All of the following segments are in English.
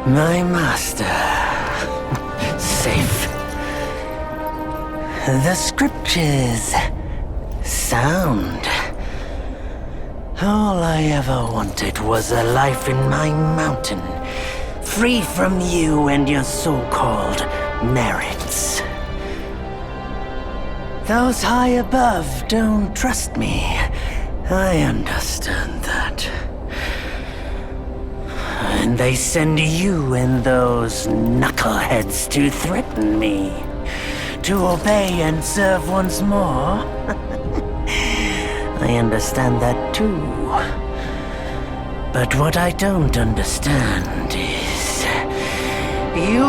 My master. Safe. The scriptures. Sound. All I ever wanted was a life in my mountain, free from you and your so-called merits. Those high above don't trust me. I understand that. And they send you and those knuckleheads to threaten me. To obey and serve once more. I understand that too. But what I don't understand is... you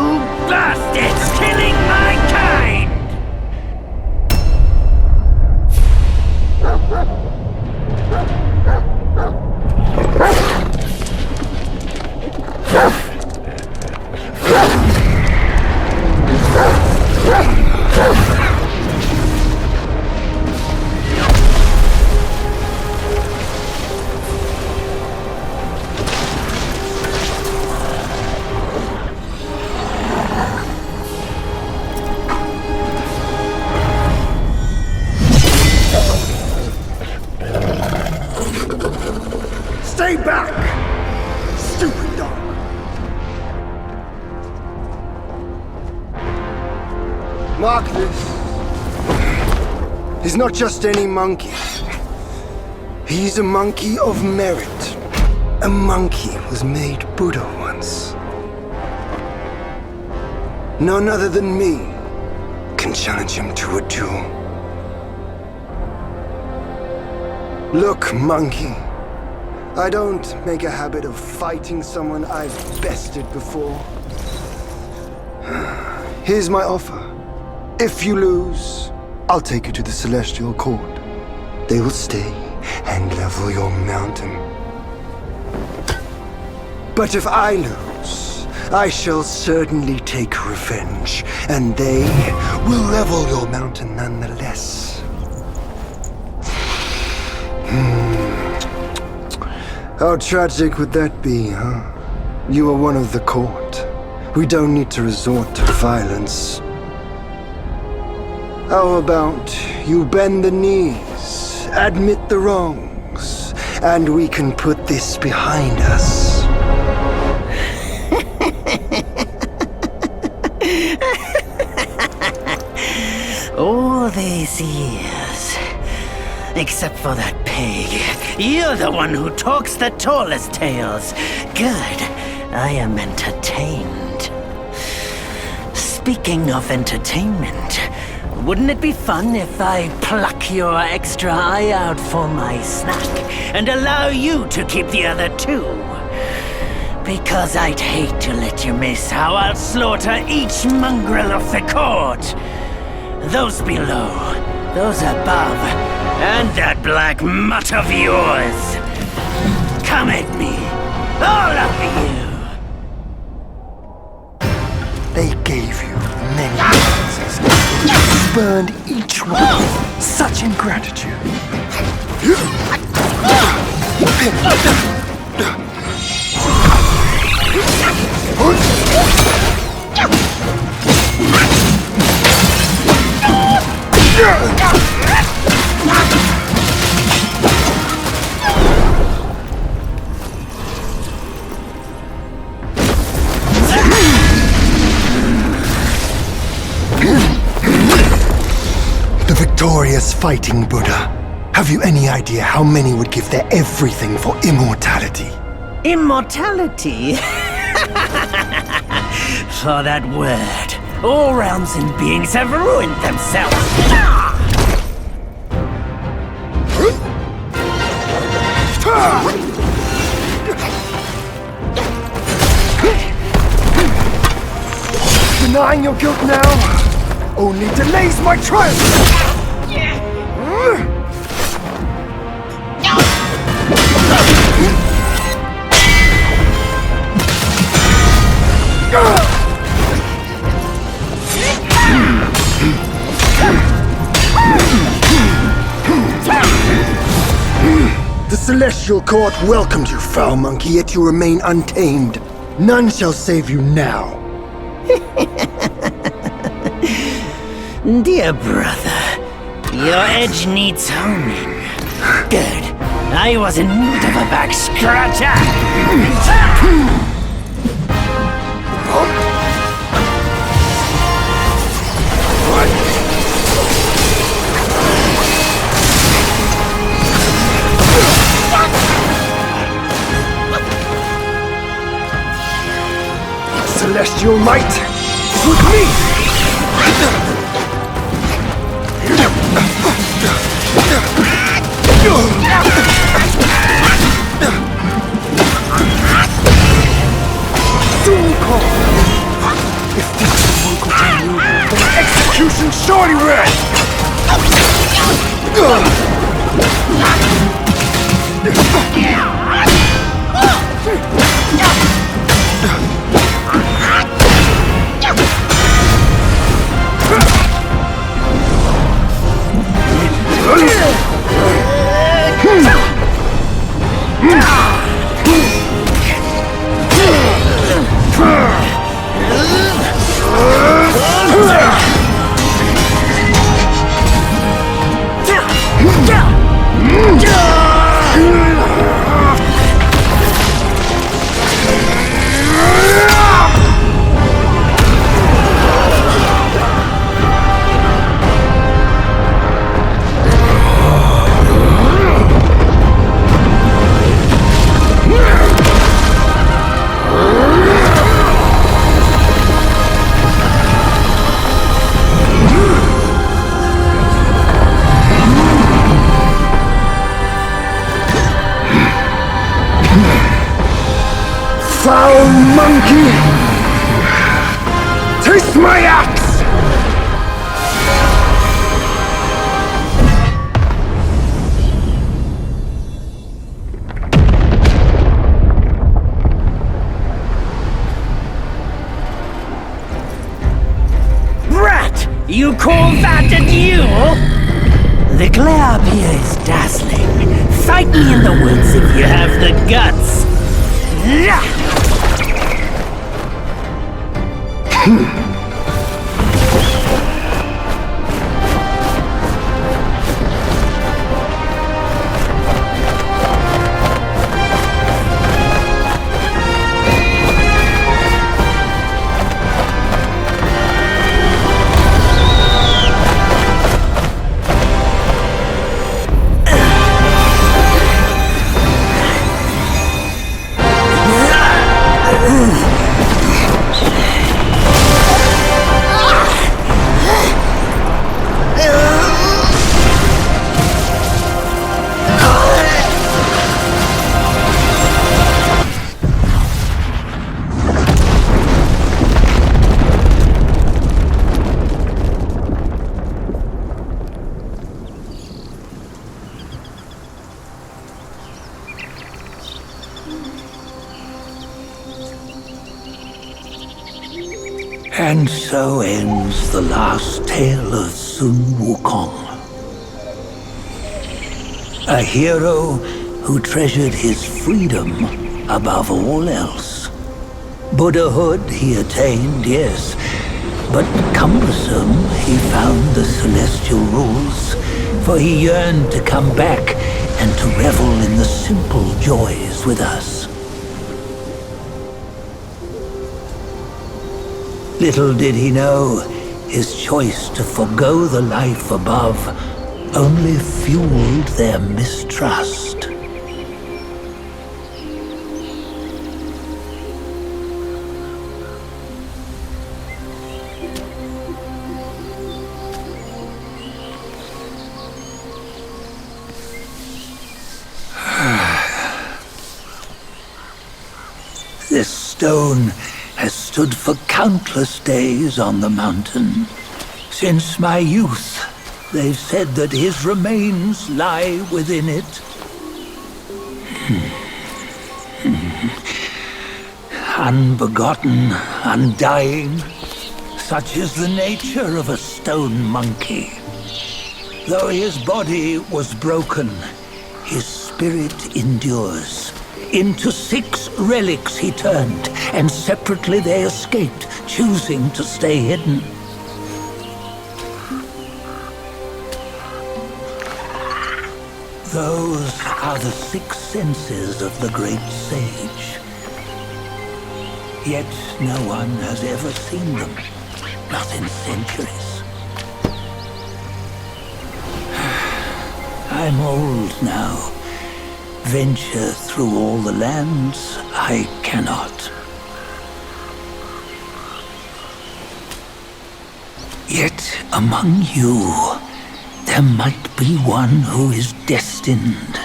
bastards killing my kind! Stay back! Stupid dog! Mark this. He's not just any monkey. He's a monkey of merit. A monkey was made Buddha once. None other than me can challenge him to a duel. Look, monkey. I don't make a habit of fighting someone I've bested before. Here's my offer. If you lose, I'll take you to the Celestial Court. They will stay and level your mountain. But if I lose, I shall certainly take revenge, and they will level your mountain nonetheless. How tragic would that be, huh? You are one of the court. We don't need to resort to violence. How about you bend the knees, admit the wrongs, and we can put this behind us. All these years, except for that pig, you're the one who talks the tallest tales. Good, I am entertained. Speaking of entertainment, wouldn't it be fun if I pluck your extra eye out for my snack and allow you to keep the other two? Because I'd hate to let you miss how I'll slaughter each mongrel of the court. Those below, those above, and that black mutt of yours. Come at me, all of you. They gave you many chances. You spurned each one. Such ingratitude. The victorious fighting Buddha. Have you any idea how many would give their everything for immortality? Immortality? For that word, all realms and beings have ruined themselves. Denying your guilt now only delays my triumph! The Celestial Court welcomed you, foul monkey, yet you remain untamed. None shall save you now. Dear brother, your edge needs honing. Good. I was in need of a back scratcher. Celestial light is with me! Soon call! If this is Wukong anew, then execution surely will! Foul monkey! Taste my axe! Rat! You call that a duel? The glare up here is dazzling. Fight me in the woods if you have the guts. And so ends the last tale of Sun Wukong. A hero who treasured his freedom above all else. Buddhahood he attained, yes, but cumbersome he found the celestial rules, for he yearned to come back and to revel in the simple joys with us. Little did he know, his choice to forgo the life above only fueled their mistrust. This stone has stood for countless days on the mountain. Since my youth, they've said that his remains lie within it. Unbegotten, undying, such is the nature of a stone monkey. Though his body was broken, his spirit endures. Into 6 relics he turned, and separately they escaped, choosing to stay hidden. Those are the 6 senses of the great sage. Yet no one has ever seen them, not in centuries. I'm old now. Venture through all the lands I cannot. Yet among you, there might be one who is destined.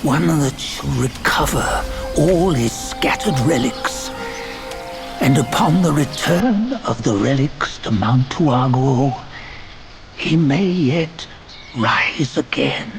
One that shall recover all his scattered relics. And upon the return of the relics to Mount Tuaguo, he may yet rise again.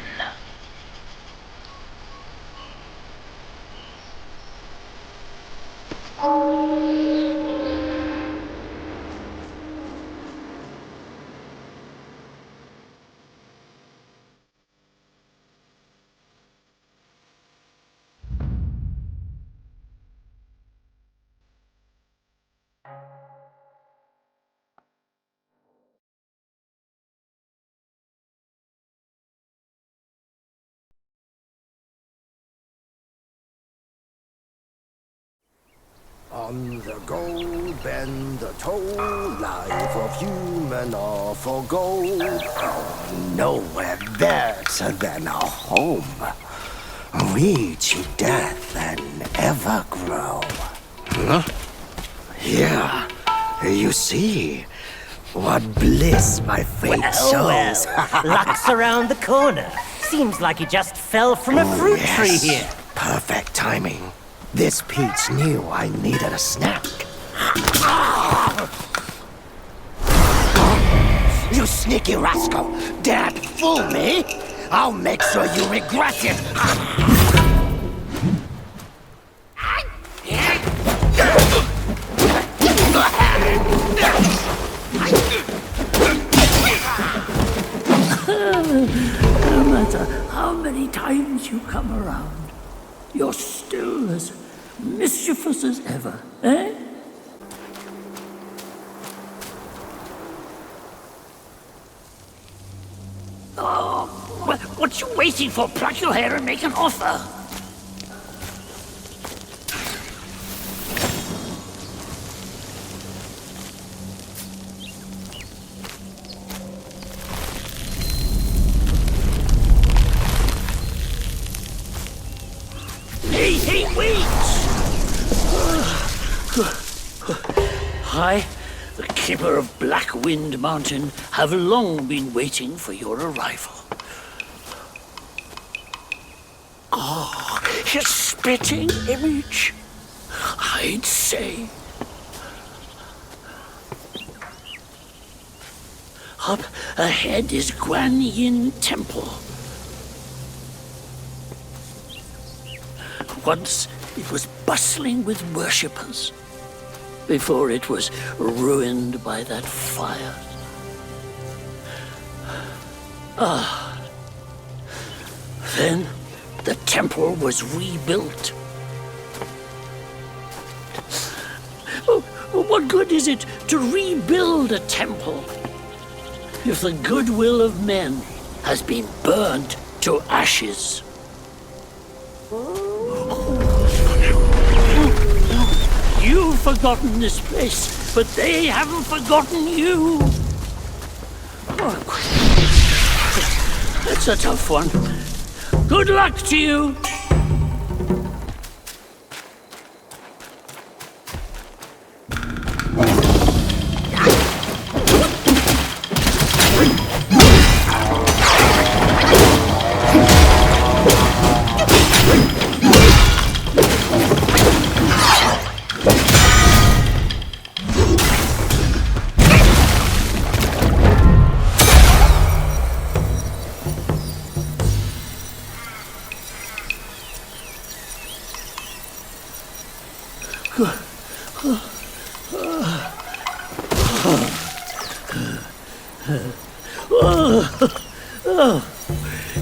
On the go, bend the toe, life of human all for gold. Oh, nowhere better than a home. Reach death and ever grow. Huh? Here, you see, what bliss my fate shows. Luck's around the corner. Seems like he just fell from a fruit tree here. Perfect timing. This peach knew I needed a snack. You sneaky rascal! Dare to fool me? I'll make sure you regret it! No matter how many times you come around, you're still as mischievous as ever, eh? Oh, what you waiting for? Pluck your hair and make an offer. Hey, wait! I, the keeper of Black Wind Mountain, have long been waiting for your arrival. Ah, his spitting image, I'd say. Up ahead is Guan Yin Temple. Once it was bustling with worshippers, before it was ruined by that fire. Then the temple was rebuilt. What good is it to rebuild a temple if the goodwill of men has been burned to ashes? You've forgotten this place, but they haven't forgotten you. That's a tough one. Good luck to you.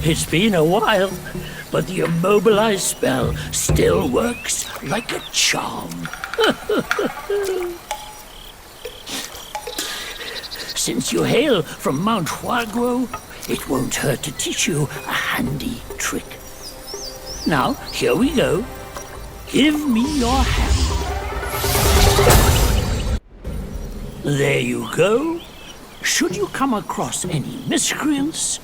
It's been a while. but the immobilized spell still works like a charm. Since you hail from Mount Huaguo, it won't hurt to teach you a handy trick. Now, here we go. Give me your hand. There you go. Should you come across any miscreants,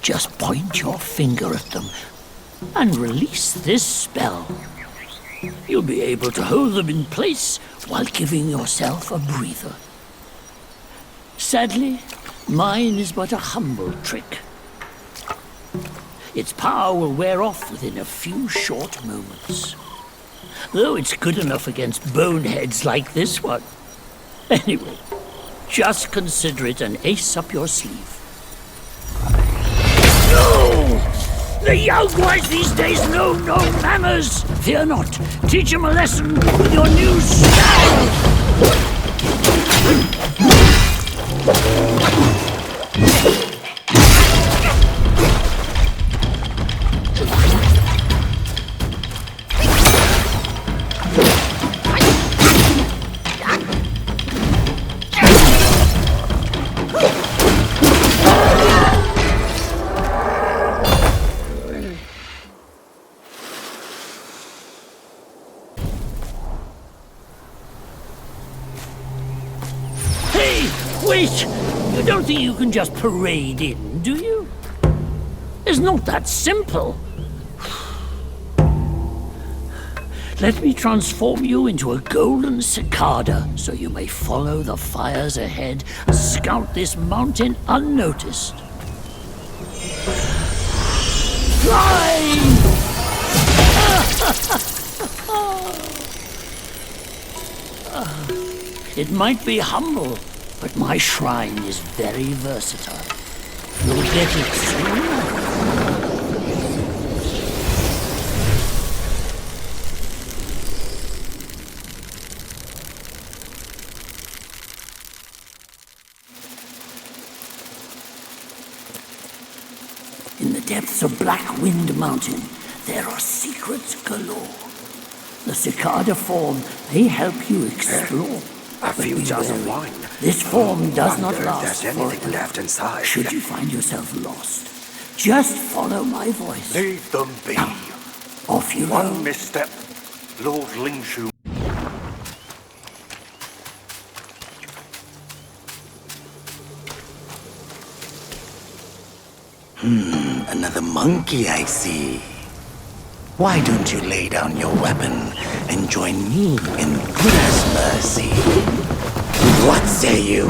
just point your finger at them and release this spell. You'll be able to hold them in place while giving yourself a breather. Sadly, mine is but a humble trick. Its power will wear off within a few short moments. Though it's good enough against boneheads like this one. Anyway, just consider it an ace up your sleeve. No! The Yaoguais these days know no manners! Fear not, teach them a lesson with your new style! Wait! You don't think you can just parade in, do you? It's not that simple. Let me transform you into a golden cicada so you may follow the fires ahead and scout this mountain unnoticed. Fly! It might be humble, but my shrine is very versatile. You'll get it soon. In the depths of Black Wind Mountain, there are secrets galore. The cicada form may help you explore. A few jars of wine. This form does not last There's anything forever. left inside. Should you find yourself lost, just follow my voice. Leave them be. Off you One go. misstep, Lord Lingshu. Another monkey, I see. Why don't you lay down your weapon and join me in Buddha's mercy? What say you?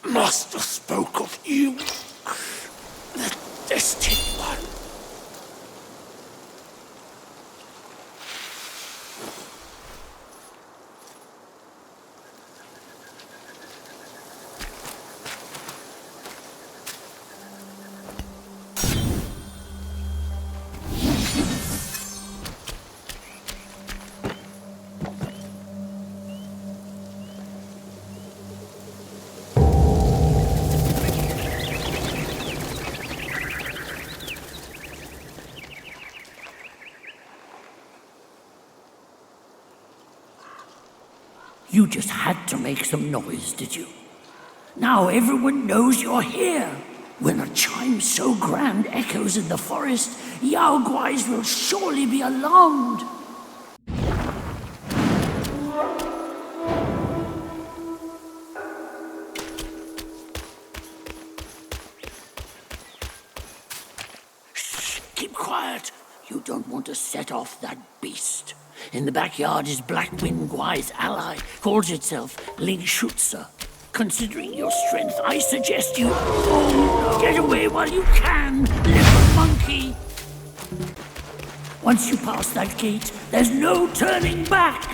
Master spoke of you, the Destined One. You just had to make some noise, did you? Now everyone knows you're here. When a chime so grand echoes in the forest, Yaoguais will surely be alarmed. Shh, keep quiet. You don't want to set off that beast. In the backyard is Black Wind Guai's ally, calls itself Lingshutsa. Considering your strength, I suggest you get away while you can, little monkey. Once you pass that gate, there's no turning back.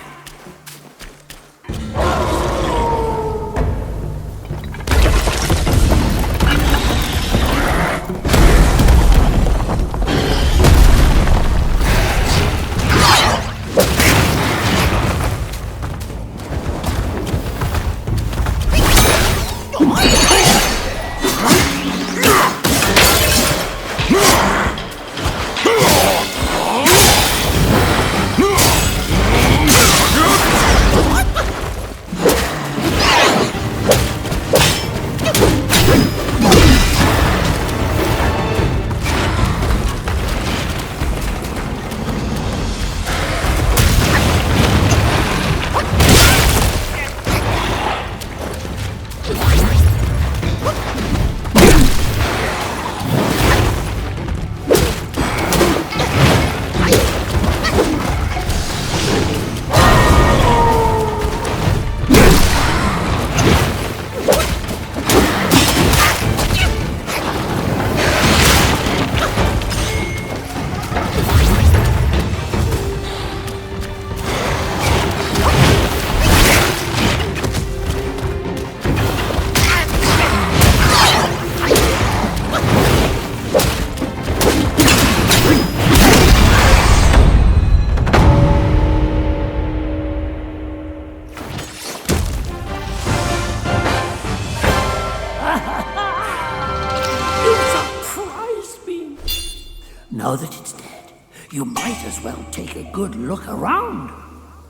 Now that it's dead, you might as well take a good look around.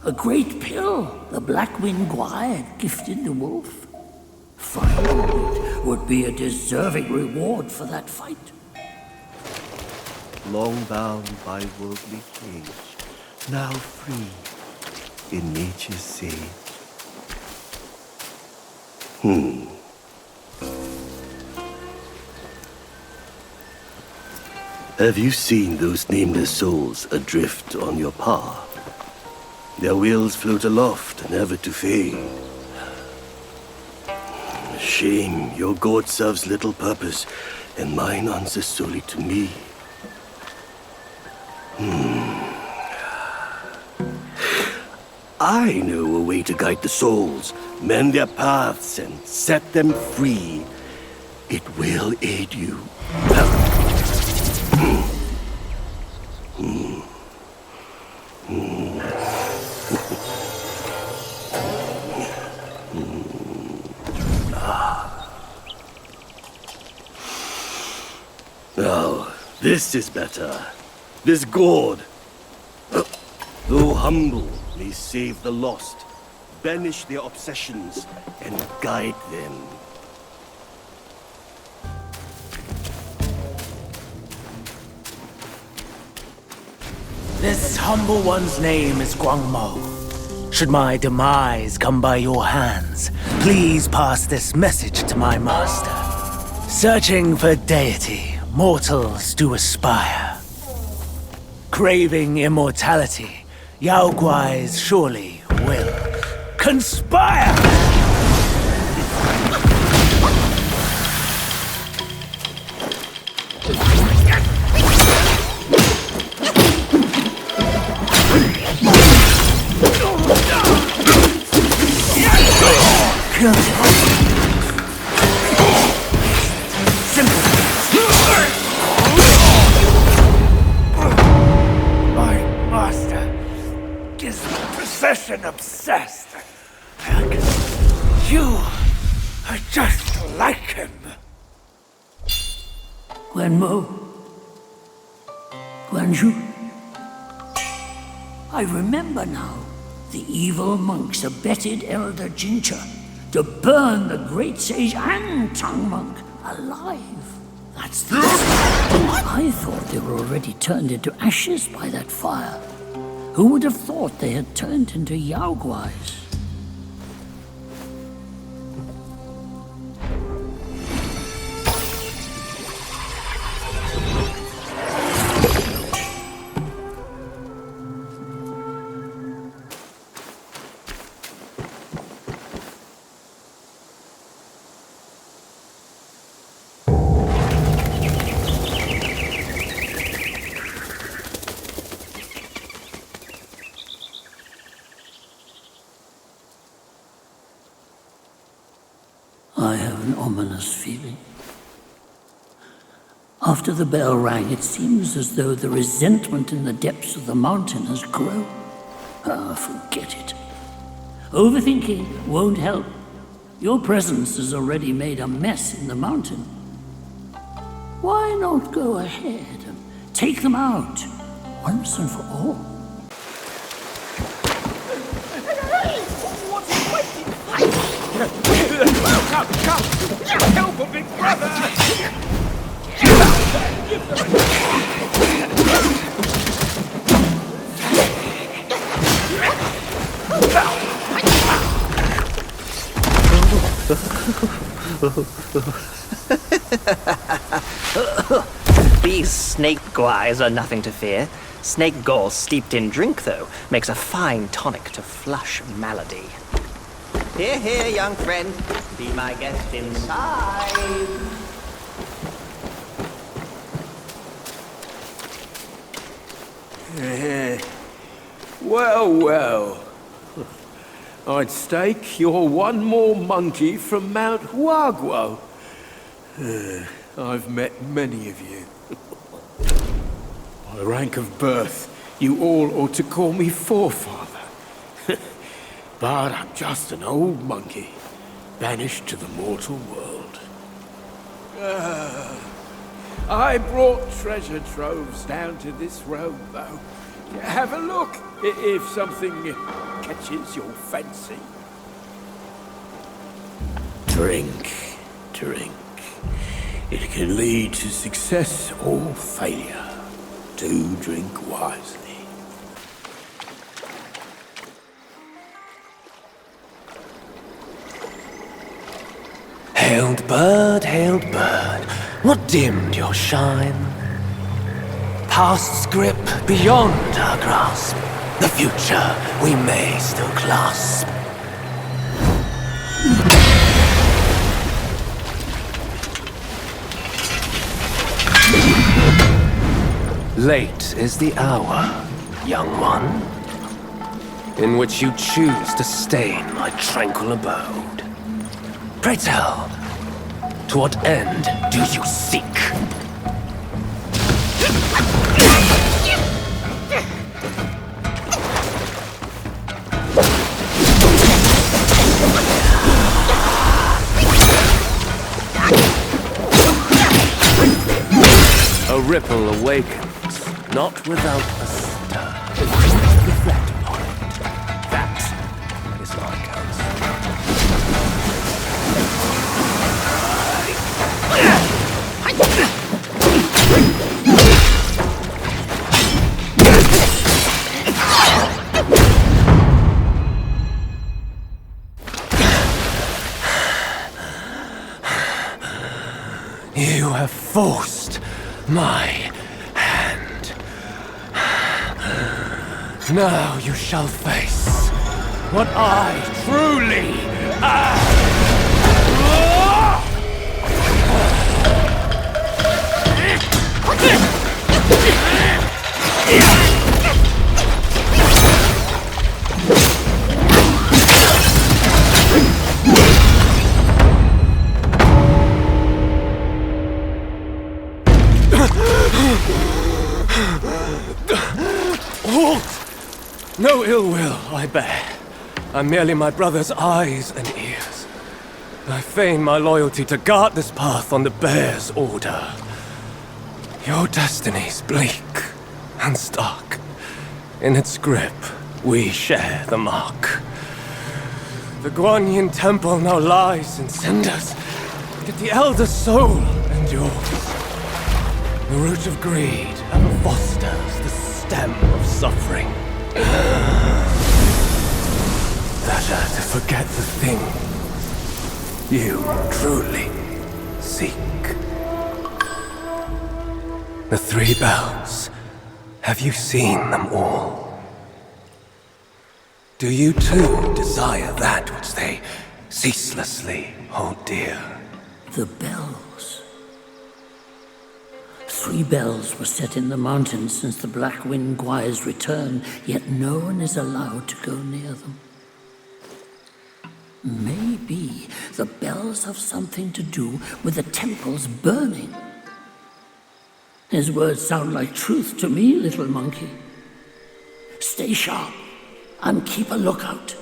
A great pill the Black-Winged Guy had gifted the wolf. Finding it would be a deserving reward for that fight. Long bound by worldly cage, now free in nature's sage. Have you seen those nameless souls adrift on your path? Their wheels float aloft, never to fade. Shame, your god serves little purpose, and mine answers solely to me. I know a way to guide the souls, mend their paths, and set them free. It will aid you. Now, this is better. This gourd, though humble, may save the lost, banish their obsessions, and guide them. This humble one's name is Guangmo. Should my demise come by your hands, please pass this message to my master. Searching for deity, mortals do aspire. Craving immortality, Yao Guais surely will conspire! My master is possession obsessed. You are just like him. Guanmo. Guanju. I remember now. The evil monks abetted Elder Jincha to burn the great sage and tongue monk alive. That's the... I thought they were already turned into ashes by that fire. Who would have thought they had turned into Yao Guais? I have an ominous feeling. After the bell rang, it seems as though the resentment in the depths of the mountain has grown. Ah, forget it. Overthinking won't help. Your presence has already made a mess in the mountain. Why not go ahead and take them out, once and for all? What's he waiting for? Come! Help a big brother! These snake guys are nothing to fear. Snake gall steeped in drink, though, makes a fine tonic to flush malady. Here, here, young friend. Be my guest inside. Well, well. I'd stake you're one more monkey from Mount Huaguo. I've met many of you. By rank of birth, you all ought to call me forefather. But I'm just an old monkey, banished to the mortal world. I brought treasure troves down to this road, though. Have a look, if something catches your fancy. Drink, drink. It can lead to success or failure. Do drink wisely. Hailed bird, what dimmed your shine? Past's grip beyond our grasp. The future we may still clasp. Late is the hour, young one, in which you choose to stain my tranquil abode. Pray tell, to what end do you seek? A ripple awakens, not without a stir. Reflect upon it. That is my counsel. You have forced my hand. Now you shall face what I truly am. No ill will I bear. I'm merely my brother's eyes and ears. I feign my loyalty to guard this path on the bear's order. Your destiny's bleak and stark. In its grip, we share the mark. The Guanyin temple now lies in cinders, yet the elder soul endures. The root of greed ever fosters the stem of suffering. Better to forget the thing you truly seek. The 3 bells. Have you seen them all? Do you too desire that which they ceaselessly hold dear? The bells. 3 bells were set in the mountains since the Black Wind Gwire's return, yet no one is allowed to go near them. Maybe the bells have something to do with the temples burning. His words sound like truth to me, little monkey. Stay sharp and keep a lookout.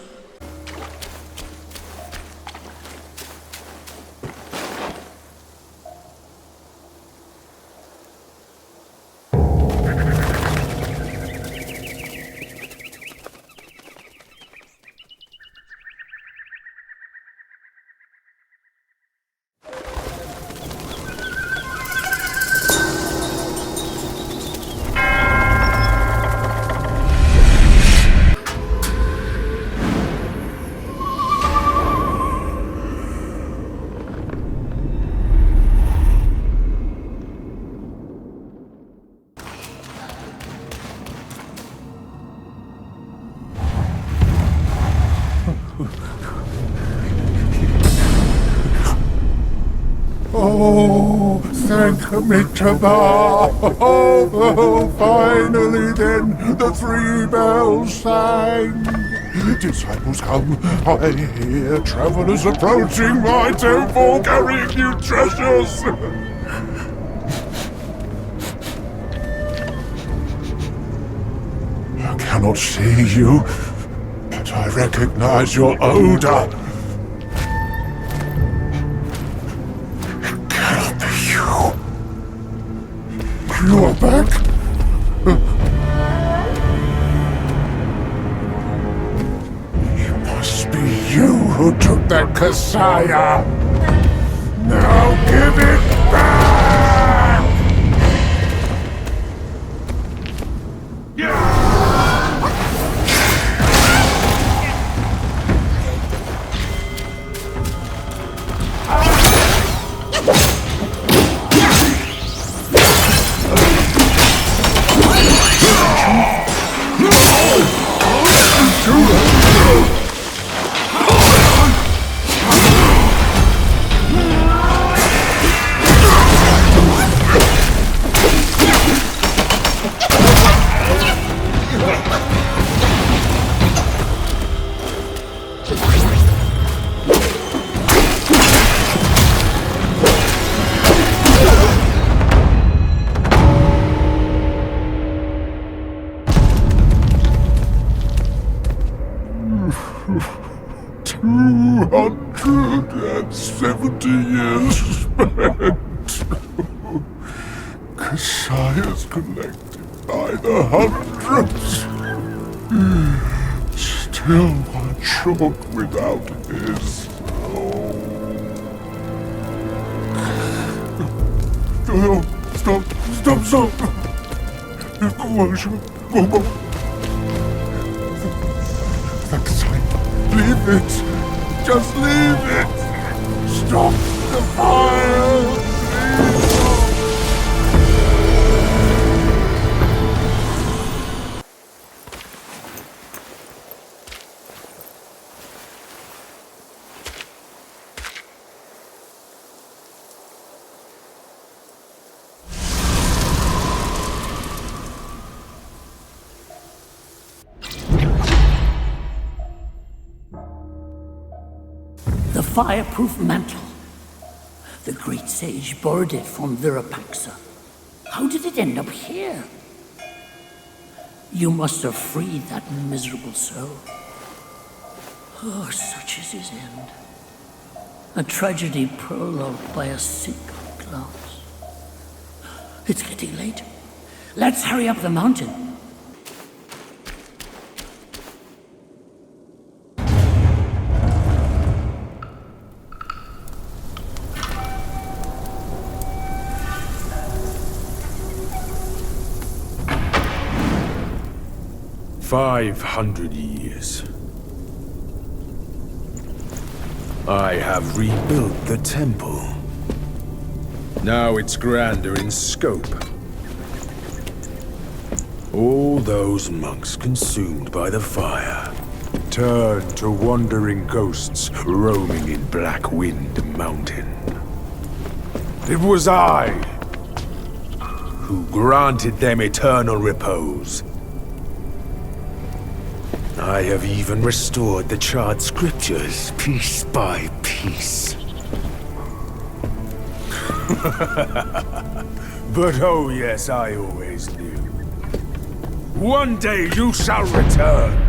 Oh, thank Mitzvah! Oh, finally then, the 3 bells sang! Disciples come, I hear travelers approaching my temple carrying new treasures! I cannot see you, but I recognize your odor! You are back? It must be you who took that Kasaya! Now give it back! Years spent. Kasayas collected by the hundreds. Still one short without his. Oh, stop! Go. The Kasaya, leave it. Just leave it. Stop the fire! The fireproof mantle. The great sage borrowed it from Virapaxa. How did it end up here? You must have freed that miserable soul. Oh, such is his end. A tragedy prologued by a single glance. It's getting late. Let's hurry up the mountain. "500 years. I have rebuilt the temple. Now it's grander in scope. All those monks consumed by the fire turned to wandering ghosts roaming in Black Wind Mountain. It was I who granted them eternal repose. I have even restored the charred scriptures, piece by piece. But oh yes, I always knew. One day you shall return.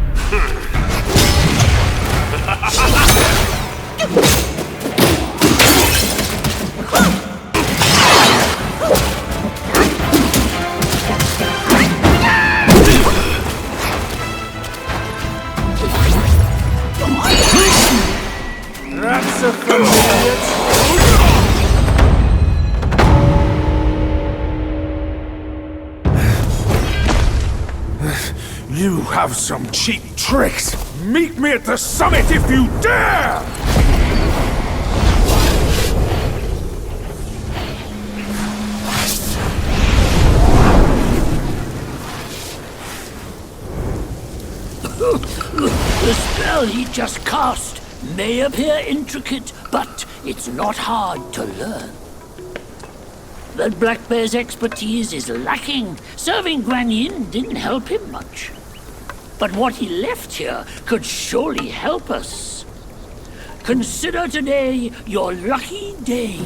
That's a familiar. You have some cheap tricks. Meet me at the summit if you dare! The spell he just cast may appear intricate, but it's not hard to learn. That Black Bear's expertise is lacking. Serving Guan Yin didn't help him much. But what he left here could surely help us. Consider today your lucky day.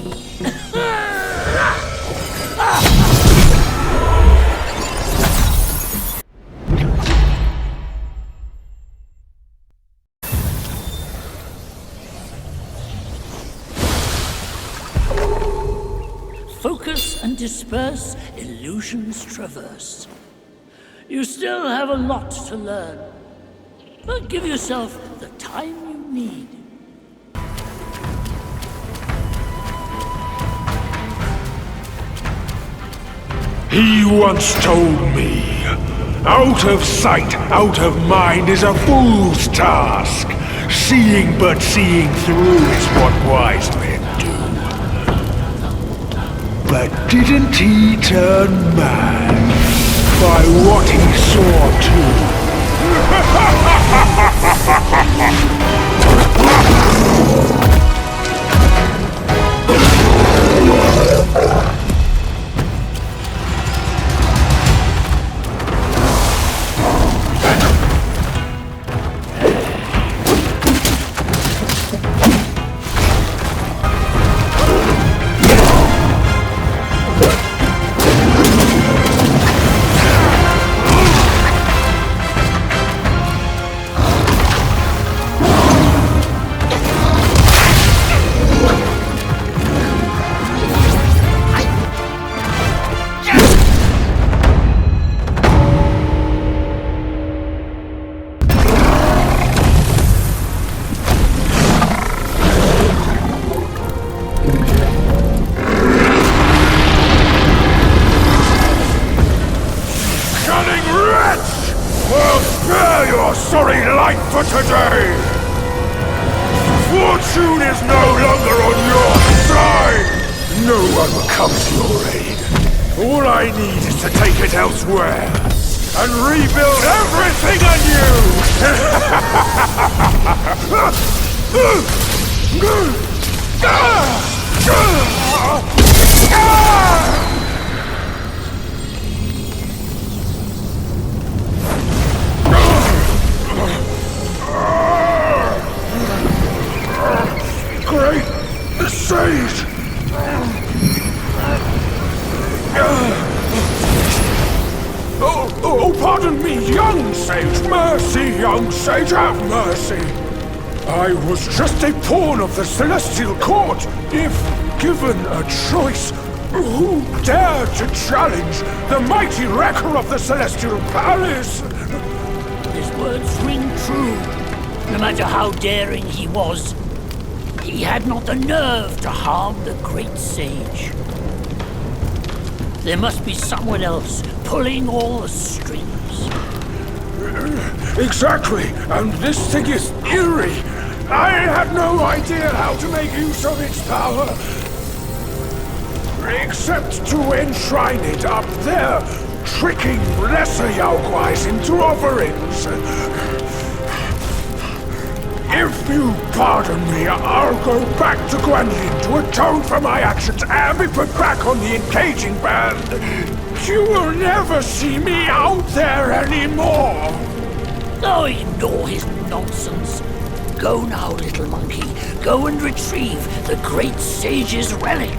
Focus and disperse, illusions traverse. You still have a lot to learn, but give yourself the time you need. He once told me, out of sight, out of mind is a fool's task. Seeing but seeing through is what wise men do. But didn't he turn mad by what he saw and rebuild everything anew! Great sage! Oh, pardon me, young sage! Mercy, young sage, have mercy! I was just a pawn of the Celestial Court. If given a choice, who dared to challenge the mighty wrecker of the Celestial Palace? His words ring true. No matter how daring he was, he had not the nerve to harm the great sage. There must be someone else pulling all the strings. Exactly, and this thing is eerie. I had no idea how to make use of its power. Except to enshrine it up there, tricking lesser Yaoguais into offerings. If you pardon me, I'll go back to Guan Yin to atone for my actions and be put back on the engaging band. You will never see me out there anymore. Oh, ignore his nonsense. Go now, little monkey. Go and retrieve the great sage's relic.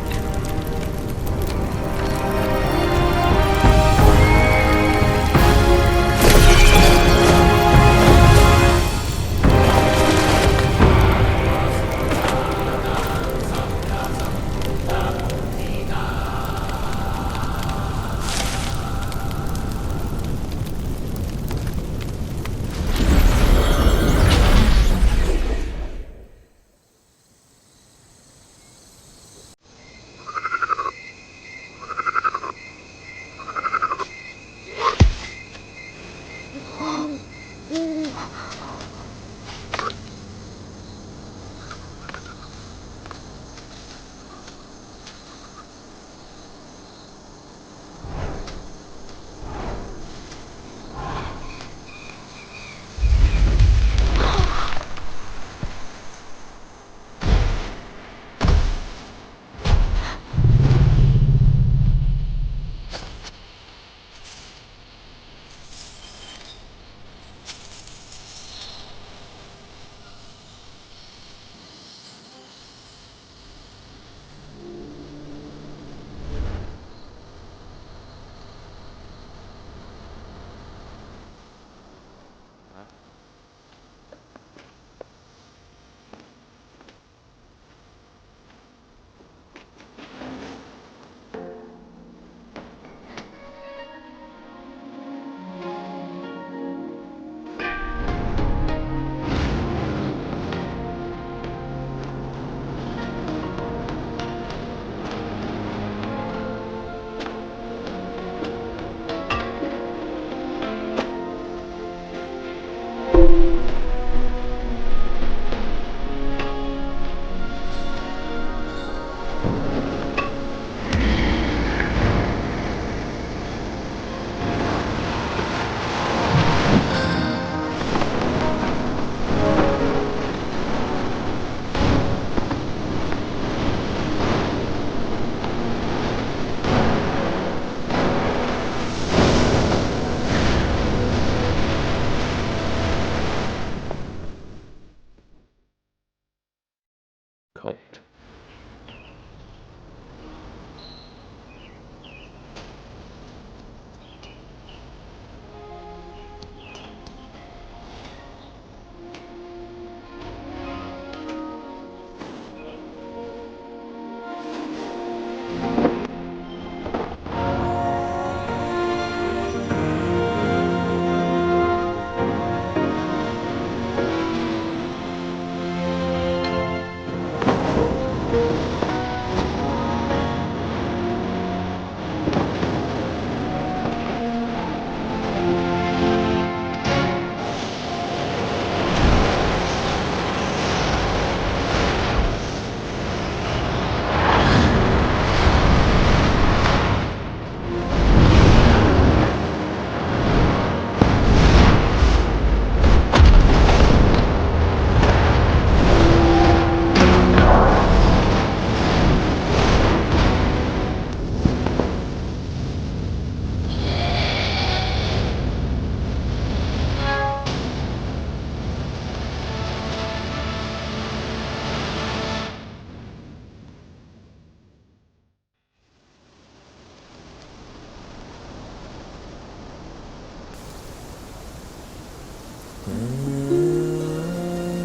Cult.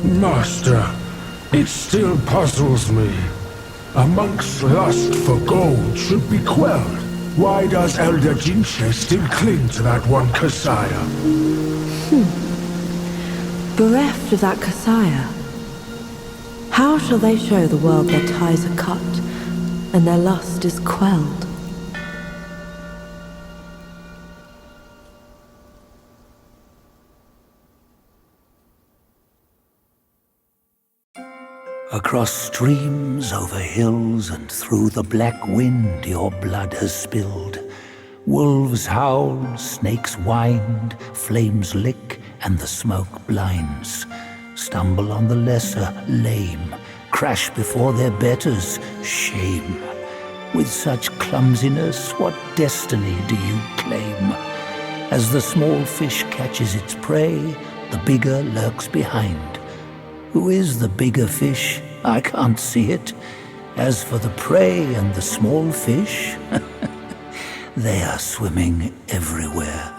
Master, it still puzzles me. A monk's lust for gold should be quelled. Why does Elder Jinche still cling to that one Kasaya? Bereft of that Kasaya, how shall they show the world their ties are cut and their lust is quelled? Across streams, over hills, and through the black wind your blood has spilled. Wolves howl, snakes wind, flames lick, and the smoke blinds. Stumble on the lesser, lame, crash before their betters, shame. With such clumsiness, what destiny do you claim? As the small fish catches its prey, the bigger lurks behind. Who is the bigger fish? I can't see it. As for the prey and the small fish, they are swimming everywhere.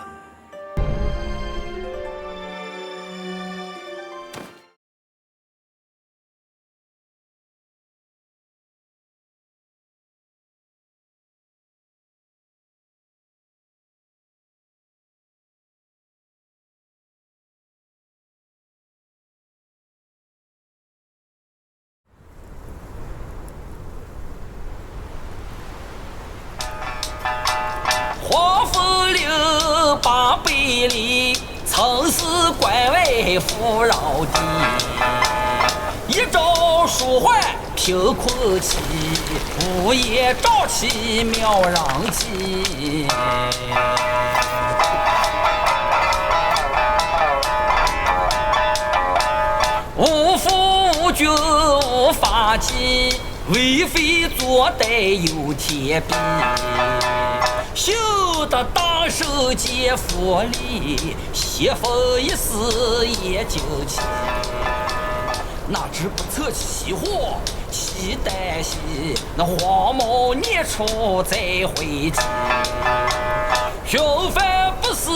里，曾是官为富饶地，一朝舒缓贫困期，午夜朝气渺攘际。无父无君无法纪，为非作歹有天比。修得大圣皆佛力，邪风一时也惊奇。哪知不测其祸，其旦夕，那黄毛孽畜再回击。平凡不是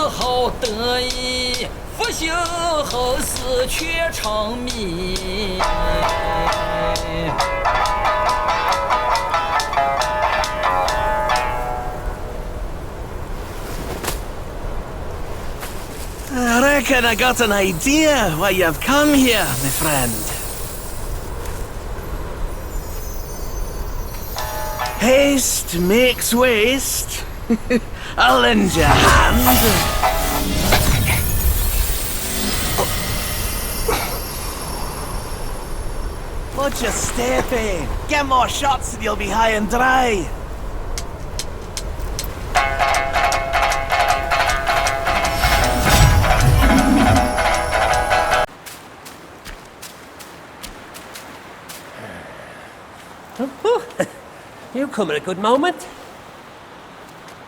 好得意，复兴后事却成谜。I reckon I got an idea why you've come here, my friend. Haste makes waste. I'll lend you a hand. Watch your step, eh? Get more shots and you'll be high and dry. You come at a good moment.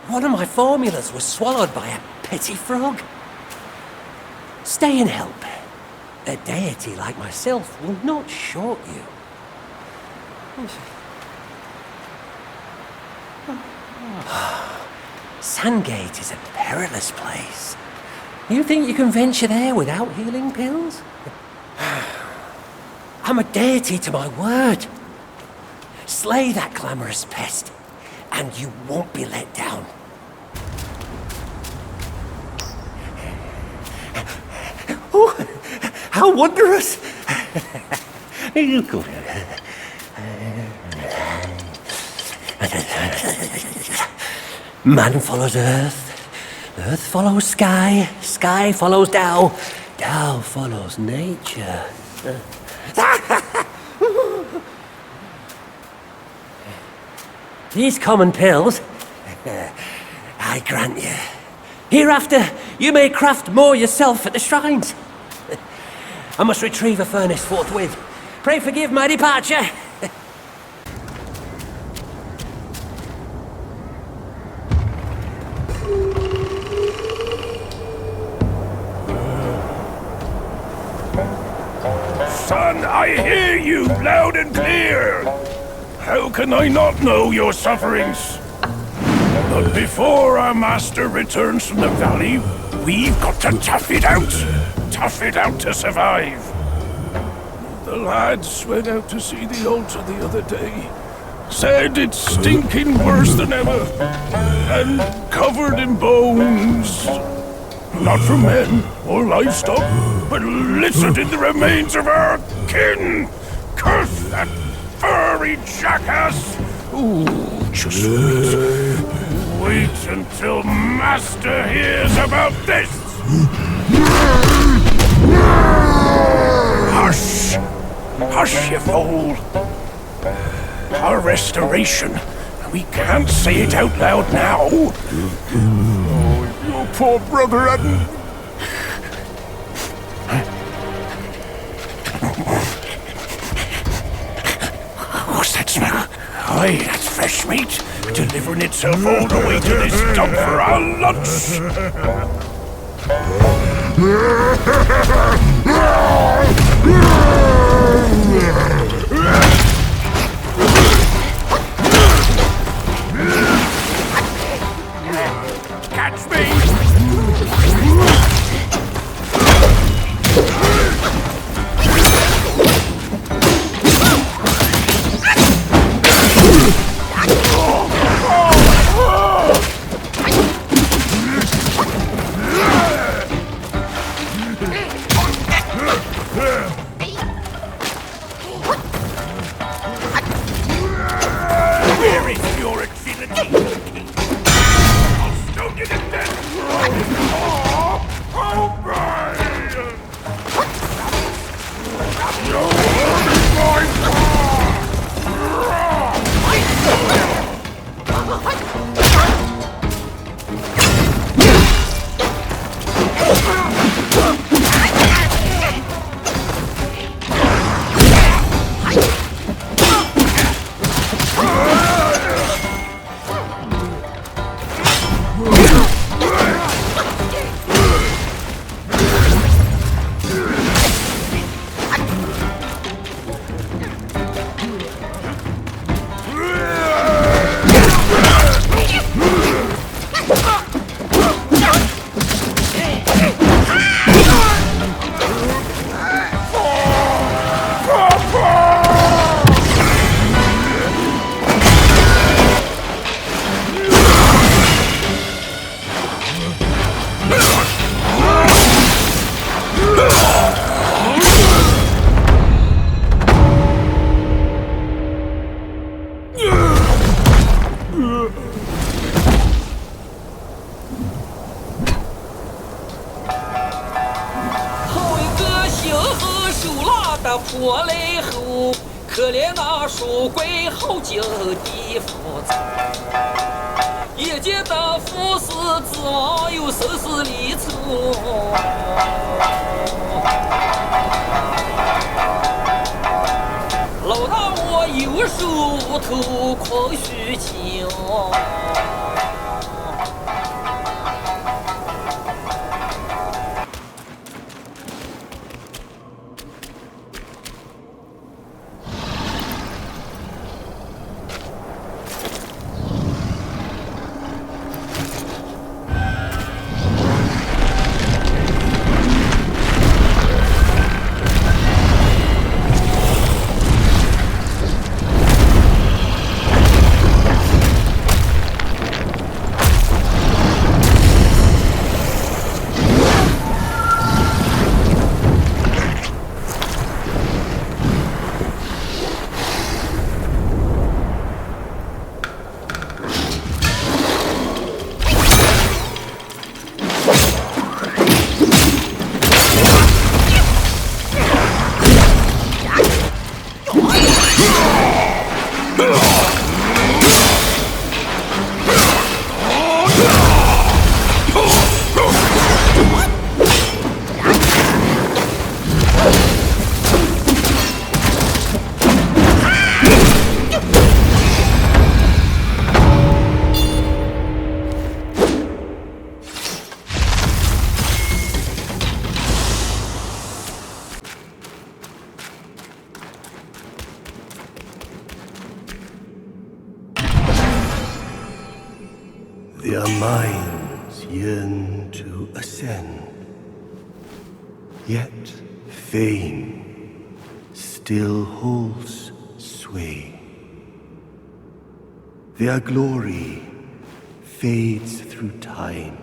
One of my formulas was swallowed by a petty frog. Stay and help. A deity like myself will not short you. Sandgate is a perilous place. You think you can venture there without healing pills? I'm a deity to my word. Slay that glamorous pest, and you won't be let down. Oh, how wondrous! Man follows earth, earth follows sky, sky follows Tao, Tao follows nature. These common pills, I grant you. Hereafter, you may craft more yourself at the shrines. I must retrieve a furnace forthwith. Pray forgive my departure. Son, I hear you loud and clear. How can I not know your sufferings? But before our master returns from the valley, we've got to tough it out. Tough it out to survive. The lads went out to see the altar the other day. Said it's stinking worse than ever. And covered in bones. Not from men or livestock, but littered in the remains of our kin. Curse that furry jackass! Ooh, just wait until Master hears about this! Hush! Hush, you fool! Our restoration. We can't say it out loud now. Oh, your poor brother hadn't... What's that smell? Aye, that's fresh meat, delivering itself all the way to this dump for our lunch. Catch me! Where is your agility? I'll stone you to death! Oh,破雷后，可怜那书归后就地复杂。也见得夫死之亡有生死离处。老大我右手头狂虚情。Their minds yearn to ascend, yet fame still holds sway. Their glory fades through time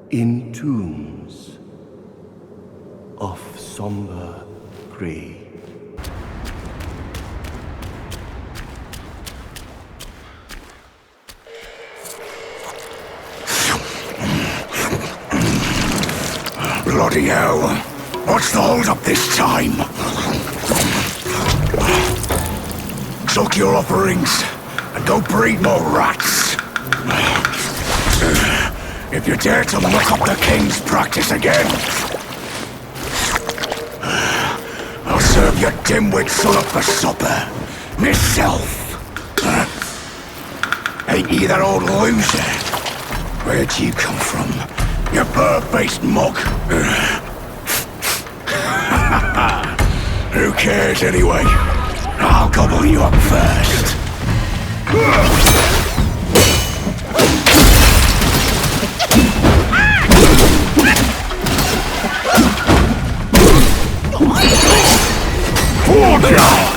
in tombs of somber gray. Bloody hell! What's the hold up this time? Soak your offerings and go breed more rats. If you dare to look up the king's practice again, I'll serve your dimwit son up for supper, myself. Ain't he that old loser? Where'd you come from, you bird-faced mug? Who cares anyway? I'll gobble you up first. Fall down!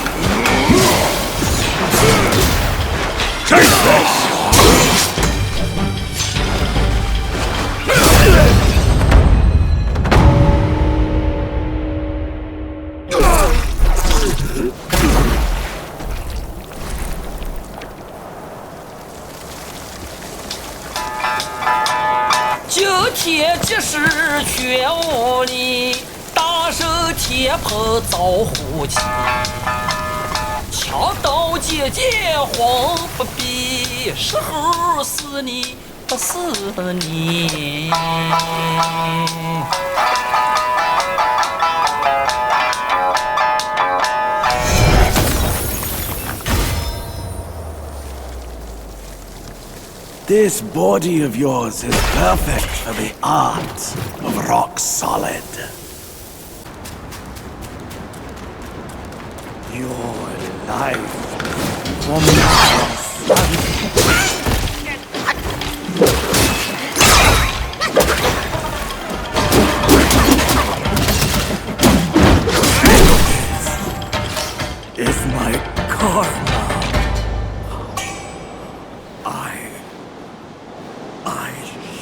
Take this!即使却无力，大手铁炮造虎旗，枪刀剑慌不必，时候死你不死你。This body of yours is perfect for the art of rock solid. Your life from now is my karma.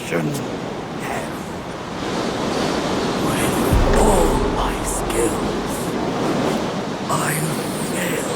Shouldn't have. With all my skills, I failed.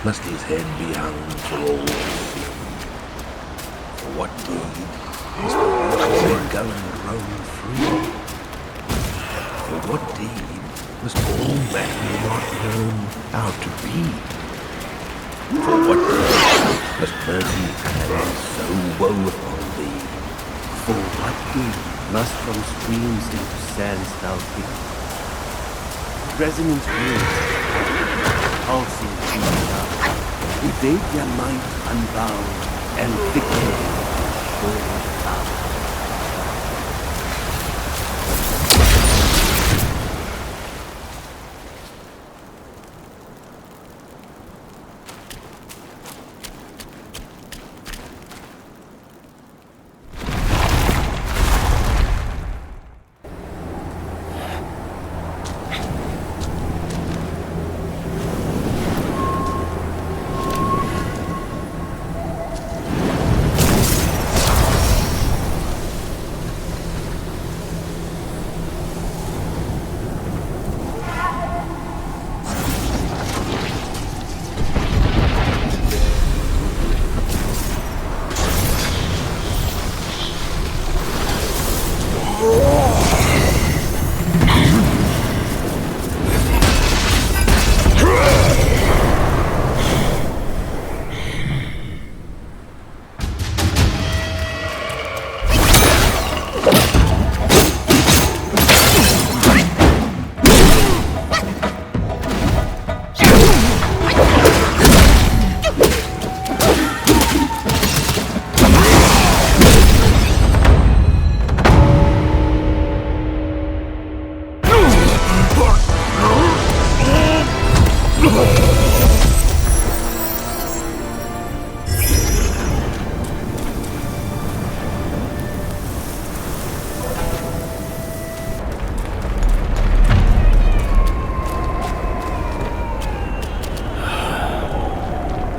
Must his head be hung for all fear? For what deed must the water go and roam free? For what deed must all men not known how to be? For what deed must mercy hand so woe upon thee? For what deed must from streams into sands thou be? Resonant words, pulsing through the dark, evade their might unbound, and victory surely found.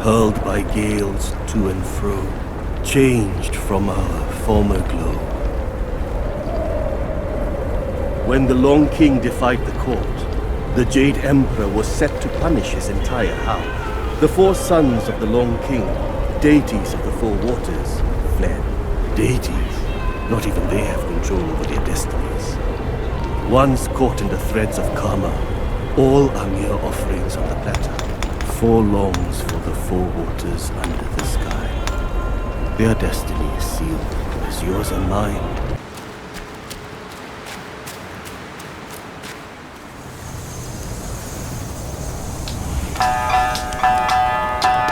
Hurled by gales to and fro, changed from our former glow. When the Long King defied the court, the Jade Emperor was set to punish his entire house. The 4 sons of the Long King, deities of the 4 waters, fled. Deities, not even they have control over their destinies. Once caught in the threads of karma, all are mere offerings on the platter. 4 longs for the 4 waters under the sky. Their destiny is sealed, as yours and mine.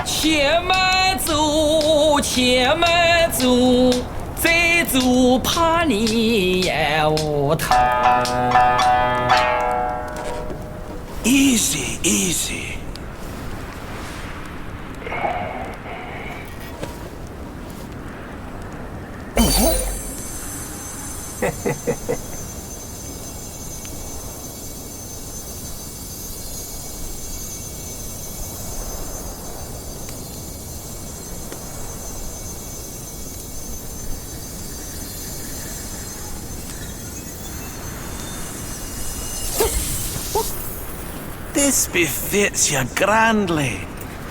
且慢走，且慢走，再走怕你也无头。Easy, easy. This befits you grandly.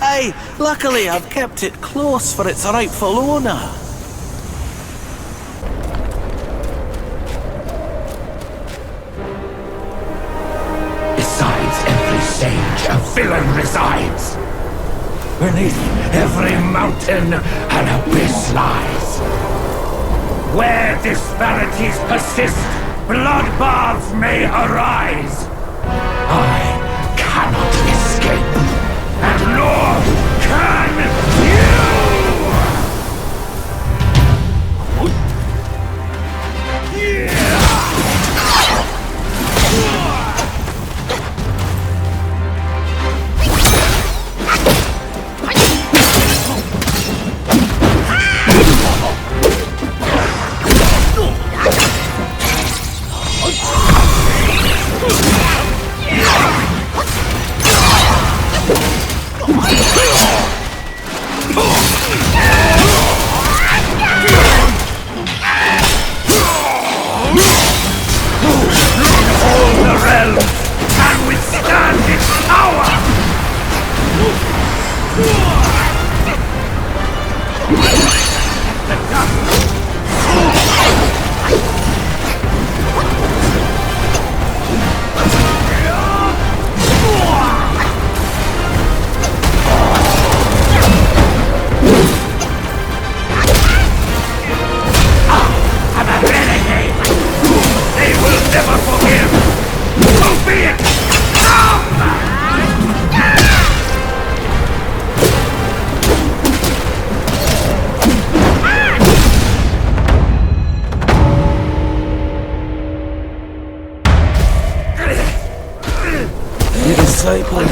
Aye, luckily I've kept it close for its rightful owner. Besides every sage, a villain resides. Beneath every mountain, an abyss lies. Where disparities persist, bloodbaths may arise. I cannot escape, and nor can you!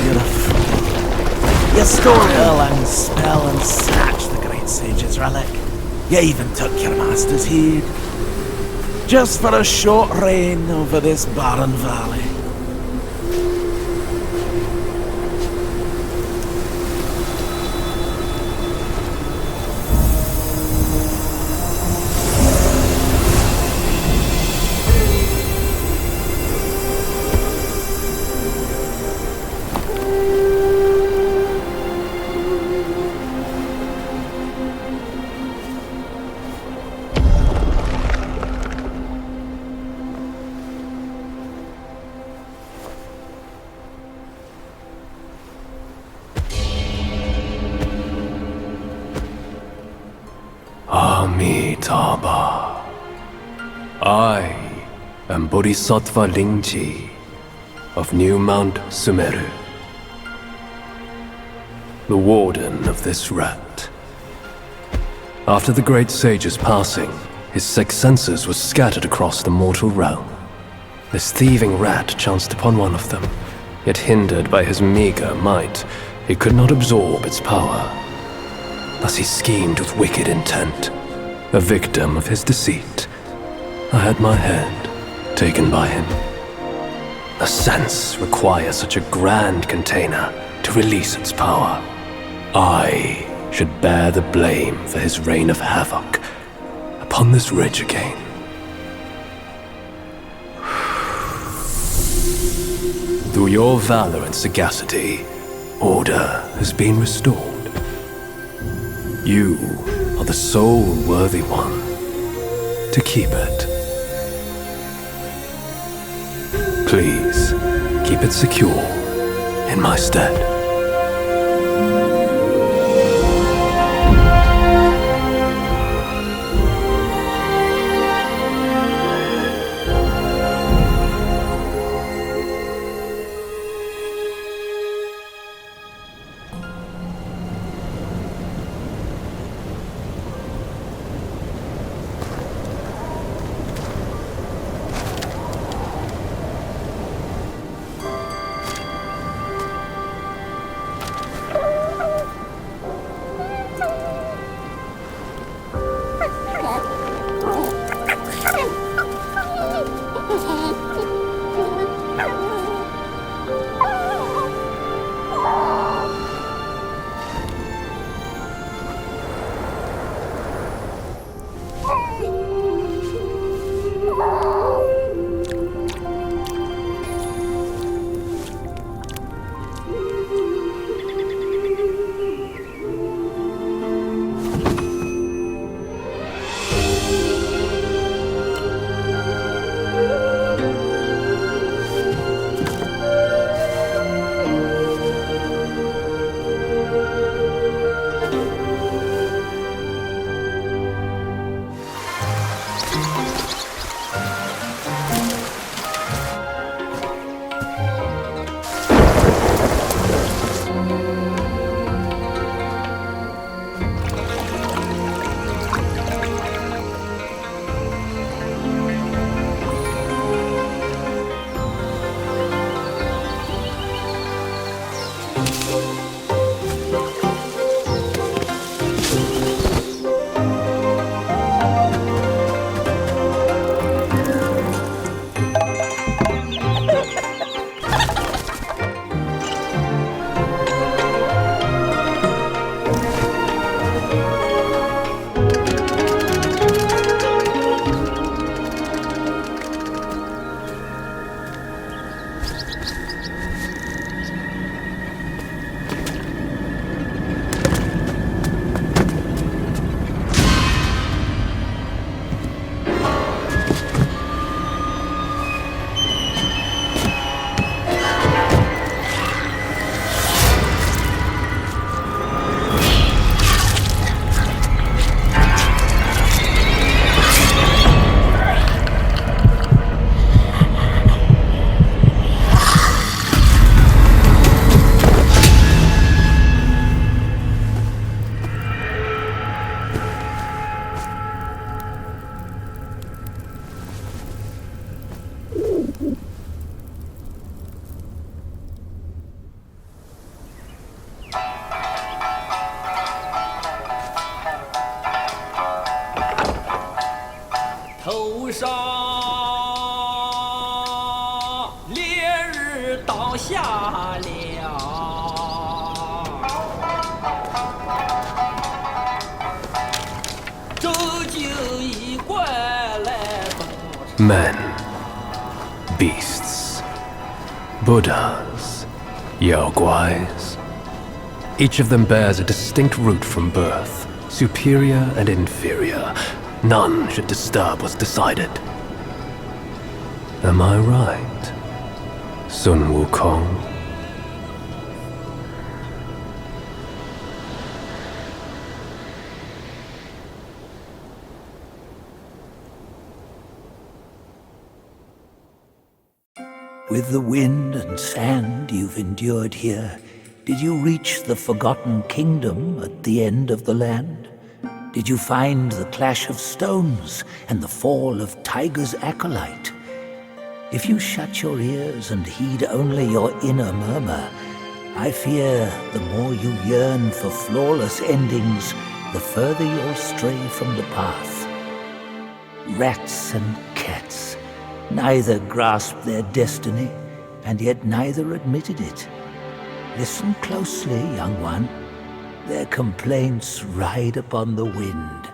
You're a fool. You stole Erlang's spell and snatched the great sage's relic. You even took your master's heed. Just for a short reign over this barren valley. I am Bodhisattva Lingji of New Mount Sumeru, the warden of this rat. After the great sage's passing, his 6 senses were scattered across the mortal realm. This thieving rat chanced upon one of them, Yet hindered by his meager might, he could not absorb its power. Thus he schemed with wicked intent, a victim of his deceit. I had my head taken by him. The sense requires such a grand container to release its power. I should bear the blame for his reign of havoc upon this ridge again. Through your valor and sagacity, order has been restored. You are the sole worthy one to keep it. Please, keep it secure in my stead. Men, beasts, Buddhas, Yaoguais. Each of them bears a distinct root from birth, superior and inferior. None should disturb what's decided. Am I right, Sun Wukong? With the wind and sand you've endured here, did you reach the forgotten kingdom at the end of the land? Did you find the clash of stones and the fall of Tiger's acolyte? If you shut your ears and heed only your inner murmur, I fear the more you yearn for flawless endings, the further you'll stray from the path. Rats and cats, neither grasped their destiny, and yet neither admitted it. Listen closely, young one. Their complaints ride upon the wind.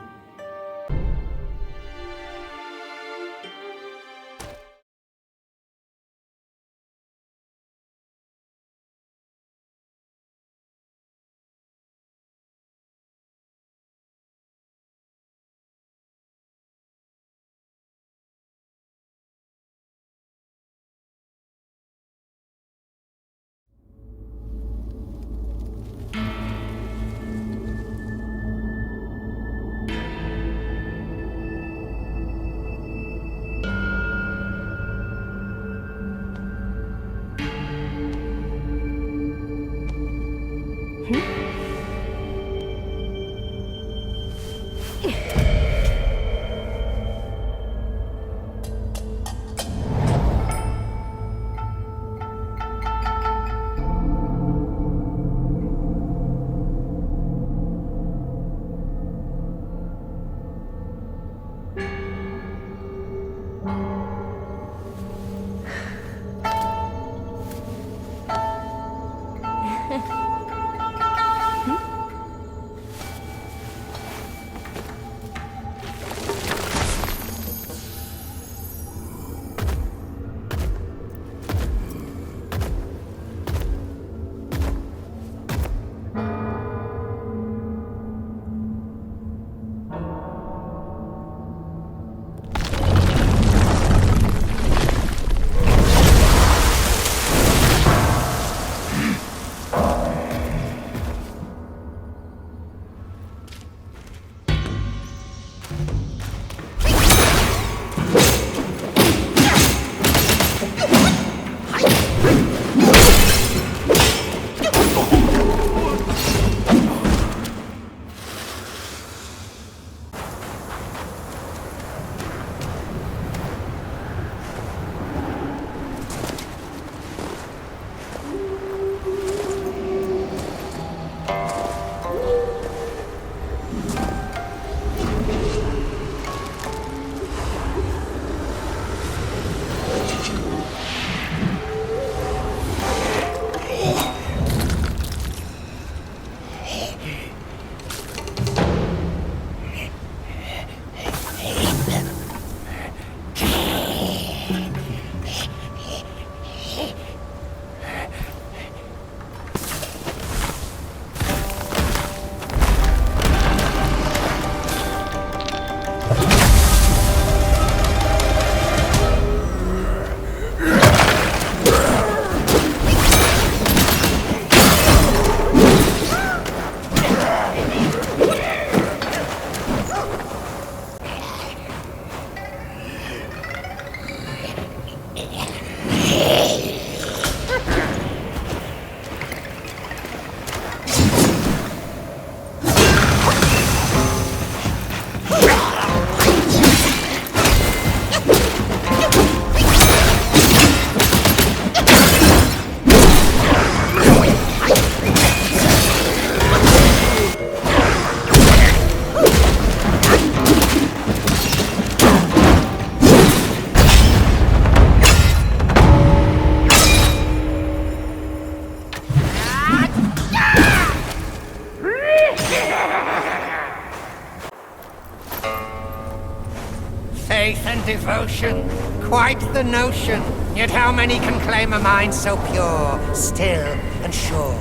Faith and devotion, quite the notion. Yet how many can claim a mind so pure, still and sure?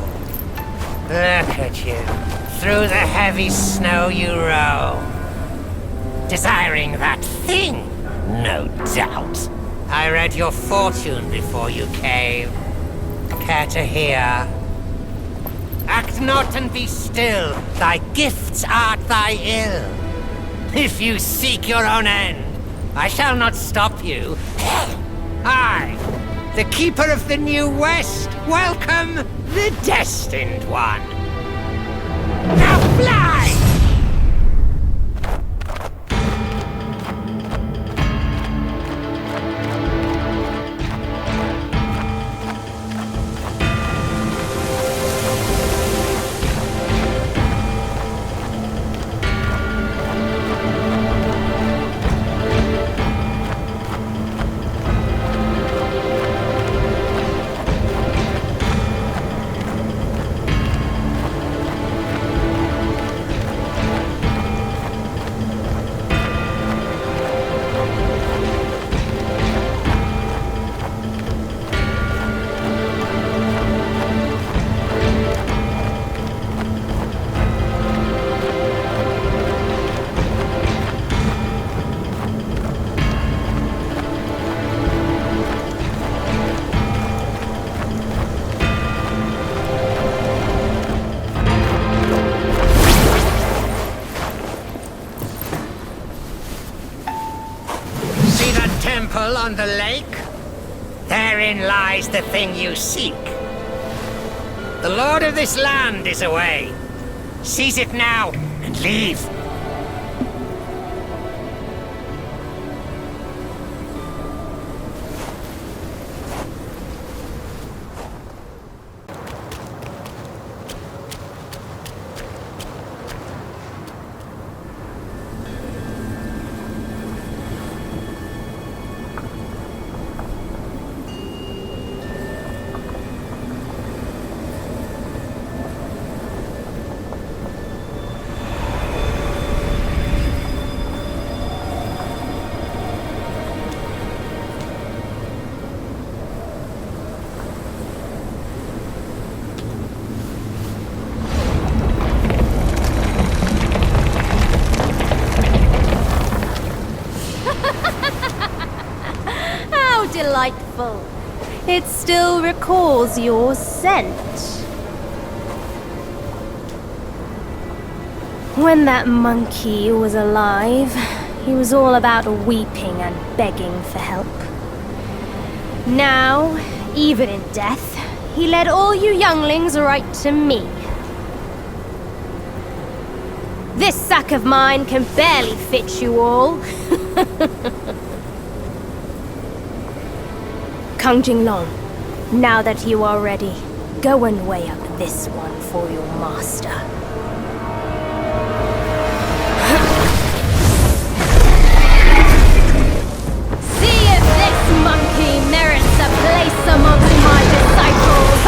Look at you. Through the heavy snow you roam. Desiring that thing, no doubt. I read your fortune before you came. Care to hear? Act not and be still. Thy gifts art thy ill. If you seek your own end, I shall not stop you. I, the Keeper of the New West, welcome the Destined One. Now fly! temple on the lake? Therein lies the thing you seek. The lord of this land is away. Seize it now and leave. Delightful. It still recalls your scent. When that monkey was alive, he was all about weeping and begging for help. Now, even in death, he led all you younglings right to me. This sack of mine can barely fit you all. Kang Jinglong, now that you are ready, go and weigh up this one for your master. See if this monkey merits a place amongst my disciples!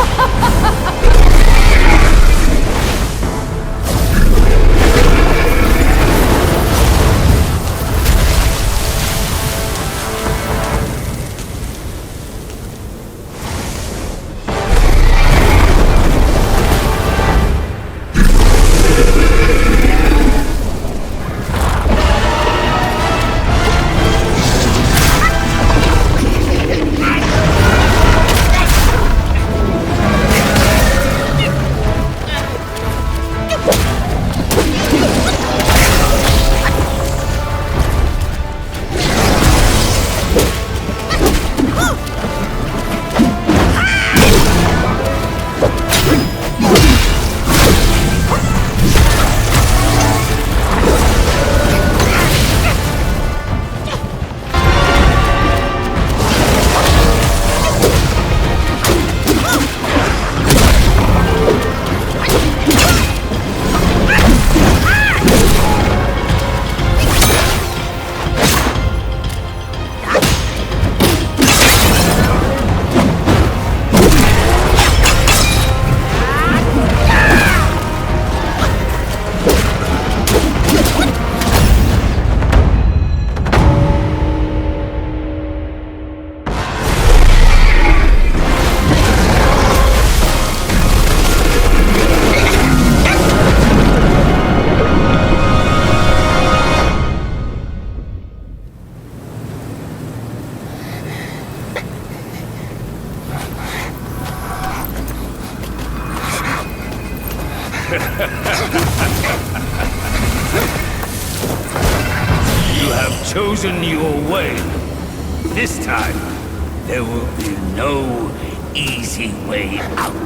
You have chosen your way. This time, there will be no easy way out.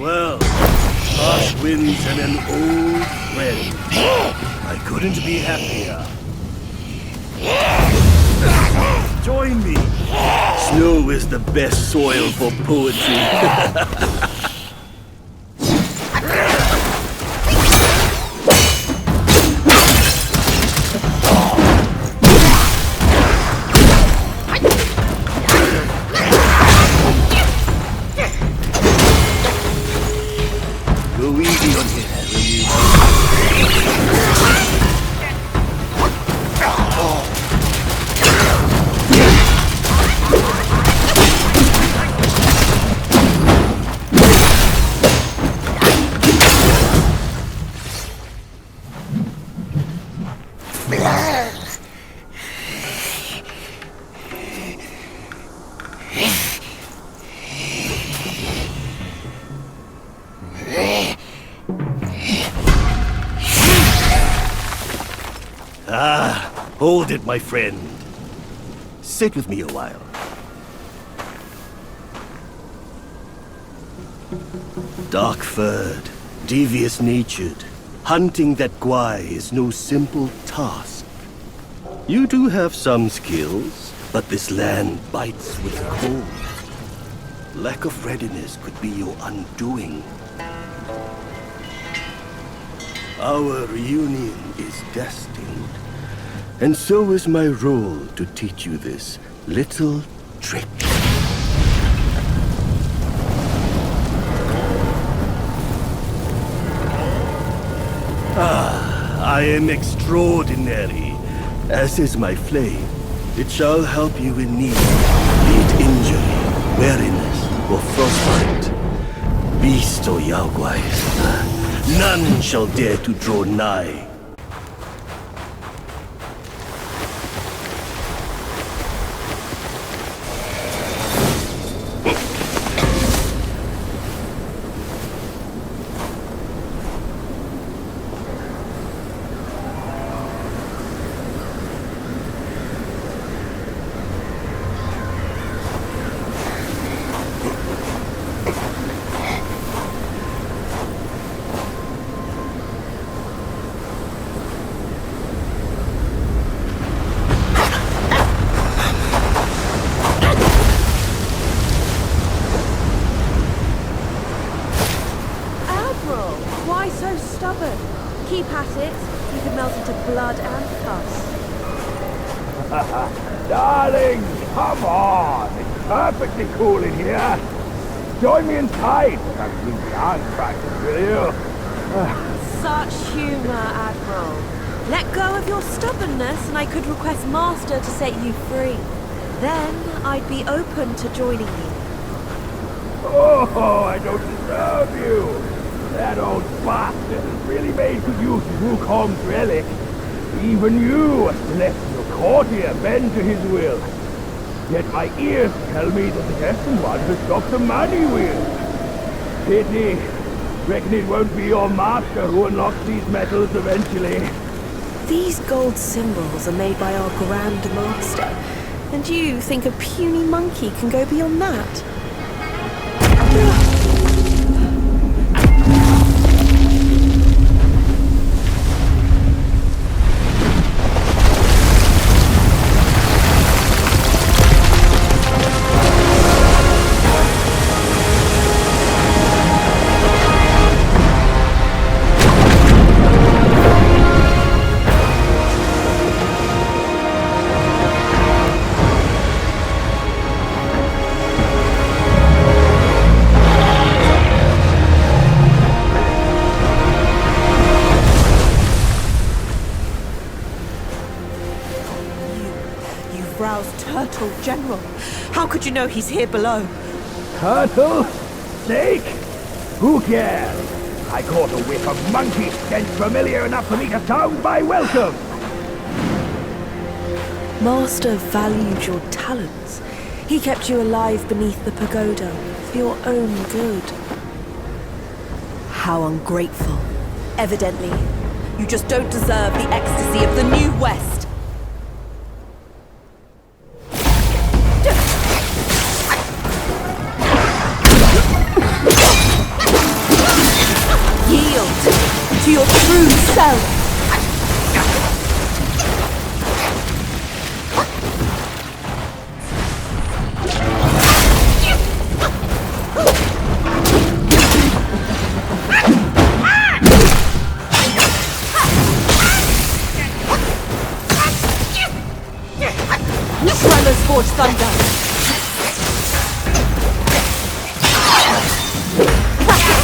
Well, harsh winds and an old friend. I couldn't be happier. Join me. Snow is the best soil for poetry. Go easy on him, will you? Hold it, my friend. Sit with me a while. Dark-furred, devious-natured, hunting that Gwai is no simple task. You do have some skills, but this land bites with cold. Lack of readiness could be your undoing. Our reunion is destined. And so is my role to teach you this little trick. I am extraordinary, as is my flame. It shall help you in need, be it injury, weariness, or frostbite. Beast or Yaoguais, none shall dare to draw nigh. Keep at it. You can melt into blood and pus. Darling, come on. It's perfectly cool in here. Join me inside. Have some dance practice, will you? Such humor, Admiral. Let go of your stubbornness and I could request Master to set you free. Then I'd be open to joining you. Oh, I don't deserve you. That old bastard has really made good use of Wukong's relic. Even you, a celestial courtier, bend to his will. Yet my ears tell me that the Destined One has stopped the money wheel. Pity. Reckon it won't be your master who unlocks these metals eventually. These gold symbols are made by our Grand Master, and you think a puny monkey can go beyond that? powerful general. How could you know he's here below? Turtle? Snake? Who cares? I caught a whiff of monkey stench familiar enough for me to sound my welcome! Master valued your talents. He kept you alive beneath the pagoda for your own good. How ungrateful. Evidently, you just don't deserve the ecstasy of the New West. Yield to your true self. Forge thunder.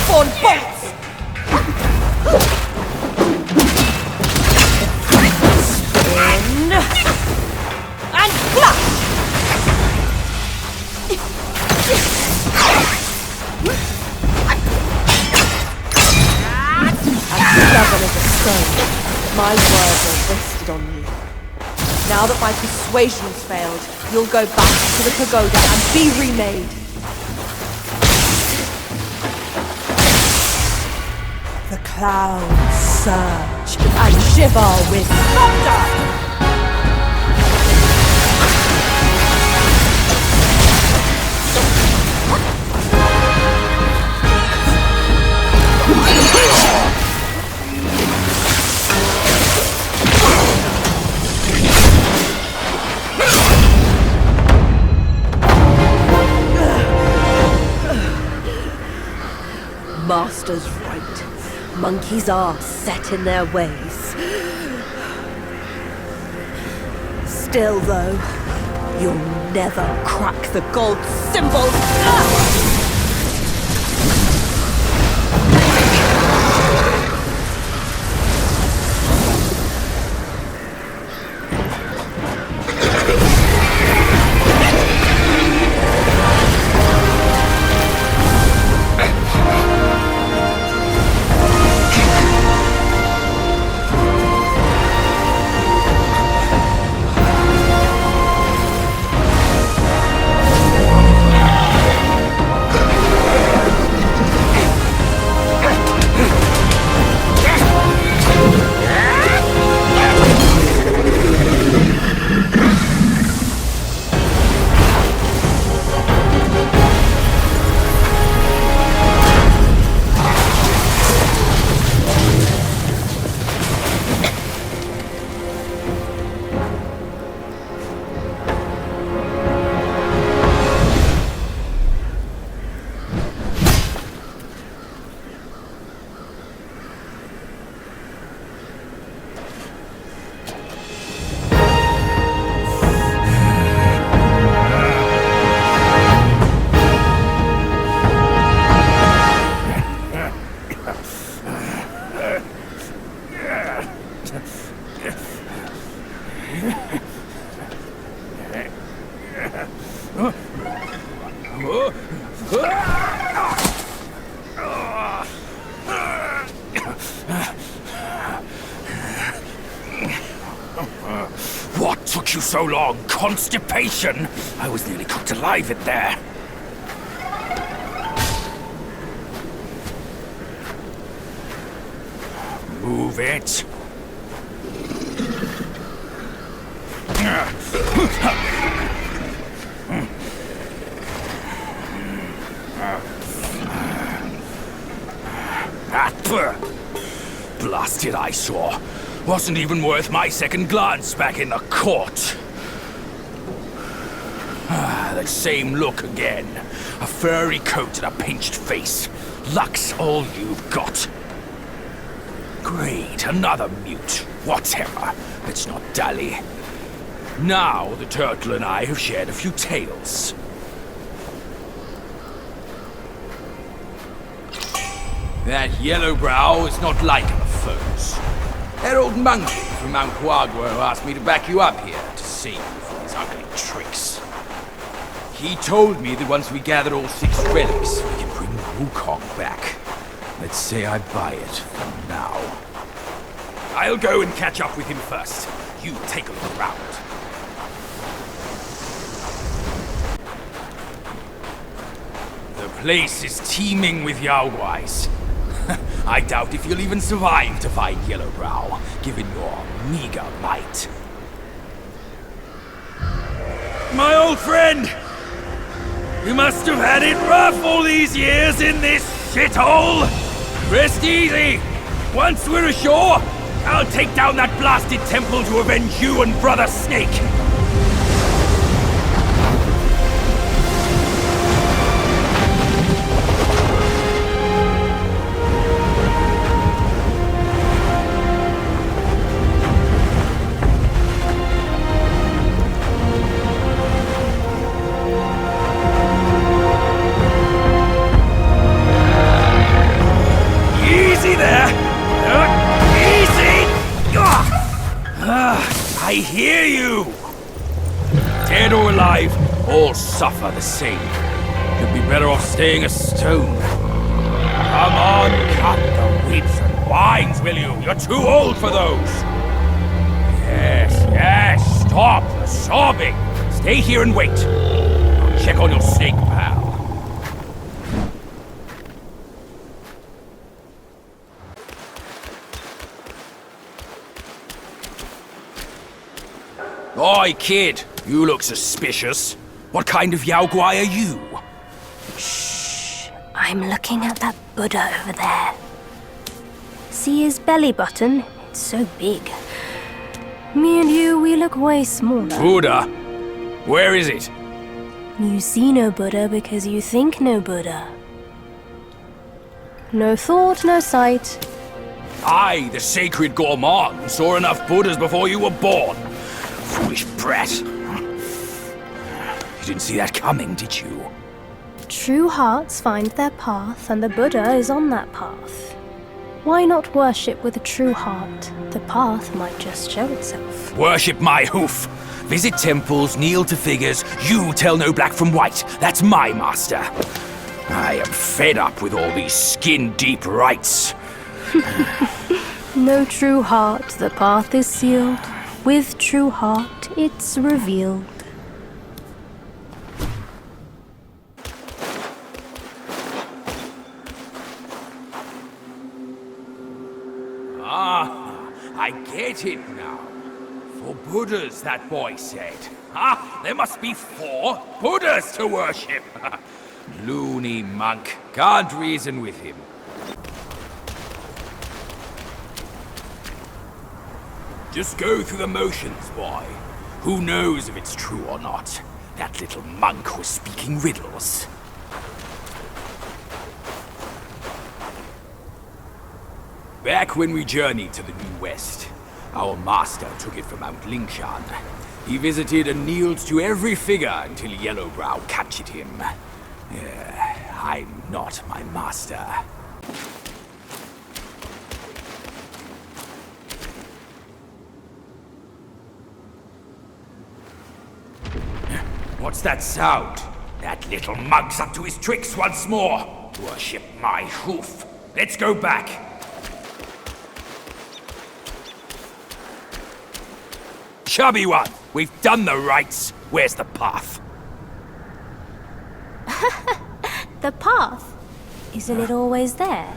Spawn bolts. Spin and flash. As stubborn as a stone, my words are rested on you. Now that my persuasion's failed, you'll go back to the pagoda and be remade. The clouds surge and shiver with thunder! Master's right. Monkeys are set in their ways. Still, though, you'll never crack the gold symbols. What took you so long? Constipation? I was nearly cooked alive in there. Move it. Blasted eyesore. Wasn't even worth my second glance back in the court. That same look again. A furry coat and a pinched face. Luck's all you've got. Great, another mute. Whatever. Let's not dally. Now the turtle and I have shared a few tales. That yellow brow is not like our foes. That old monkey from Mount Huagua who asked me to back you up here to save you from his ugly tricks. He told me that once we gather all 6 relics, we can bring Wukong back. Let's say I buy it for now. I'll go and catch up with him first. You take a look around. The place is teeming with Yaoguais. I doubt if you'll even survive to find Yellowbrow, given your meager might. My old friend! You must have had it rough all these years in this shithole! Rest easy! Once we're ashore, I'll take down that blasted temple to avenge you and Brother Snake! I hear you! Dead or alive, all suffer the same. You'd be better off staying a stone. Come on, cut the whips and wines, will you? You're too old for those! Yes, stop the sobbing! Stay here and wait. I'll check on your snake, pal. Oi, kid! You look suspicious. What kind of Yaoguai are you? Shh. I'm looking at that Buddha over there. See his belly button? It's so big. Me and you, we look way smaller. Buddha? Where is it? You see no Buddha because you think no Buddha. No thought, no sight. I, the sacred gourmand, saw enough Buddhas before you were born. Foolish brat. You didn't see that coming, did you? True hearts find their path, and the Buddha is on that path. Why not worship with a true heart? The path might just show itself. Worship my hoof. Visit temples, kneel to figures. You tell no black from white. That's my master. I am fed up with all these skin-deep rites. No true heart, the path is sealed. With true heart, it's revealed. Ah, I get it now. 4 Buddhas, that boy said. Ah, there must be 4 Buddhas to worship. Loony monk. Can't reason with him. Just go through the motions, boy. Who knows if it's true or not? That little monk was speaking riddles. Back when we journeyed to the New West, our master took it from Mount Lingshan. He visited and kneeled to every figure until Yellowbrow captured him. I'm not my master. What's that sound? That little monk's up to his tricks once more. Worship my hoof. Let's go back. Chubby one, we've done the rites. Where's the path? The path? Isn't it always there?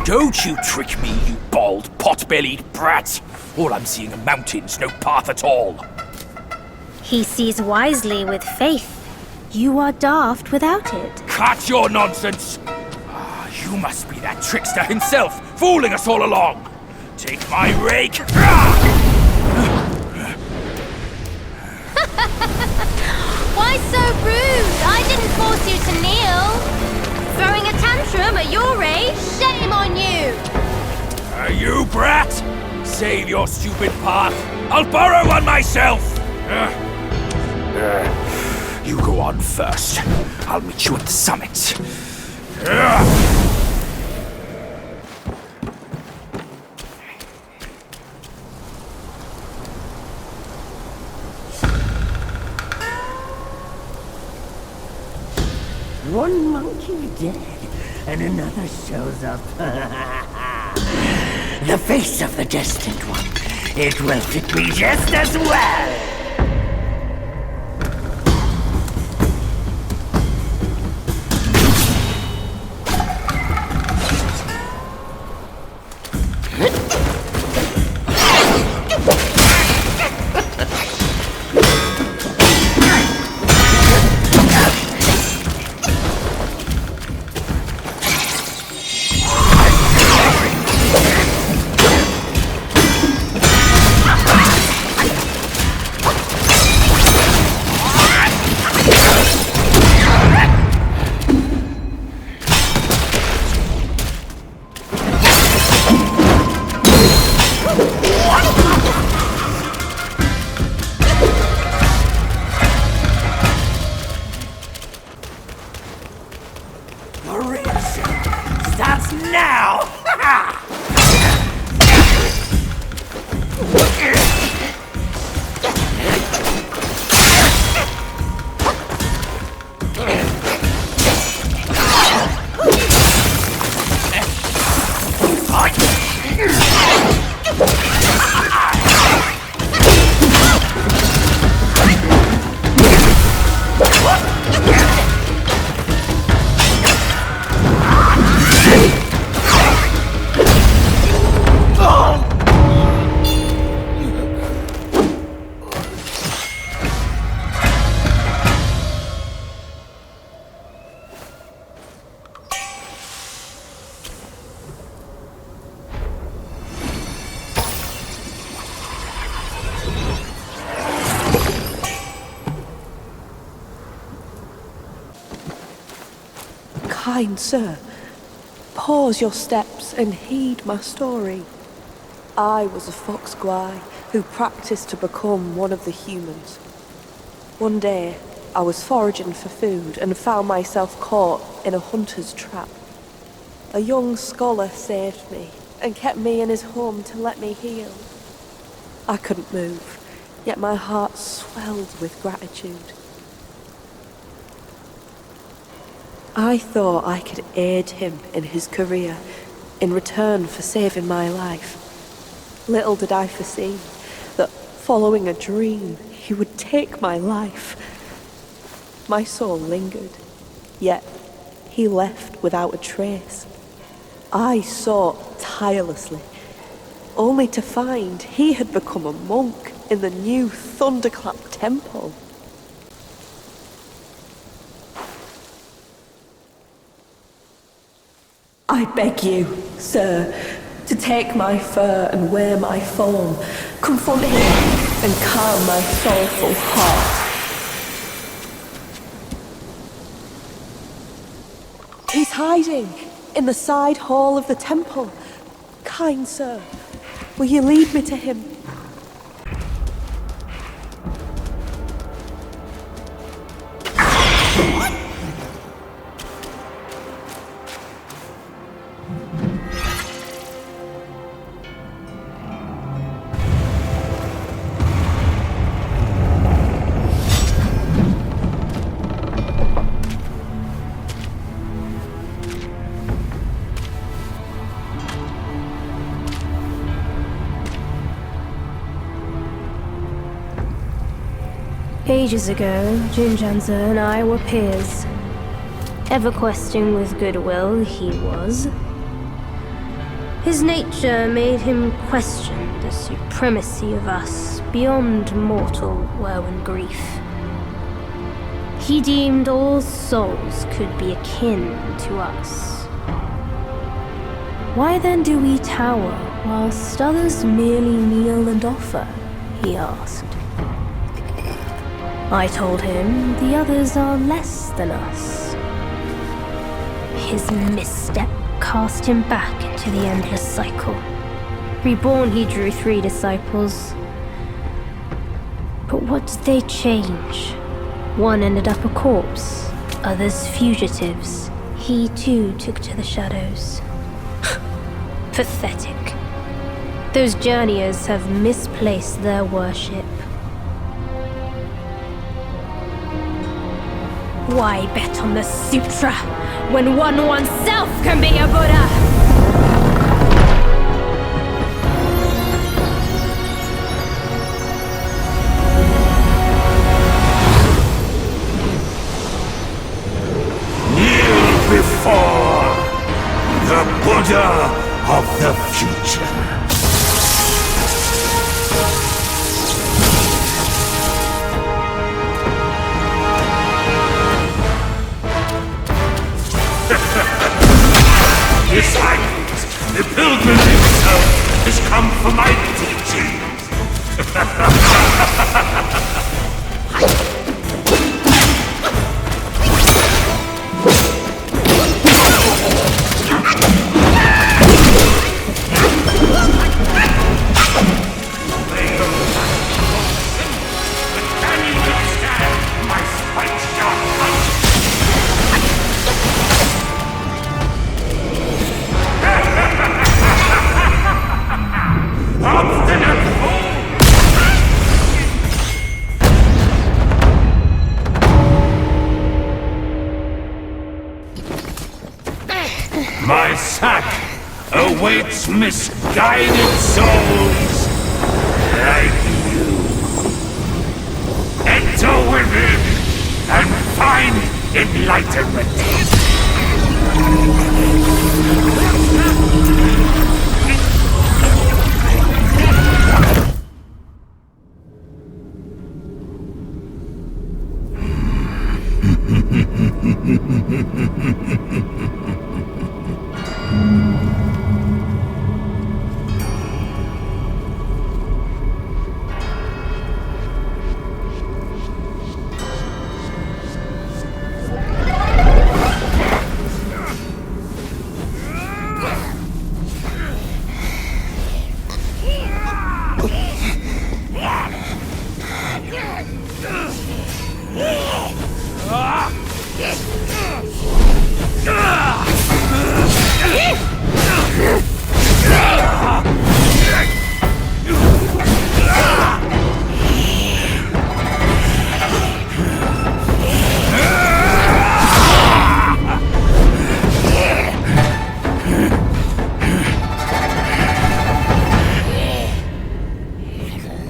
Don't you trick me, you bald, pot-bellied brat! All I'm seeing are mountains, no path at all. He sees wisely with faith. You are daft without it. Cut your nonsense! You must be that trickster himself, fooling us all along! Take my rake! Why so rude? I didn't force you to kneel. Throwing a tantrum at your age? Shame on you! You brat! Save your stupid path. I'll borrow one myself! You go on first. I'll meet you at the summit. One monkey dead, and another shows up. The face of the Destined One. It will fit me just as well. Starts now! Kind sir, pause your steps and heed my story. I was a fox guy who practiced to become one of the humans. One day, I was foraging for food and found myself caught in a hunter's trap. A young scholar saved me and kept me in his home to let me heal. I couldn't move, yet my heart swelled with gratitude. I thought I could aid him in his career in return for saving my life. Little did I foresee that following a dream, he would take my life. My soul lingered, yet he left without a trace. I sought tirelessly, only to find he had become a monk in the new Thunderclap Temple. I beg you, sir, to take my fur and wear my form, confront him and calm my soulful heart. He's hiding in the side hall of the temple. Kind sir, will you lead me to him? Ages ago, Jinjanza and I were peers. Ever questing with goodwill, he was. His nature made him question the supremacy of us beyond mortal woe and grief. He deemed all souls could be akin to us. Why then do we tower whilst others merely kneel and offer? He asked. I told him the others are less than us. His misstep cast him back into the endless cycle. Reborn, he drew 3 disciples. But what did they change? One ended up a corpse, others fugitives. He too took to the shadows. Pathetic. Those journeyers have misplaced their worship. Why bet on the sutra when one oneself can be a Buddha? Before the Buddha of the future. Disciples, the pilgrim himself has come for my teachings. My sack awaits misguided souls like you. Enter within and find enlightenment.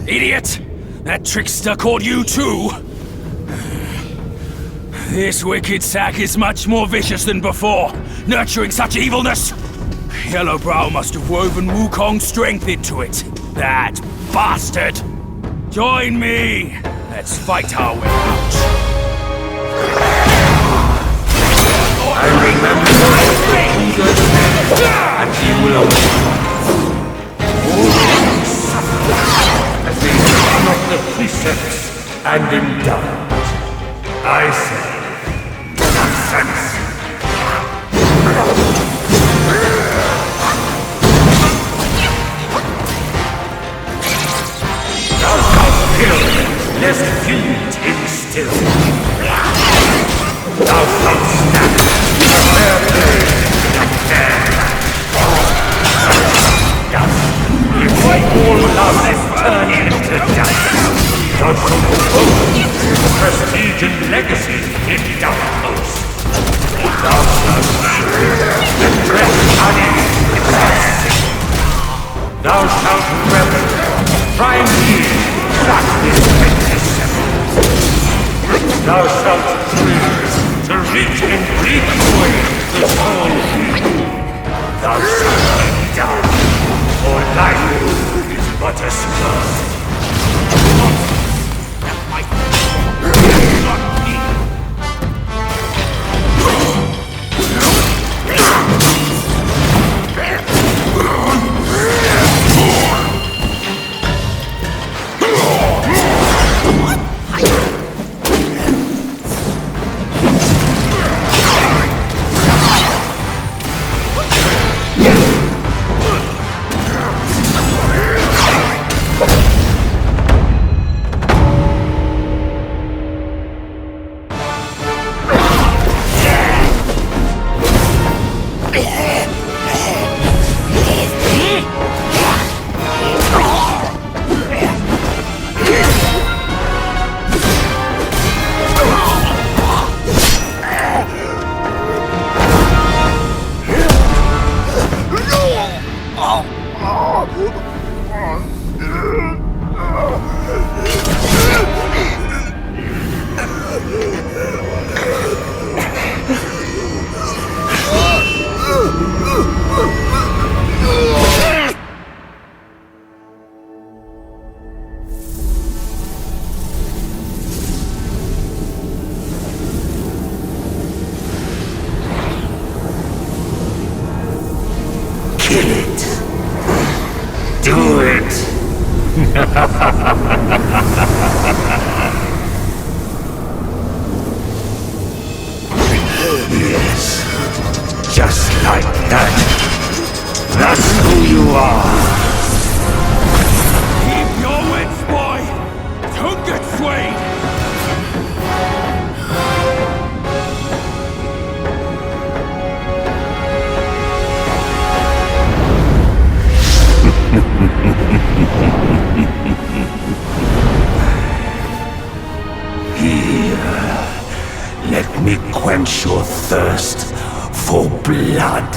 Idiot! That trickster caught you too! This wicked sack is much more vicious than before, nurturing such evilness! Yellowbrow must have woven Wukong's strength into it. That bastard! Join me! Let's fight our way out. I remember Buddha's name, and he will as they come up the precepts and indulge. I say, nonsense! Thou shalt kill, lest feud instill. Thou shalt snap their blade and dare. Dust, if we all love this turn into dust, thou shalt own prestige and legacy in doubtpost. Thou shalt the dread anew. Thou shalt revel, prime years, track this apprentice. Thou shalt dream to reach and breathe away the soul. Thou shalt die, for life is but a scar. Yes, just like that. That's who you are. Keep your wits, boy! Don't get swayed! Here, let me quench your thirst for blood.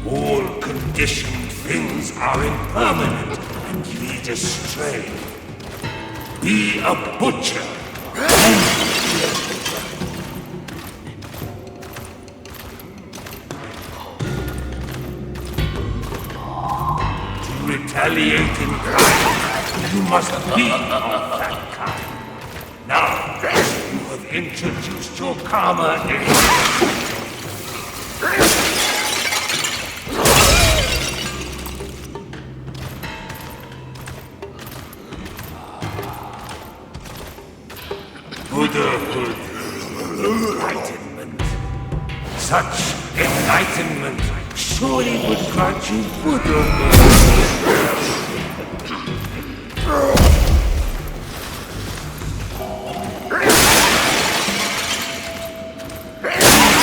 All conditioned things are impermanent and lead astray. Be a butcher. To retaliate in kind, you must be of that kind. Now, you have introduced your karma in. Buddhahood, enlightenment. Such enlightenment surely would grant you Buddhahood.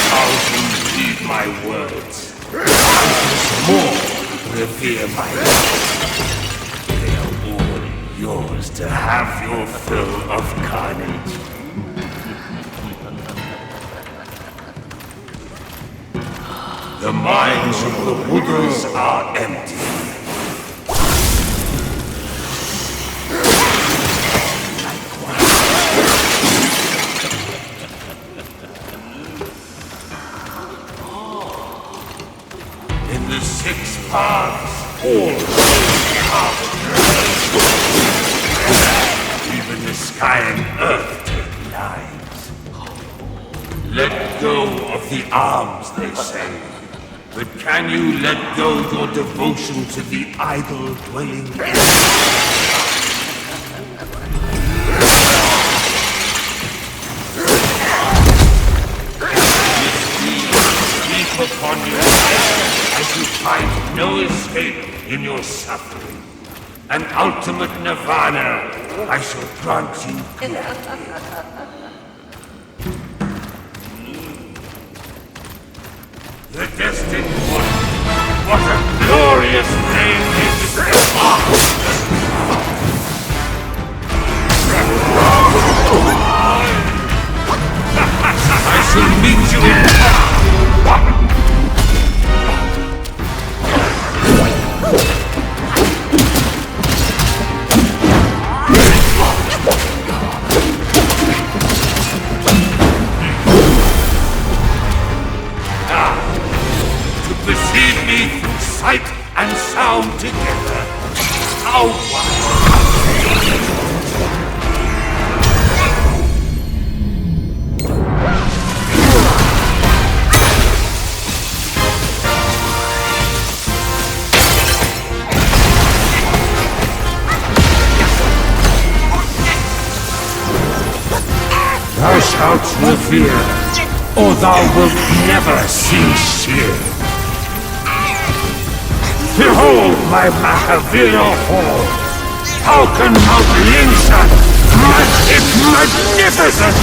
How do you heed my words? Countless more revere my love. They are all yours to have your fill of carnage. The minds of the Buddhas are empty. In the six paths, all are even the sky and earth take lives. Let go of the arms, they say. But can you let go your devotion to the idol dwelling in? Deep upon your head as you find no escape in your suffering. An ultimate nirvana I shall grant you gladly. The Destined One. What a glorious name is this! I shall meet you in sight and sound together. How Thou shalt revere, or thou wilt never cease here. Behold my Mahavira hall! How can Mount Linsa match its magnificence?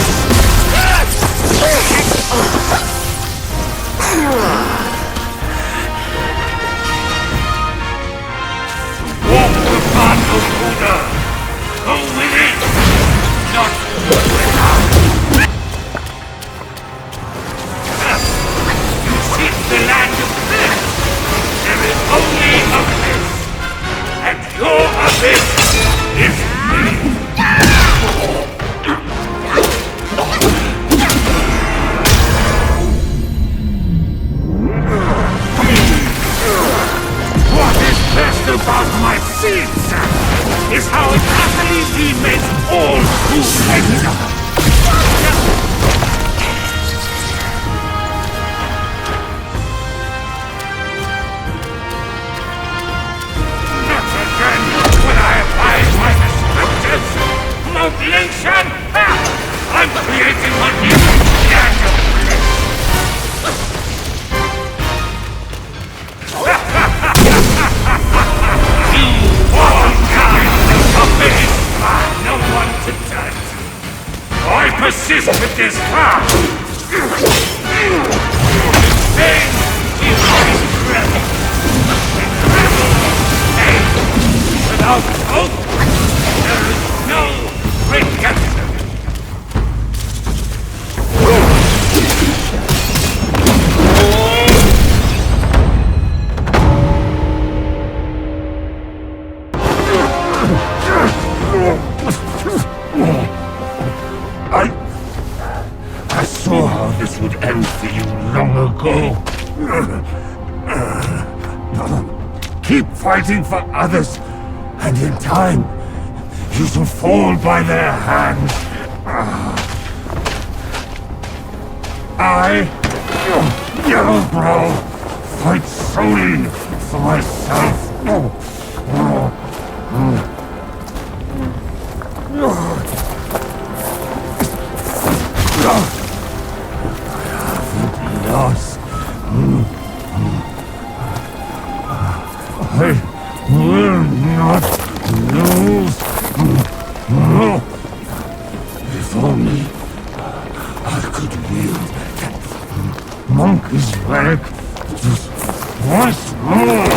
Walk the path of Buddha! Go with it, not without! You seek the land of bliss! This is me! What is best about my seeds is how it utterly remakes all who hate each other. Not again will I abide by the scriptures! Mutilation! I'm creating what you can. No one to turn to. I persist with this path. Then we find relic. Without hope, there is no redemption. I saw how this would end for you long ago. Keep fighting for others, and in time, you shall fall by their hands. I, Yellow Brow, fight solely for myself. Lost. I will not lose. If only I could wield that monkey's relic just once more.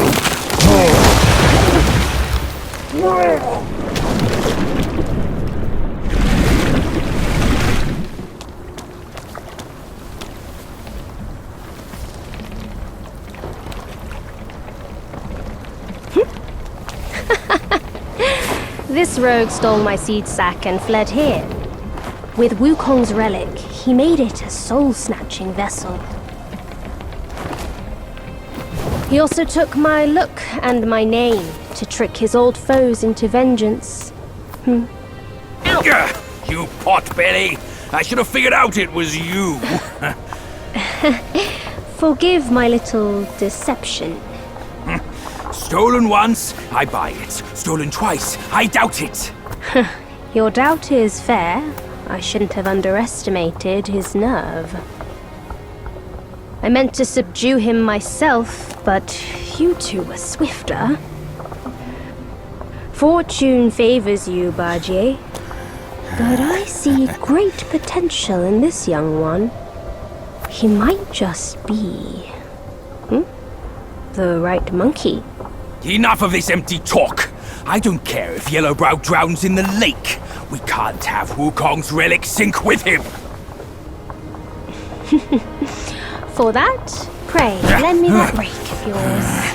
This rogue stole my seed sack and fled here. With Wukong's relic, he made it a soul-snatching vessel. He also took my look and my name to trick his old foes into vengeance. You potbelly! I should have figured out it was you! Forgive my little deception. Stolen once, I buy it. Stolen twice, I doubt it. Your doubt is fair. I shouldn't have underestimated his nerve. I meant to subdue him myself, but you two were swifter. Fortune favors you, Bajie. But I see great potential in this young one. He might just be... the right monkey. Enough of this empty talk! I don't care if Yellowbrow drowns in the lake. We can't have Wukong's relic sink with him! For that, pray, lend me that rake of yours.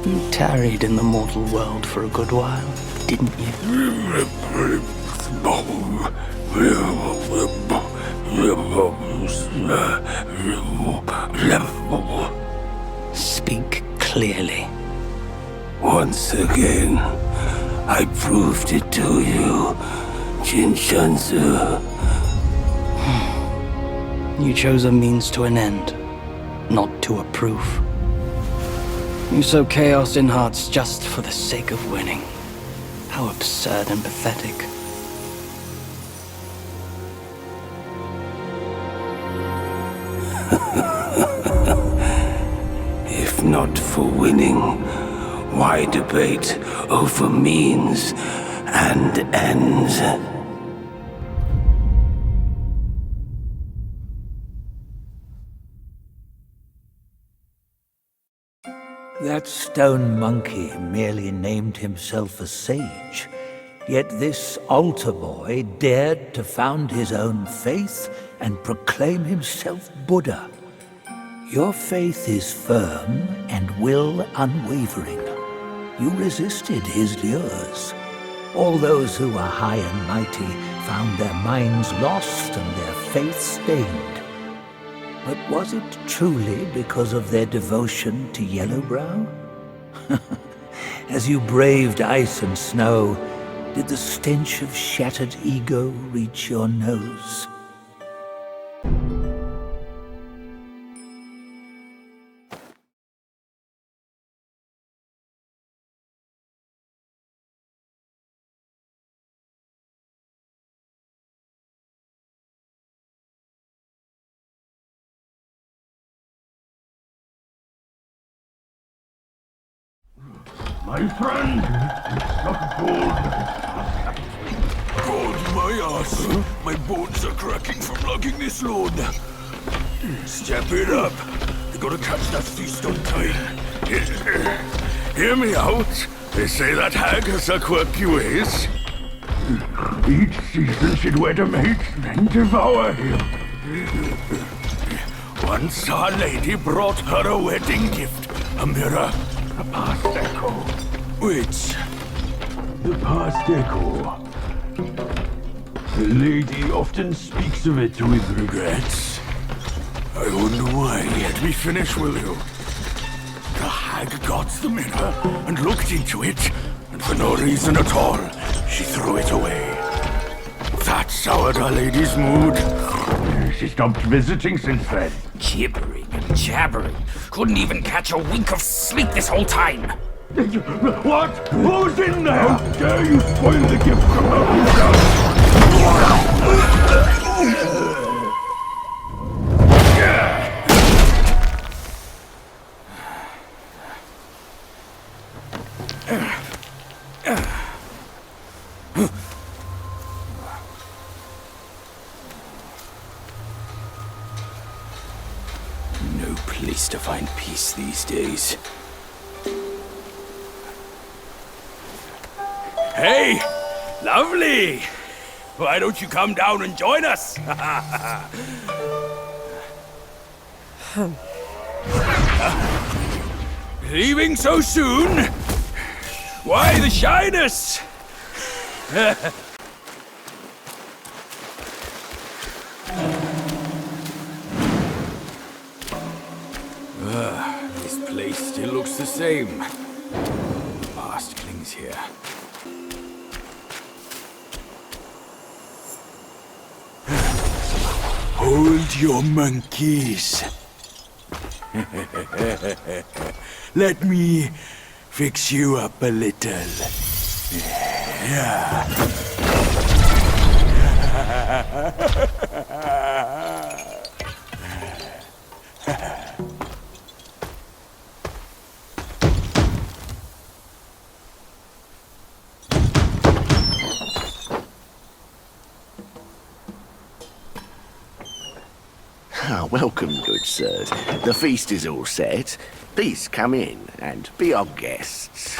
You tarried in the mortal world for a good while, didn't you? Speak clearly. Once again, I proved it to you, Jinshanzu. You chose a means to an end, not to a proof. You sow chaos in hearts just for the sake of winning. How absurd and pathetic. If not for winning, why debate over means and ends? That stone monkey merely named himself a sage, yet this altar boy dared to found his own faith and proclaim himself Buddha. Your faith is firm and will unwavering. You resisted his lures. All those who were high and mighty found their minds lost and their faith stained. But was it truly because of their devotion to Yellowbrow? As you braved ice and snow, did the stench of shattered ego reach your nose? My friend, not gold. God, my ass. My bones are cracking from lugging this load. Step it up. You gotta catch that feast on time. Hear me out. They say that hag has her quirky ways. Each season she'd wed a mate, then devour him. Once our lady brought her a wedding gift. A mirror. A past echo. Which? The past echo. The lady often speaks of it with regrets. wonder why. Let me finish, will you? The hag got the mirror and looked into it, and for no reason at all, she threw it away. That soured our lady's mood. She stopped visiting since then. Gibbering and jabbering. Couldn't even catch a wink of sleep this whole time. What? Who's in there? How dare you spoil the gift from yourself? No place to find peace these days. Hey! Lovely! Why don't you come down and join us? Leaving so soon? Why the shyness? This place still looks the same. The past clings here. Hold your monkeys. Let me fix you up a little. Yeah. Welcome, good sirs. The feast is all set. Please come in and be our guests.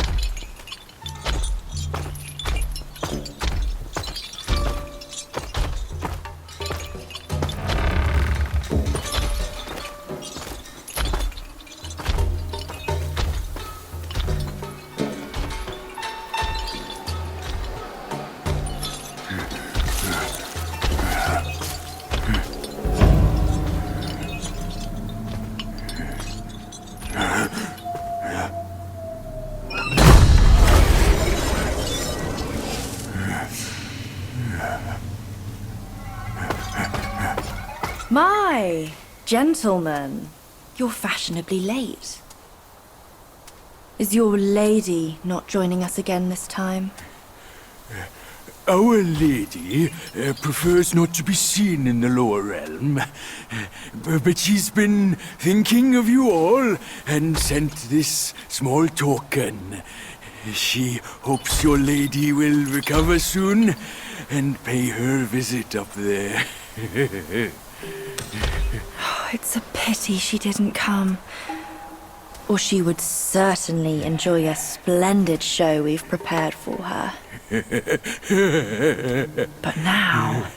My gentlemen, you're fashionably late. Is your lady not joining us again this time? Our lady prefers not to be seen in the lower realm, but she's been thinking of you all and sent this small token. She hopes your lady will recover soon and pay her visit up there. It's a pity she didn't come. Or she would certainly enjoy a splendid show we've prepared for her. But now,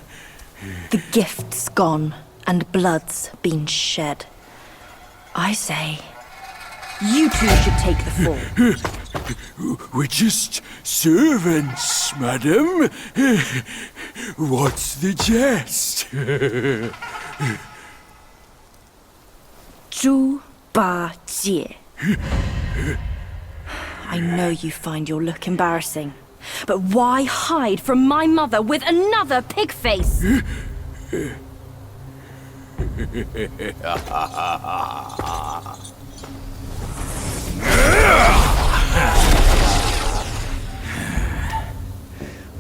the gift's gone and blood's been shed. I say, you two should take the fall. We're just servants, madam. What's the jest? Zhu Ba Jie. I know you find your look embarrassing, but why hide from my mother with another pig face?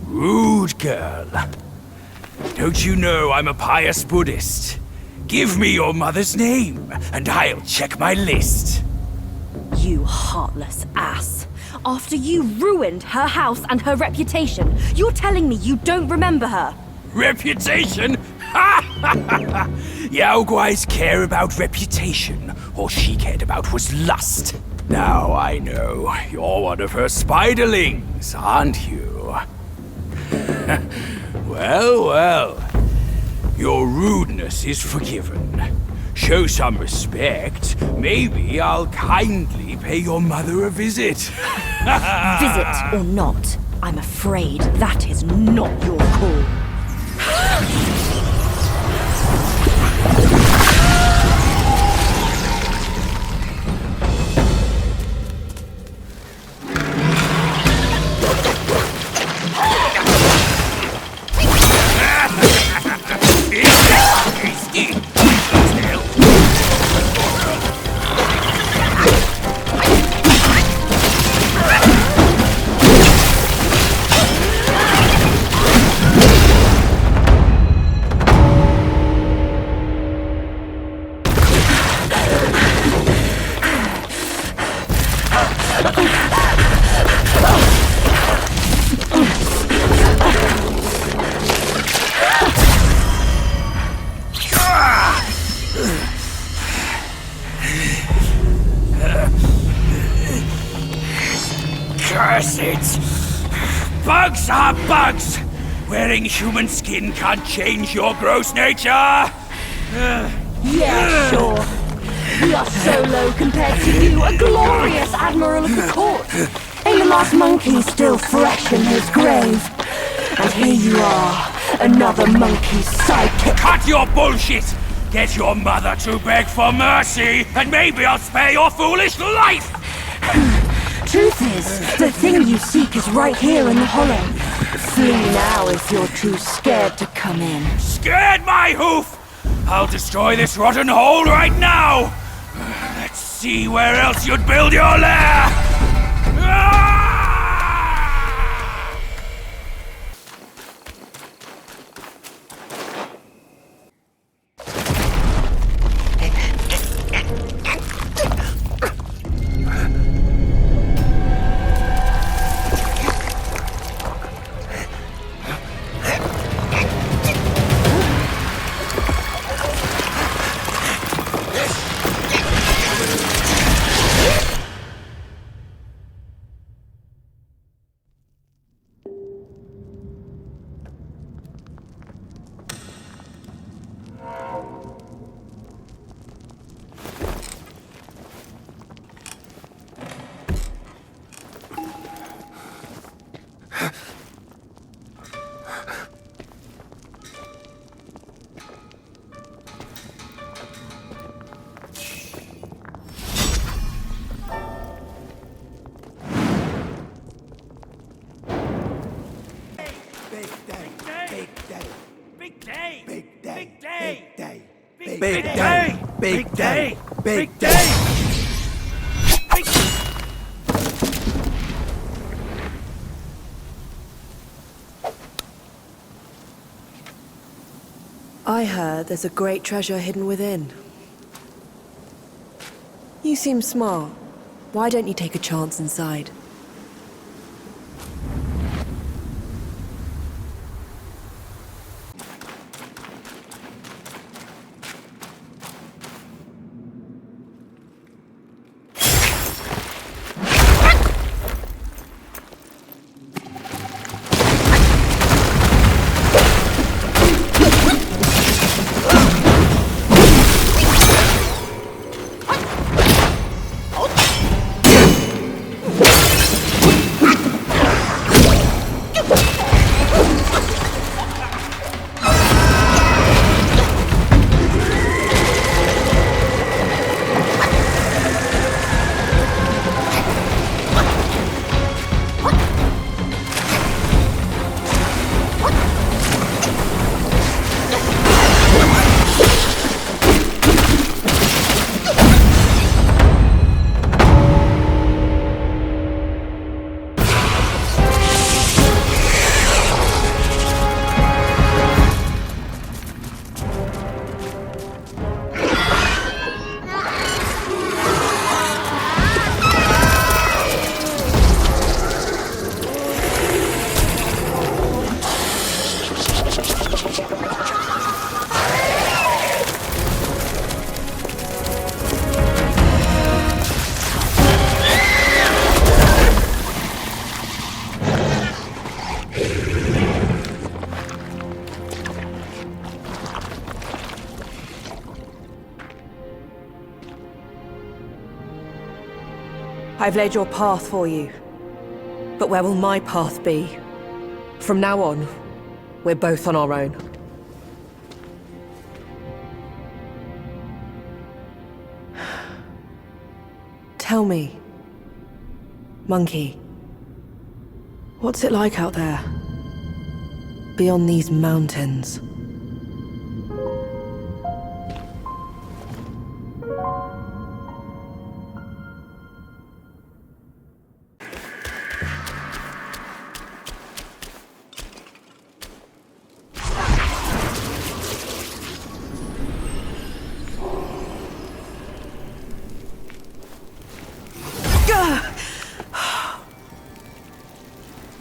Rude girl. Don't you know I'm a pious Buddhist? Give me your mother's name, and I'll check my list. You heartless ass. After you ruined her house and her reputation, you're telling me you don't remember her? Reputation? Yao Guai's care about reputation. All she cared about was lust. Now I know. You're one of her spiderlings, aren't you? Well, well. Your rudeness is forgiven. Show some respect. Maybe I'll kindly pay your mother a visit. Visit or not, I'm afraid that is not your call. Cursed! Bugs are bugs! Wearing human skin can't change your gross nature! Yeah, sure. We are so low compared to you, a glorious admiral of the court. Ain't the last monkey still fresh in his grave? And here you are, another monkey's sidekick. Cut your bullshit! Get your mother to beg for mercy, and maybe I'll spare your foolish life! Truth is, the thing you seek is right here in the hollow. Flee now if you're too scared to come in. Scared my hoof! I'll destroy this rotten hole right now! Let's see where else you'd build your lair! Big day! Big day! Big day! I heard there's a great treasure hidden within. You seem smart. Why don't you take a chance inside? I've laid your path for you. But where will my path be? From now on, we're both on our own. Tell me, monkey, what's it like out there? Beyond these mountains?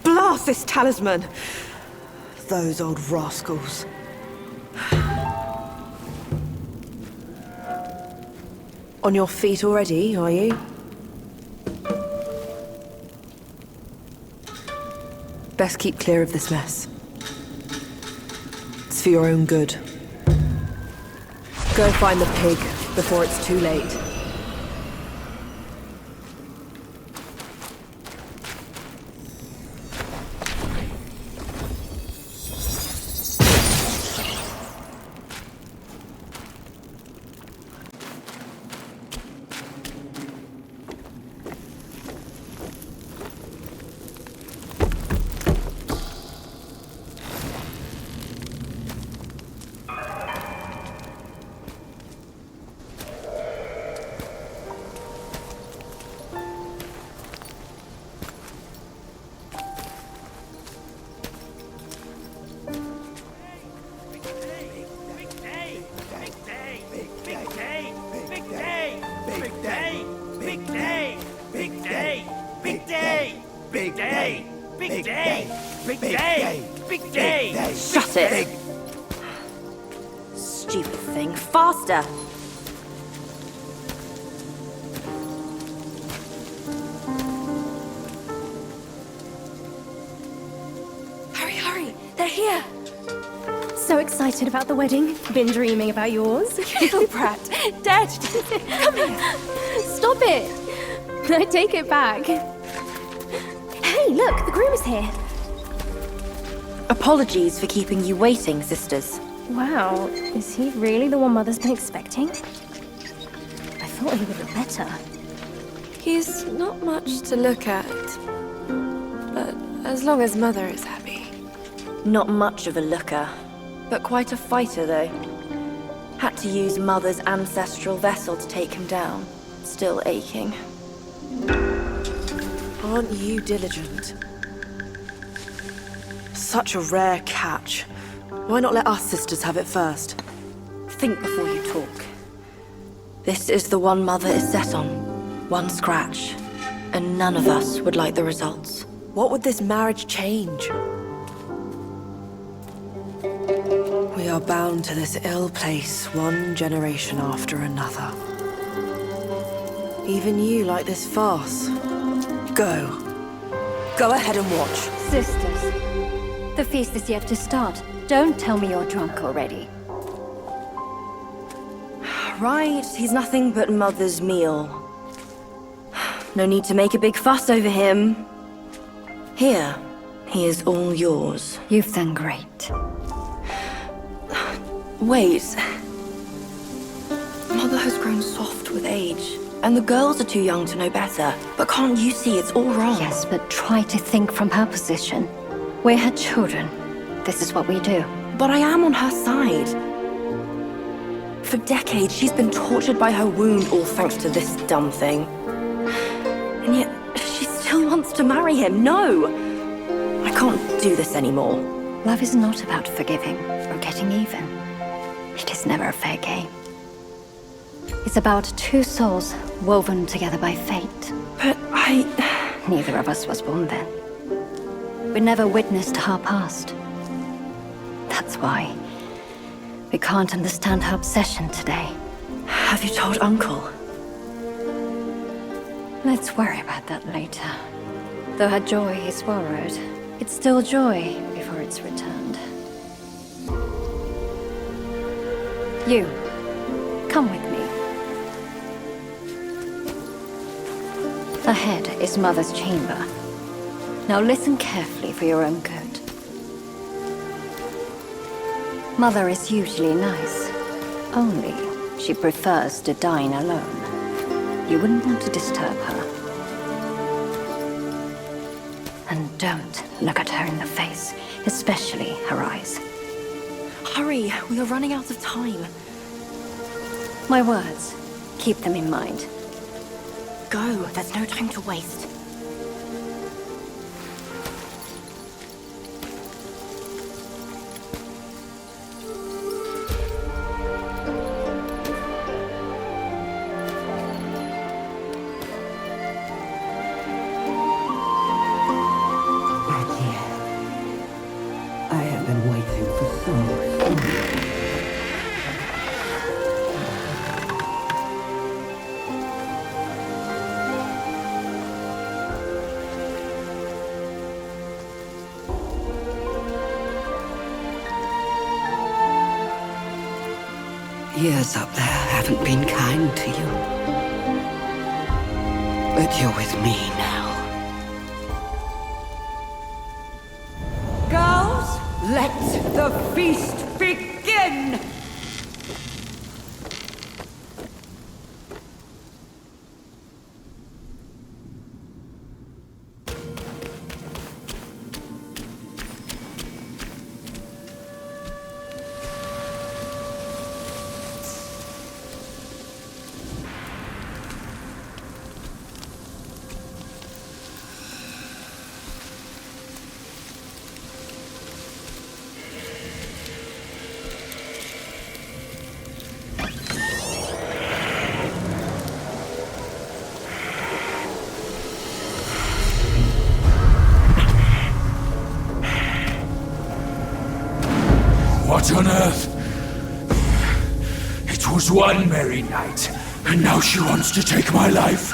Blast this talisman! Those old rascals. On your feet already, are you? Best keep clear of this mess. It's for your own good. Go find the pig before it's too late. Shut it! Stupid thing. Faster! Hurry, hurry! They're here! So excited about the wedding. Been dreaming about yours. Little brat. Dead. Come here! Stop it! I take it back. Hey, look! The groom is here. Apologies for keeping you waiting, sisters. Wow, is he really the one Mother's been expecting? I thought he would look better. He's not much to look at. But as long as Mother is happy. Not much of a looker, but quite a fighter, though. Had to use Mother's ancestral vessel to take him down. Still aching. Aren't you diligent? Such a rare catch. Why not let us sisters have it first? Think before you talk. This is the one Mother is set on. One scratch. And none of us would like the results. What would this marriage change? We are bound to this ill place one generation after another. Even you like this farce. Go. Go ahead and watch. Sisters, the feast is yet to start. Don't tell me you're drunk already. Right, he's nothing but Mother's meal. No need to make a big fuss over him. Here, he is all yours. You've done great. Wait. Mother has grown soft with age, and the girls are too young to know better. But can't you see it's all wrong? Yes, but try to think from her position. We're her children. This is what we do. But I am on her side. For decades, she's been tortured by her wound, all thanks to this dumb thing. And yet, she still wants to marry him. No! I can't do this anymore. Love is not about forgiving or getting even. It is never a fair game. It's about two souls woven together by fate. But Neither of us was born then. We never witnessed her past. That's why we can't understand her obsession today. Have you told Uncle? Let's worry about that later. Though her joy is borrowed, it's still joy before it's returned. You, come with me. Ahead is Mother's chamber. Now listen carefully for your own good. Mother is usually nice. Only she prefers to dine alone. You wouldn't want to disturb her. And don't look at her in the face, especially her eyes. Hurry, we are running out of time. My words, keep them in mind. Go, there's no time to waste. I have been waiting for so long. gods up there haven't been kind to you. But you're with me now. Girls, let the feast begin! What on earth? It was one merry night, and now she wants to take my life.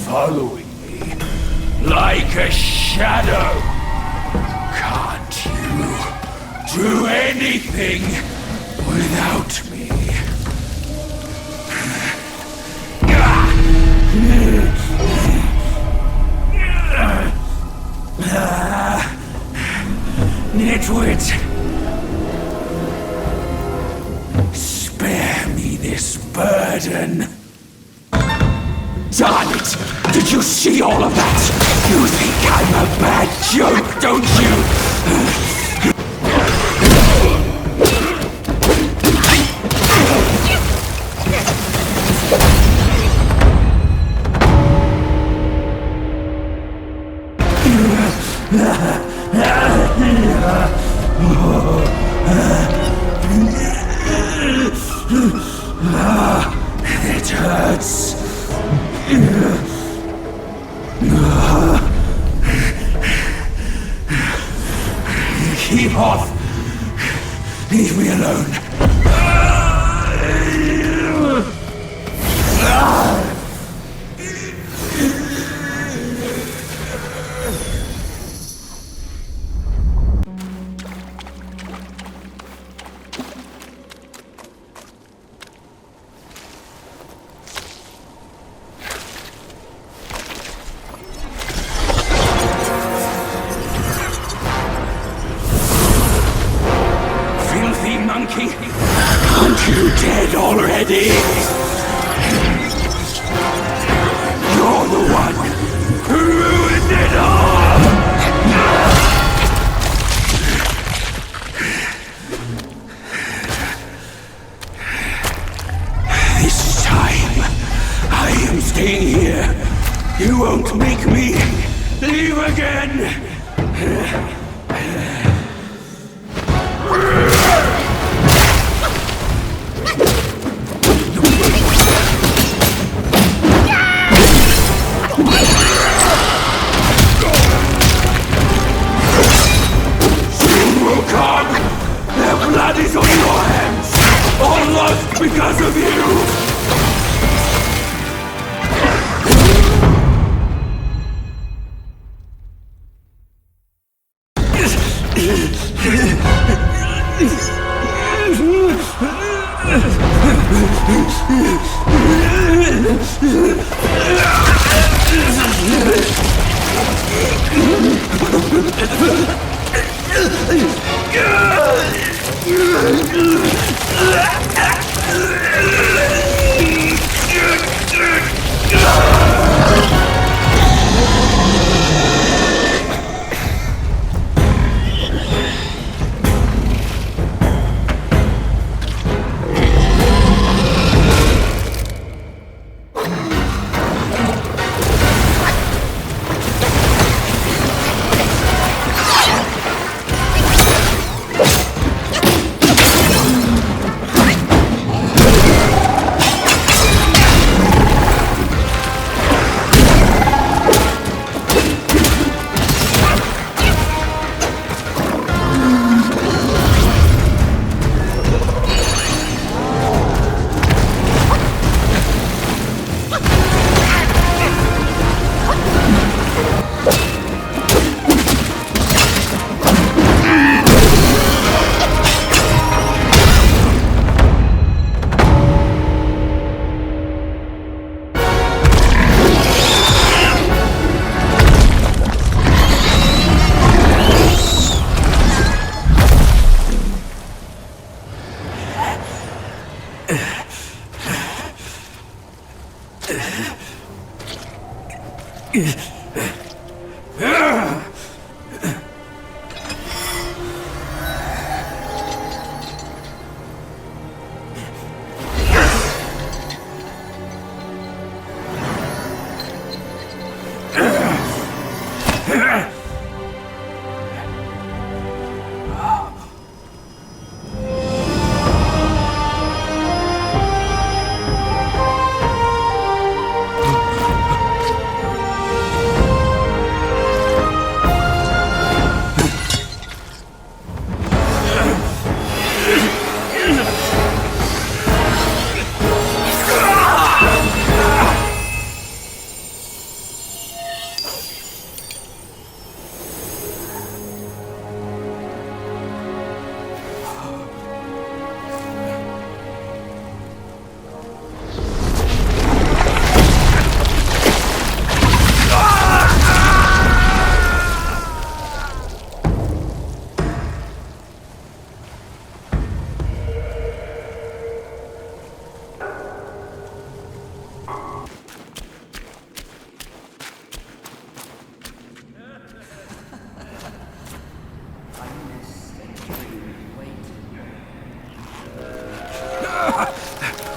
Following me like a shadow. Can't you do anything without me? Nitwit! Spare me this burden. Darn it! Did you see all of that? You think I'm a bad joke, don't you? It hurts. Keep off. Leave me alone. Aren't you dead already? You're the one who ruined it all! This time, I am staying here. You won't make me leave again! Their blood is on your hands! All lost because of you!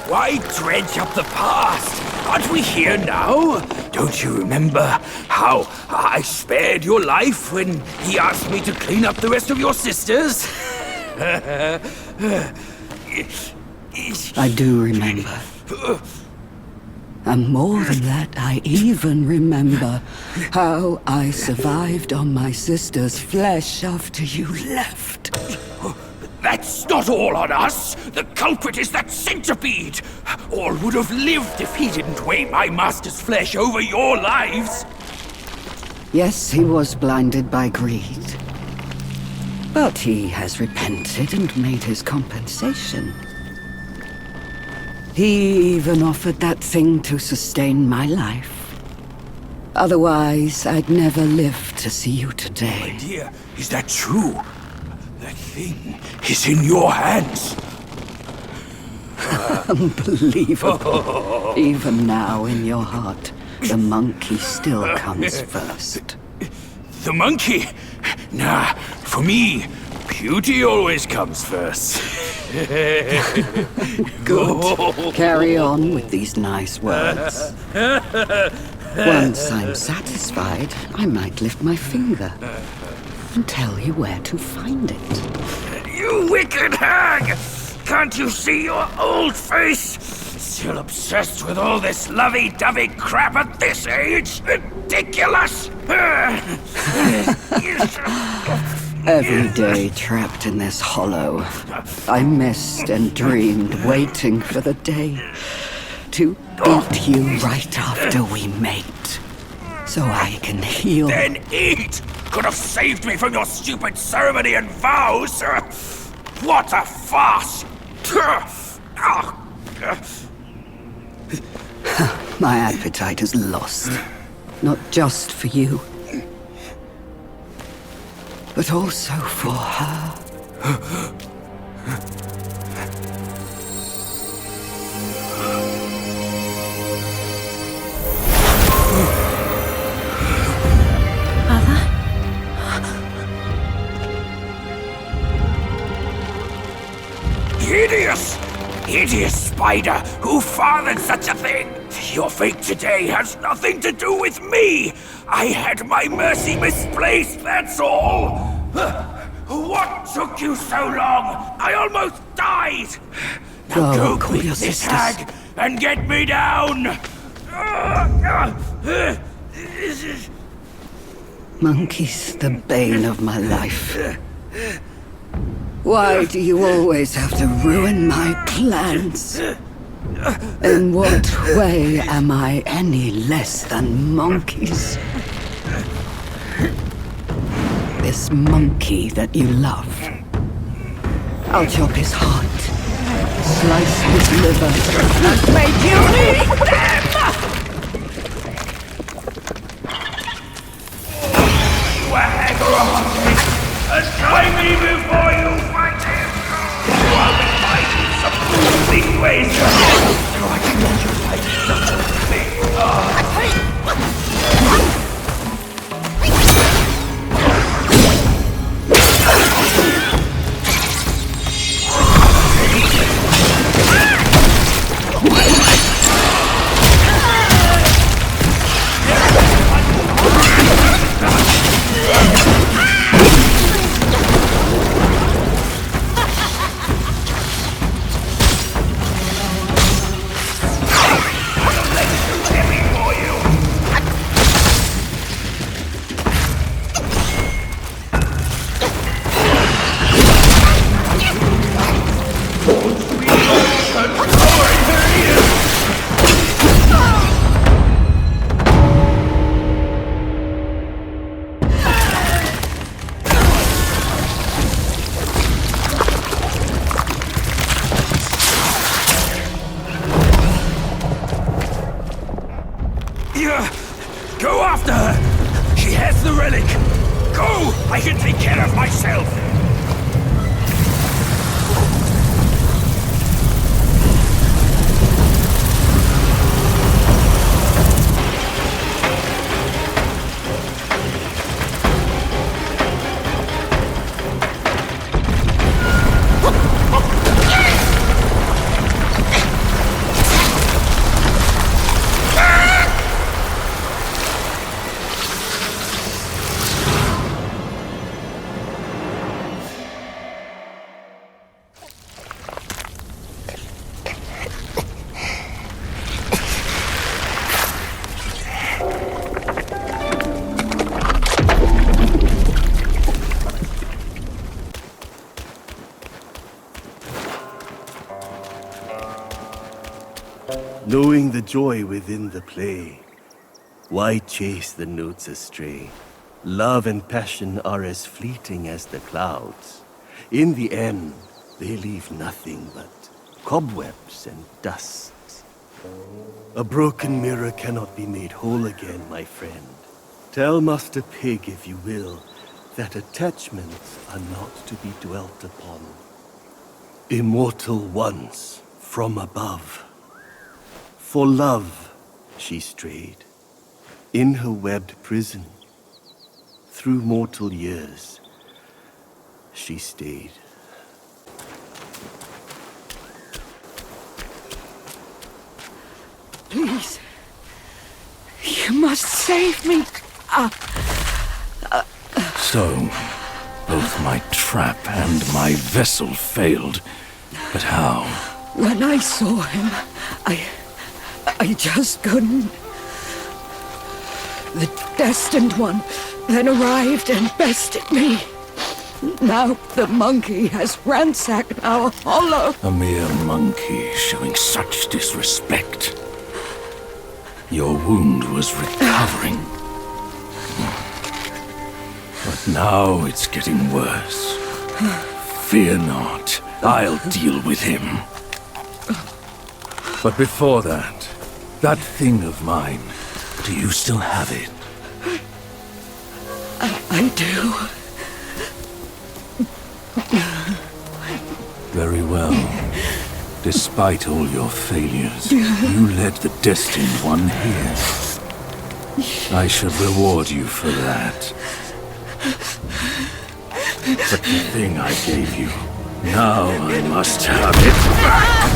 Why dredge up the past? Aren't we here now? Don't you remember how I spared your life when he asked me to clean up the rest of your sisters? I do remember. And more than that, I even remember how I survived on my sister's flesh after you left. That's not all on us! The culprit is that centipede! All would have lived if he didn't weigh my master's flesh over your lives! Yes, he was blinded by greed. But he has repented and made his compensation. He even offered that thing to sustain my life. Otherwise, I'd never live to see you today. My dear, is that true? That thing is in your hands. Unbelievable. Even now, in your heart, the monkey still comes first. The monkey? Nah, for me, beauty always comes first. Good. Carry on with these nice words. Once I'm satisfied, I might lift my finger and tell you where to find it. You wicked hag! Can't you see your old face? Still obsessed with all this lovey-dovey crap at this age? Ridiculous! Every day trapped in this hollow, I missed and dreamed, waiting for the day to eat you right after we mate, so I can heal. Then eat! Could have saved me from your stupid ceremony and vows! What a farce! My appetite is lost, not just for you, but also for her. Hideous! Hideous spider! Who fathered such a thing? Your fate today has nothing to do with me! I had my mercy misplaced, that's all! What took you so long? I almost died! Now go call your quick, this sisters. hag, and get me down! Monkey's the bane of my life. Why do you always have to ruin my plans? In what way am I any less than monkeys? This monkey that you love. I'll chop his heart, slice his liver, and make you eat them! You a hag or a monkey? Try me before you fight him! I'll be fighting some big ways! So I can let you fight such a thing! Go after her! She has the relic! Go! I can take care of myself! Knowing the joy within the play, why chase the notes astray? Love and passion are as fleeting as the clouds. In the end, they leave nothing but cobwebs and dust. A broken mirror cannot be made whole again, my friend. Tell Master Pig, if you will, that attachments are not to be dwelt upon. Immortal once from above. For love, she strayed, in her webbed prison. Through mortal years, she stayed. Please. You must save me. So, both my trap and my vessel failed. But how? When I saw him, I just couldn't. The Destined One then arrived and bested me. Now the monkey has ransacked our hollow. A mere monkey showing such disrespect. Your wound was recovering. But now it's getting worse. Fear not, I'll deal with him. But before that thing of mine, do you still have it? I do. Very well. Despite all your failures, you led the Destined One here. I shall reward you for that. But the thing I gave you, now I must have it back!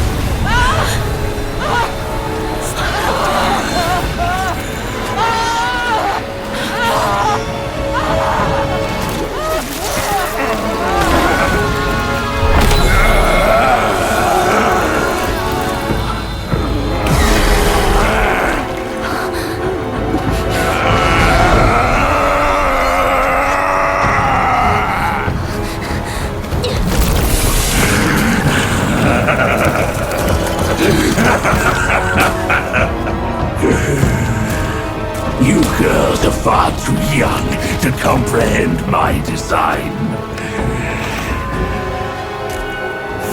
You girls are far too young to comprehend my design.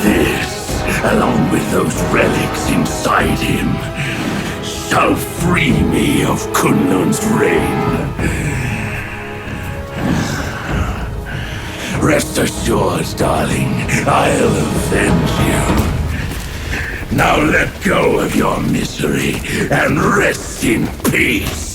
This, along with those relics inside him, shall free me of Kunlun's reign. Rest assured, darling, I'll avenge you. Now let go of your misery and rest in peace.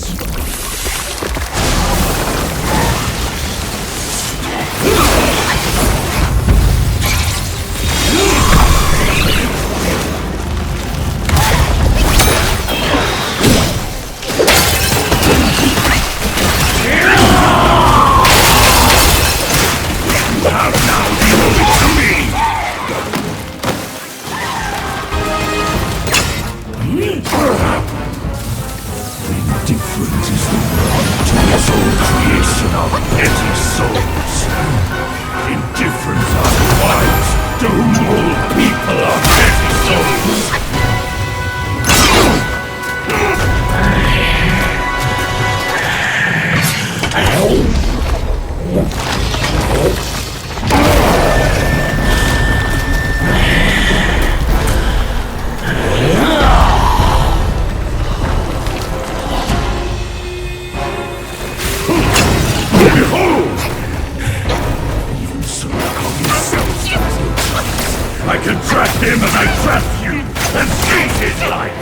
trust you and seize his life!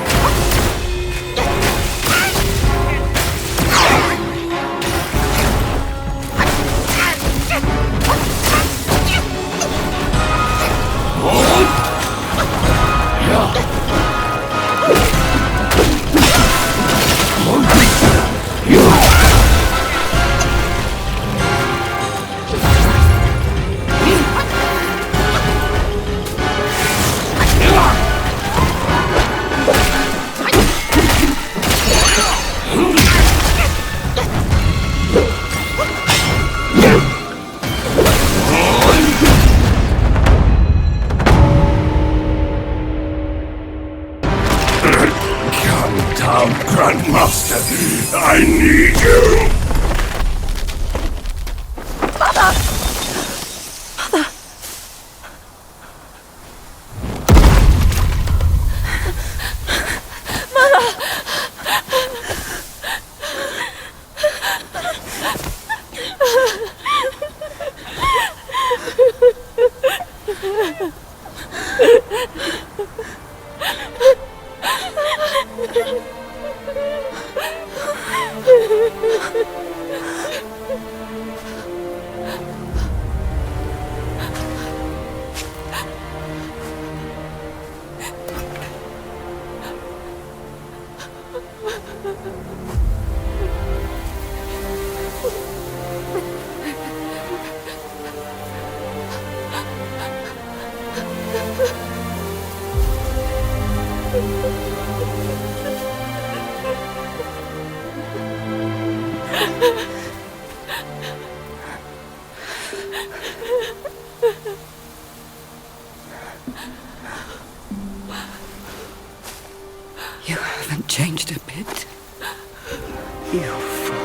Grandmaster, I need you! Mother! Mother! You haven't changed a bit. You fool.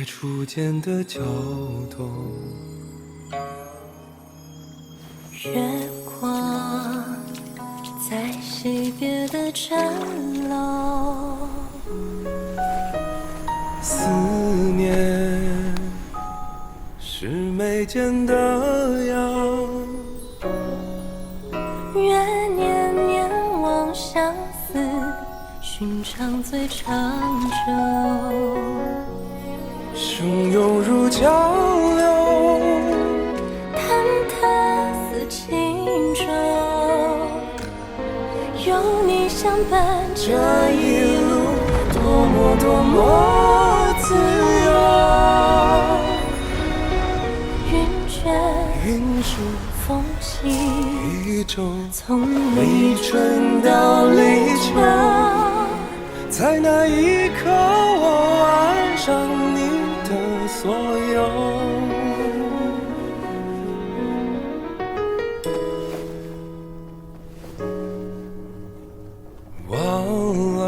初见的桥头，月光在惜别的城楼，思念是眉间的阳，愿年年望相思，寻常最长久。汹涌如江流，忐忑似轻舟，有你相伴，这一路多么多么自由。云卷云舒风起，一周，从立春到立秋，在那一刻我爱上你的所有。忘了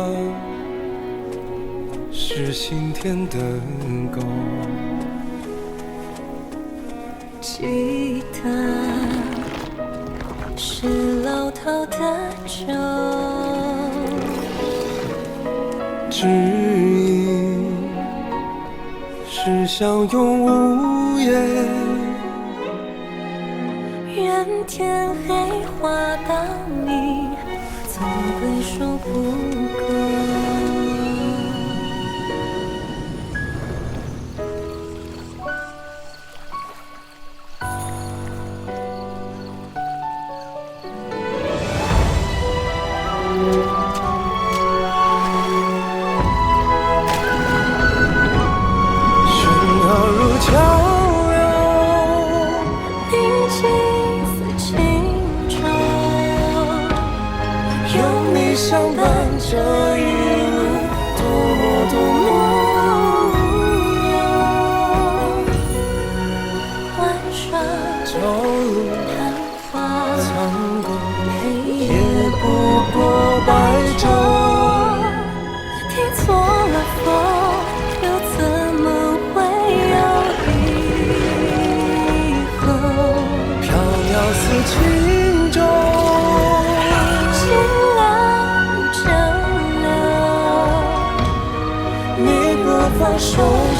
是心田的沟，记得是老饕的酒，知音是相拥无言，愿天黑花当你总归说不够。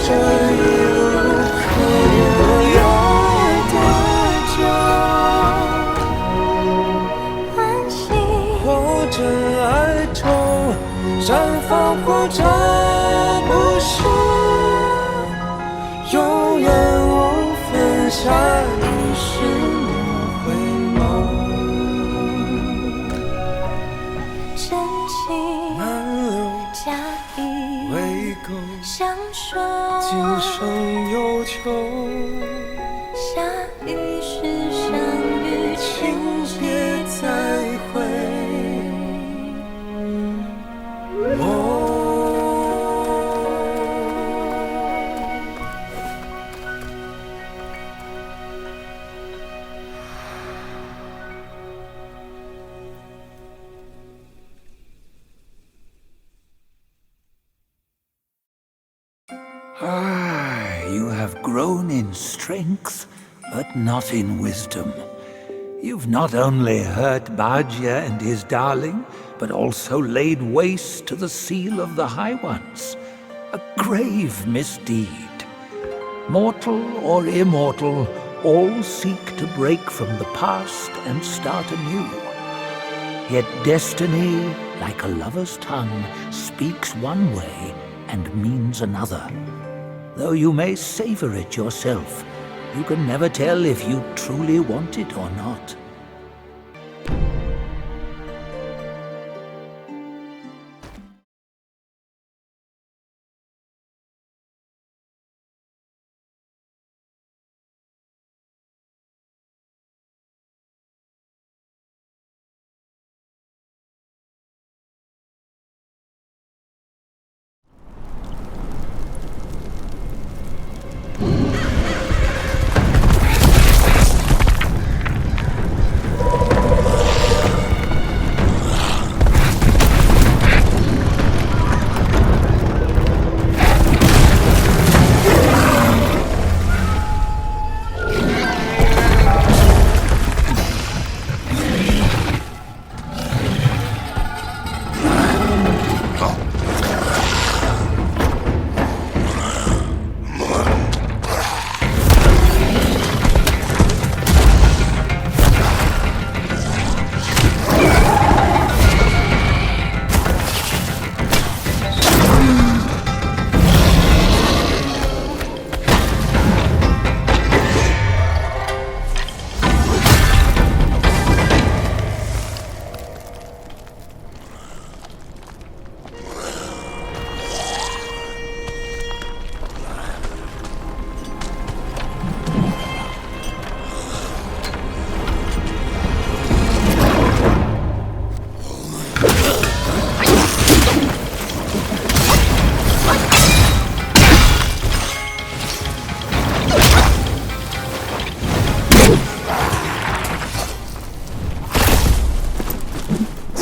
着一路黑夜的家，欢喜或真爱中绽放，或者不是，永远无分下一世莫回眸。真情满流假意为垢，相守，今生有求。下一世相遇，请别再回眸。You have grown in strength, but not in wisdom. You've not only hurt Bajia and his darling, but also laid waste to the seal of the High Ones. A grave misdeed. Mortal or immortal, all seek to break from the past and start anew. Yet destiny, like a lover's tongue, speaks one way and means another. Though you may savor it yourself, you can never tell if you truly want it or not.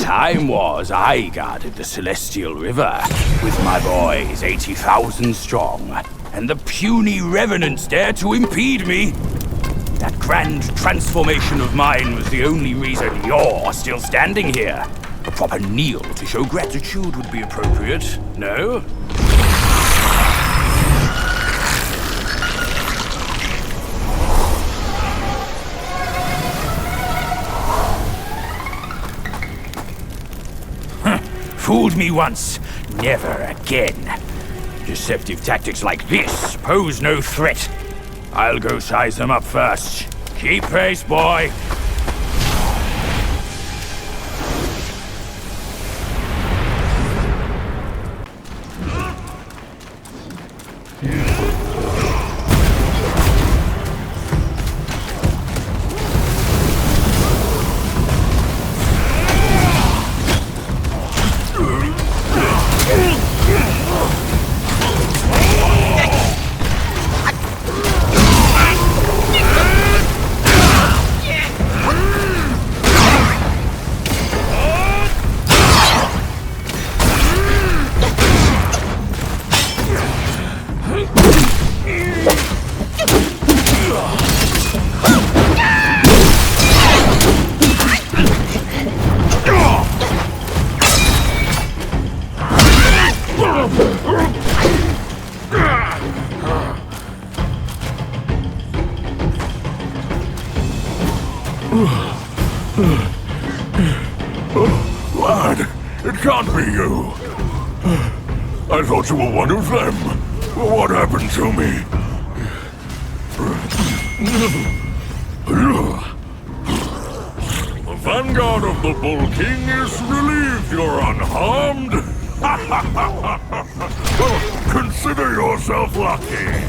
Time was I guarded the Celestial River with my boys 80,000 strong, and the puny revenants dared to impede me. That grand transformation of mine was the only reason you're still standing here. A proper kneel to show gratitude would be appropriate, no? Fooled me once, never again. Deceptive tactics like this pose no threat. I'll go size them up first. Keep pace, boy. Lad, it can't be you. I thought you were one of them. What happened to me? The vanguard of the Bull King is relieved you're unharmed. Consider yourself lucky.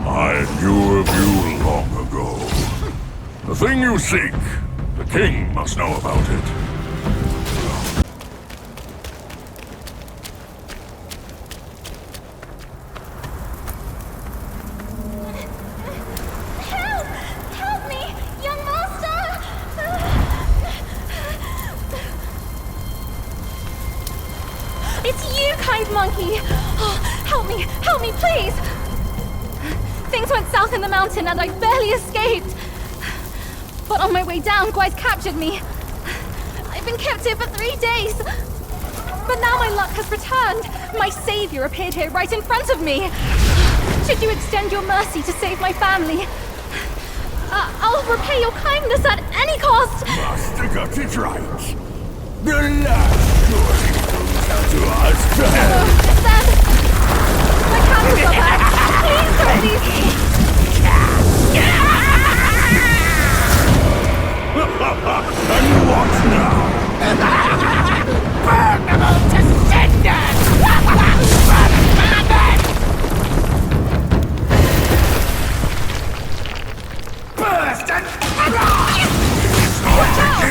I knew of you long ago. The thing you seek, the king must know about it. Help me, please! Things went south in the mountain and I barely escaped. But on my way down, Guai's captured me. I've been kept here for 3 days. But now my luck has returned. My savior appeared here right in front of me. Should you extend your mercy to save my family, I'll repay your kindness at any cost. Master got it right. The last story comes to us. Then, my candles are back. Please don't leave me. And what now? Burn them all to cinders! Burst and crush! Watch out!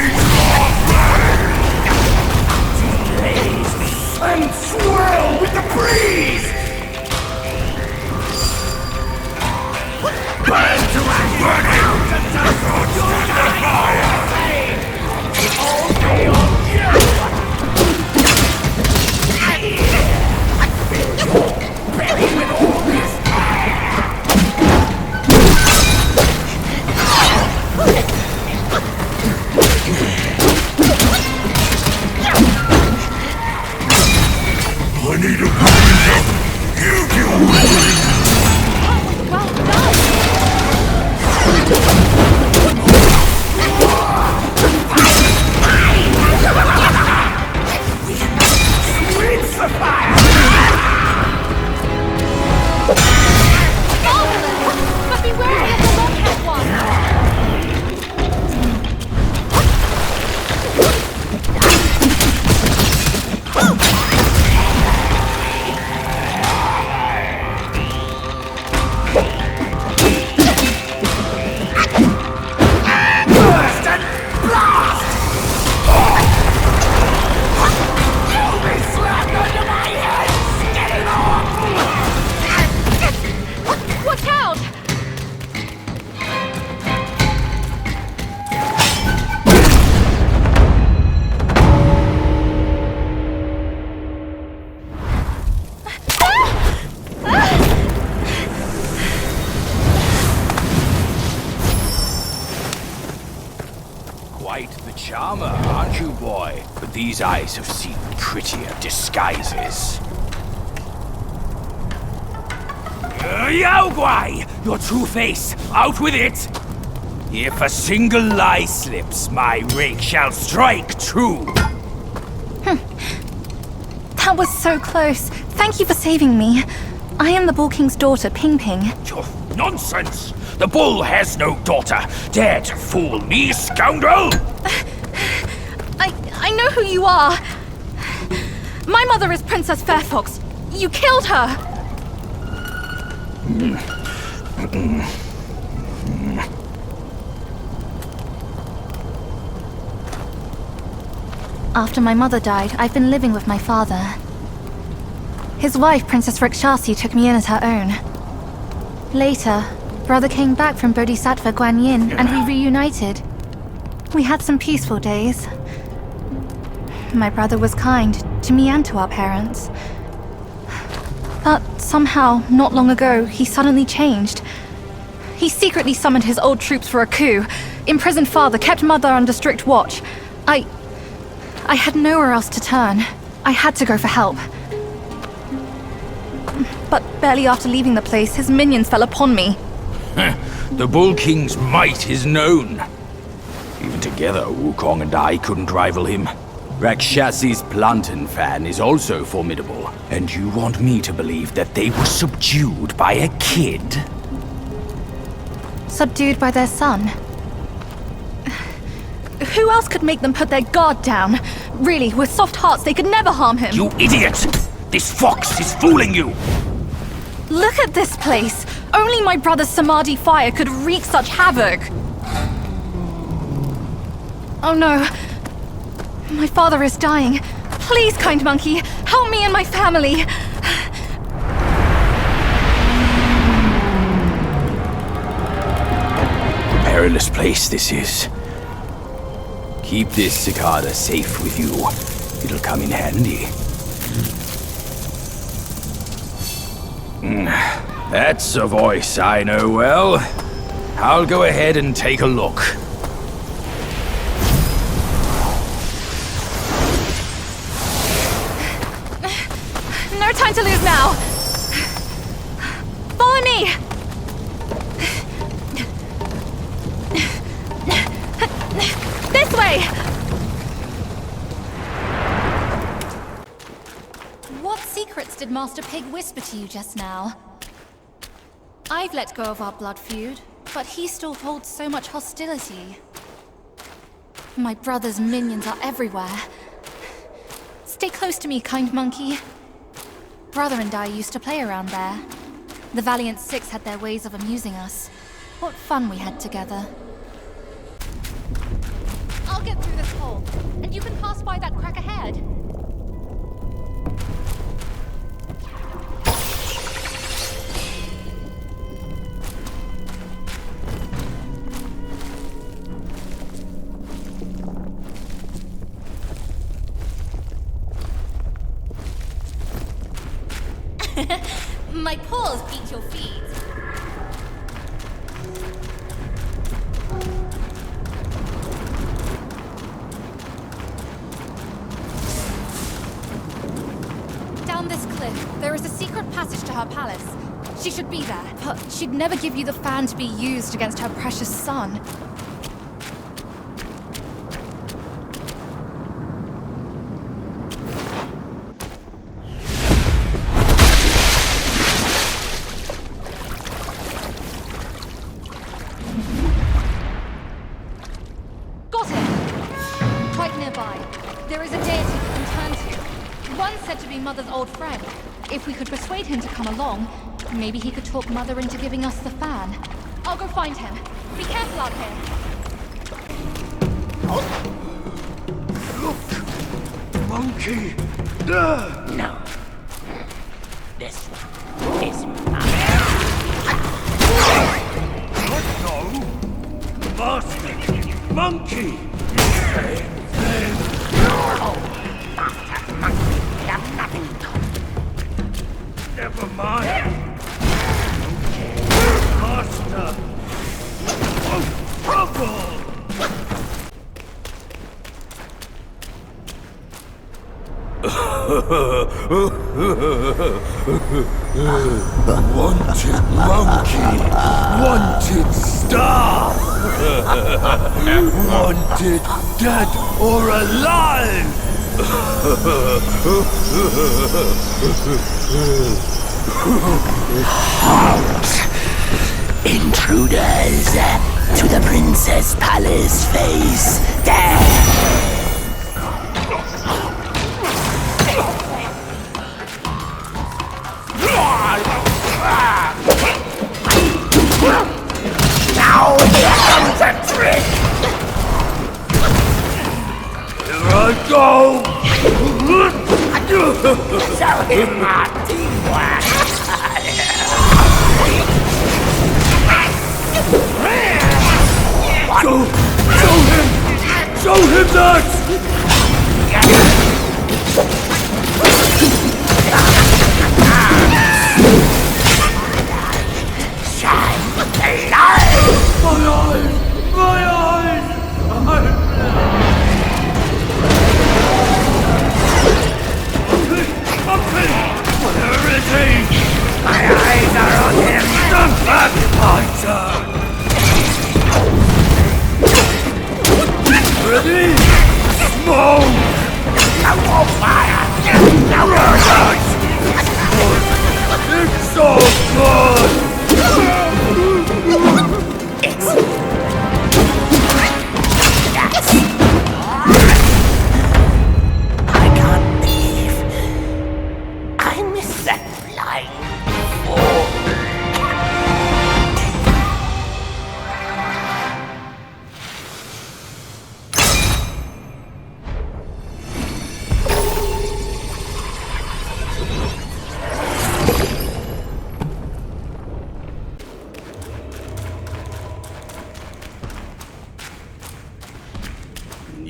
Blaze and swirl with the breeze! Burn to ash! Burn out and dust! You'll die! All day on you! Belly with all this I need a breather. You do it. Well done. Sweeps the fire! Marvelous! But be wary of the long-haired one. Burst and blast! You'll be slammed under my head! Get it off! Watch out! Quite the charmer, aren't you, boy? But these eyes have seen prettier disguises. Yao Guai! Your true face! Out with it! If a single lie slips, my rake shall strike true! That was so close. Thank you for saving me. I am the Bull King's daughter, Ping Ping. Oh, nonsense! The bull has no daughter! Dare to fool me, scoundrel! I know who you are. My mother is Princess Fairfox. You killed her. After my mother died, I've been living with my father. His wife, Princess Rikshasi, took me in as her own. Later, brother came back from Bodhisattva Guanyin and we reunited. We had some peaceful days. My brother was kind to me and to our parents. But somehow, not long ago, he suddenly changed. He secretly summoned his old troops for a coup, imprisoned father, kept mother under strict watch. I had nowhere else to turn. I had to go for help. But barely after leaving the place, his minions fell upon me. The Bull King's might is known. together, Wukong and I couldn't rival him. Rakshasi's plantain fan is also formidable. And you want me to believe that they were subdued by a kid? Subdued by their son? Who else could make them put their guard down? Really, with soft hearts, they could never harm him. You idiot! This fox is fooling you! Look at this place! Only my brother's Samadhi fire could wreak such havoc! Oh no. My father is dying. Please, kind monkey, help me and my family! Perilous place this is. Keep this cicada safe with you. It'll come in handy. That's a voice I know well. I'll go ahead and take a look. No time to lose now! Follow me! This way! What secrets did Master Pig whisper to you just now? I've let go of our blood feud, but he still holds so much hostility. My brother's minions are everywhere. Stay close to me, kind monkey. Brother and I used to play around there. The Valiant Six had their ways of amusing us. What fun we had together. I'll get through this hole, and you can pass by that crack ahead. My paws beat your feet. Down this cliff, there is a secret passage to her palace. She should be there, but she'd never give you the fan to be used against her precious son. Mother's old friend. If we could persuade him to come along, maybe he could talk Mother into giving us the fan. I'll go find him. Be careful out here. Look! Monkey! No. This one is mine. What no? Master! Monkey! Same thing! Oh, Master Monkey. Nothing. Never mind. Master. Oh, trouble. Wanted monkey. Wanted star. Wanted dead or alive. Halt! Intruders! To the Princess Palace face! There! Now here comes the trick! Here I go! Show him my teamwork! Show him that! Shine the light! My eyes! My eyes! Where is he? My eyes are on him! Stand back! My turn!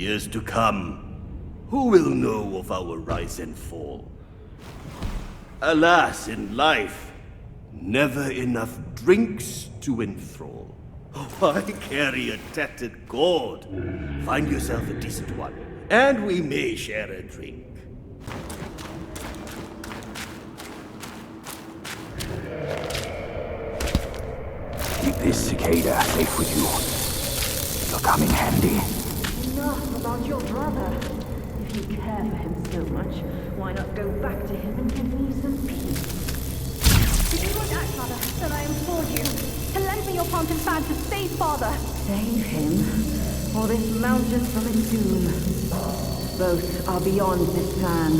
Years to come, who will know of our rise and fall? Alas, in life, never enough drinks to enthrall. Why carry a tattered gourd? Find yourself a decent one, and we may share a drink. Keep this cicada safe with you. It'll come in handy. Enough about your brother. If you care for him so much, why not go back to him and give me some peace? Did you not act, Mother, that I implore you to lend me your fountain fan to save Father? Save him, or this mountain from its doom. Both are beyond this plan.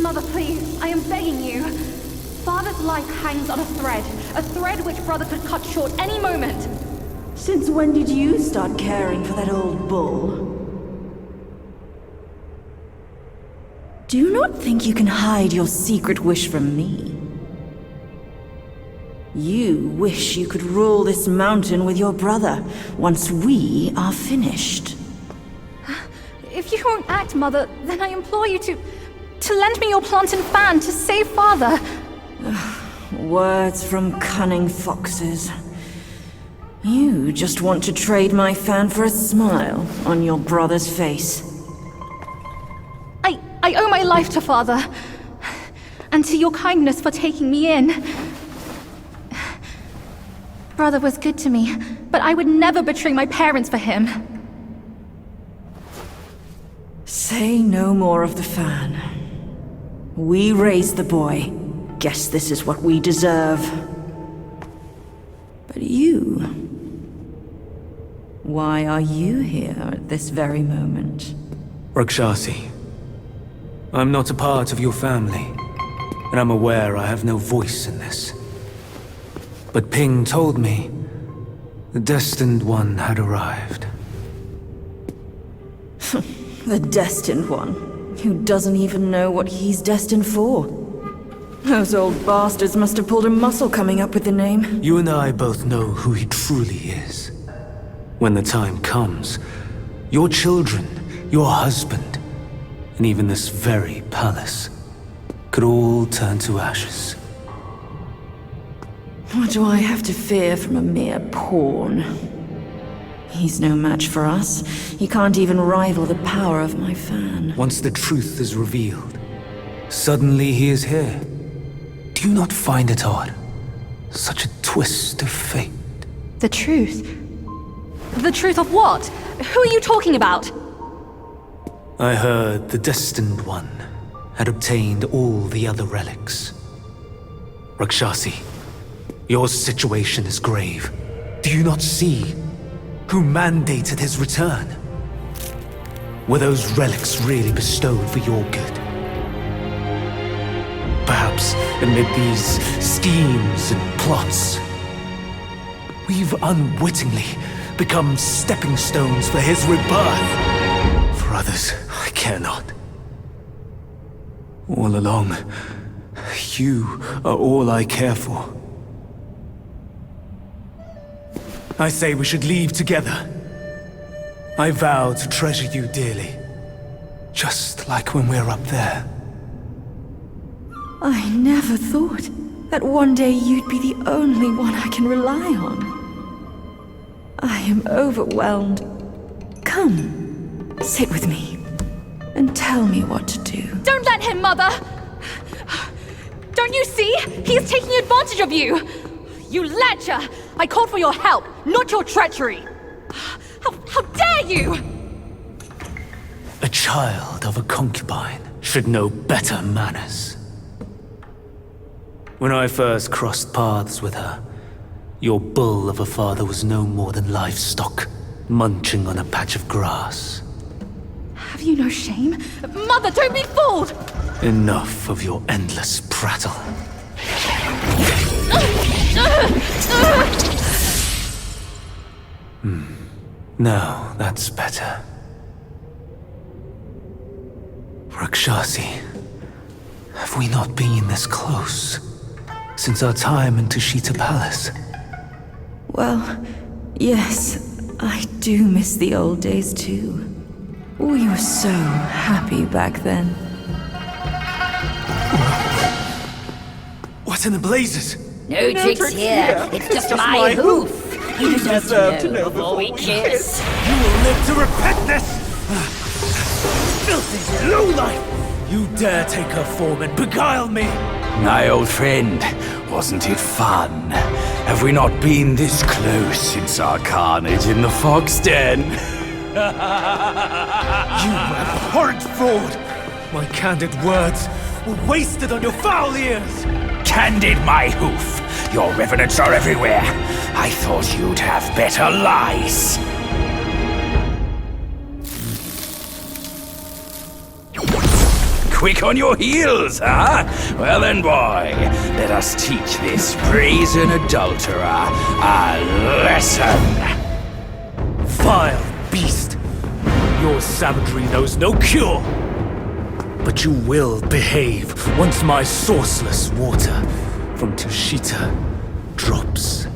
Mother, please, I am begging you. Father's life hangs on a thread which Brother could cut short any moment. Since when did you start caring for that old bull? Do you not think you can hide your secret wish from me? You wish you could rule this mountain with your brother once we are finished. If you won't act, Mother, then I implore you to lend me your plantain fan to save Father. Words from cunning foxes. You just want to trade my fan for a smile on your brother's face. I owe my life to Father, and to your kindness for taking me in. Brother was good to me, but I would never betray my parents for him. Say no more of the fan. We raised the boy. Guess this is what we deserve. But you... why are you here at this very moment? Rakshasi, I'm not a part of your family, and I'm aware I have no voice in this. But Ping told me the Destined One had arrived. The Destined One, who doesn't even know what he's destined for. Those old bastards must have pulled a muscle coming up with the name. You and I both know who he truly is. When the time comes, your children, your husband, and even this very palace could all turn to ashes. What do I have to fear from a mere pawn? He's no match for us. He can't even rival the power of my fan. Once the truth is revealed, suddenly he is here. Do you not find it odd? Such a twist of fate. The truth? The truth of what? Who are you talking about? I heard the Destined One had obtained all the other relics. Rakshasi, your situation is grave. Do you not see who mandated his return? Were those relics really bestowed for your good? Perhaps amid these schemes and plots, we've unwittingly become stepping stones for his rebirth. For others, I care not. All along, you are all I care for. I say we should leave together. I vow to treasure you dearly, just like when we're up there. I never thought that one day you'd be the only one I can rely on. I am overwhelmed. Come, sit with me, and tell me what to do. Don't let him, Mother! Don't you see? He is taking advantage of you! You lecher! I called for your help, not your treachery! How dare you! A child of a concubine should know better manners. When I first crossed paths with her, your bull of a father was no more than livestock, munching on a patch of grass. Have you no shame? Mother, don't be fooled! Enough of your endless prattle. Now, that's better. Rakshasi, have we not been this close since our time in Tushita Palace? Well, yes, I do miss the old days too. We were so happy back then. What in the blazes? No tricks here. It's just my hoof. You deserve to know before we kiss. You will live to repent this! Filthy lowlife! You dare take her form and beguile me! My old friend, wasn't it fun? Have we not been this close since our carnage in the fox den? You abhorrent fraud! My candid words were wasted on your foul ears! Candid, my hoof! Your revenants are everywhere! I thought you'd have better lies! Quick on your heels, huh? Well then, boy, let us teach this brazen adulterer a lesson! Vile beast! Your savagery knows no cure! But you will behave once my sourceless water from Tushita drops.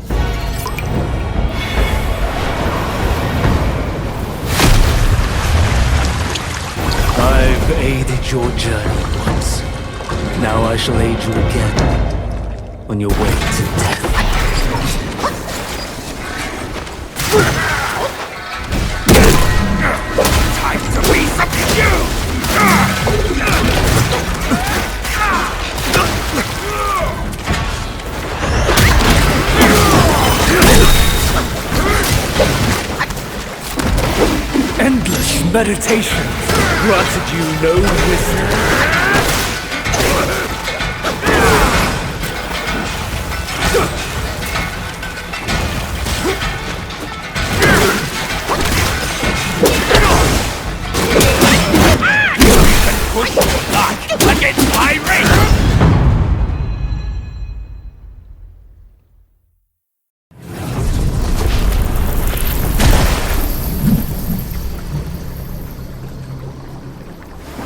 I've aided your journey once. Now I shall aid you again on your way to death. Time to be subdued! Endless meditation granted you no wisdom. Push your luck against my reach!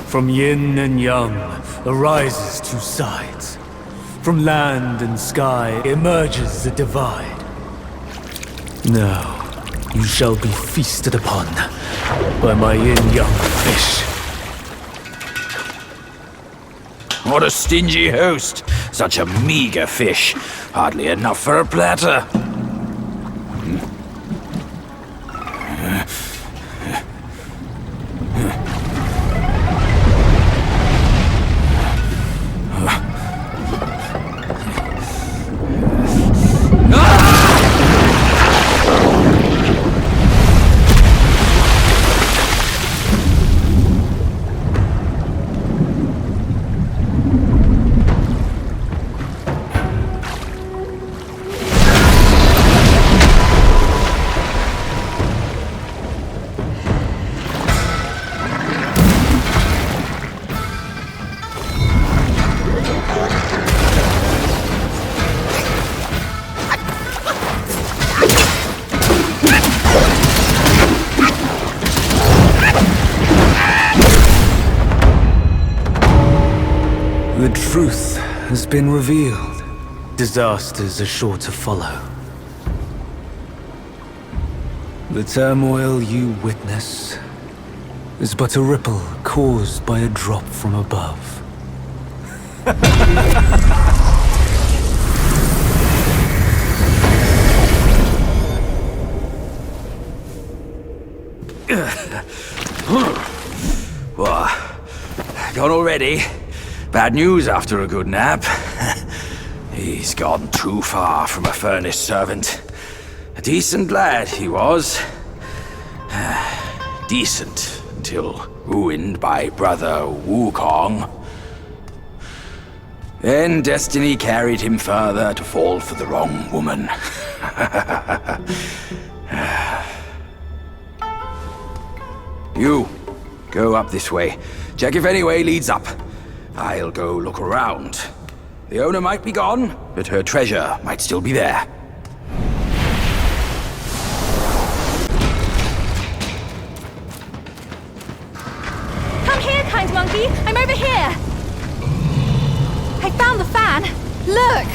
From yin and yang arises two sides. From land and sky emerges a divide. Now, you shall be feasted upon by my yin-yang fish. What a stingy host! Such a meager fish. Hardly enough for a platter. The truth has been revealed. Disasters are sure to follow. The turmoil you witness is but a ripple caused by a drop from above. What? Gone already? Bad news after a good nap. He's gone too far from a furnace servant. A decent lad he was. Decent until ruined by brother Wukong. Then destiny carried him further to fall for the wrong woman. You, go up this way. Check if any way leads up. I'll go look around. The owner might be gone, but her treasure might still be there. Come here, kind monkey! I'm over here! I found the fan! Look!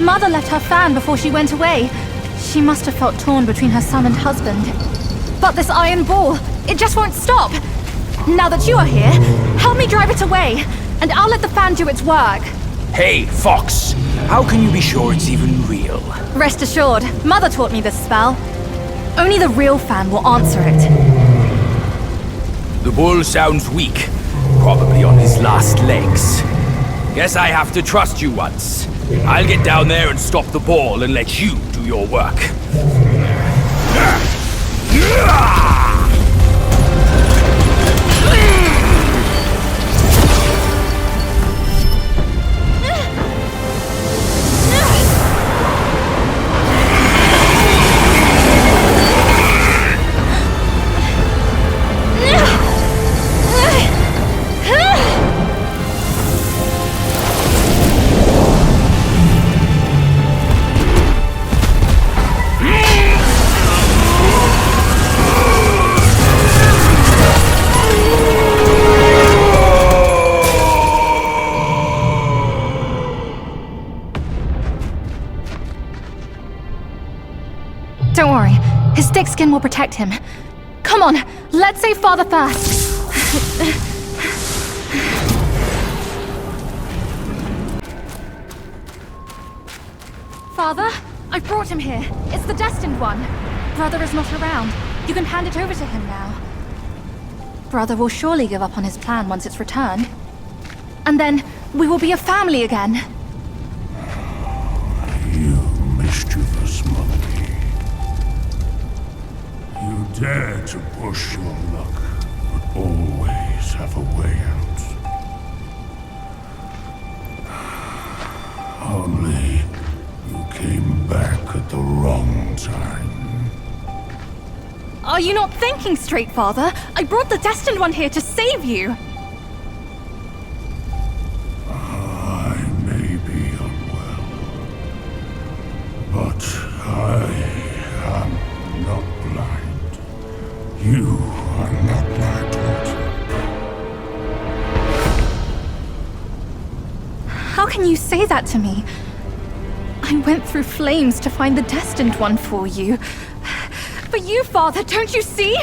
Mother left her fan before she went away. She must have felt torn between her son and husband. But this iron ball, it just won't stop. Now that you are here, help me drive it away, and I'll let the fan do its work. Hey, Fox! How can you be sure it's even real? Rest assured, Mother taught me this spell. Only the real fan will answer it. The bull sounds weak. Probably on his last legs. Guess I have to trust you once. I'll get down there and stop the ball and let you do your work. Don't worry, his thick skin will protect him. Come on, let's save Father first. Father, I've brought him here. It's the Destined One. Brother is not around. You can hand it over to him now. Brother will surely give up on his plan once it's returned. And then we will be a family again. You mischievous monkey. You dare to push your luck, but always have a way out. Only you came back at the wrong time. Are you not thinking straight, Father? I brought the Destined One here to save you. I may be unwell, but I am not blind. You are not my daughter. How can you say that to me? I went through flames to find the Destined One for you. But you, Father, don't you see?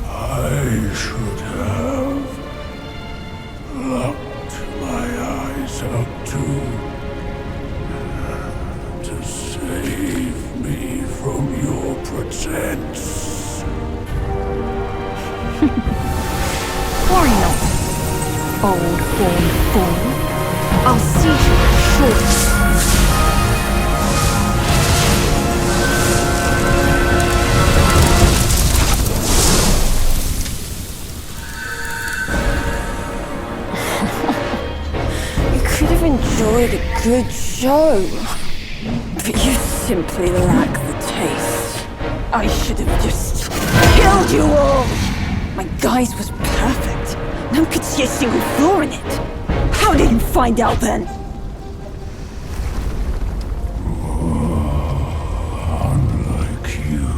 I should have locked my eyes out to save me from your pretense. Worry not, old horned fool. I'll see you shortly. You could have enjoyed a good show, but you simply lack the taste. I should have just killed you all! My guise was perfect. No one could see a single flaw in it. How did you find out then? Unlike you,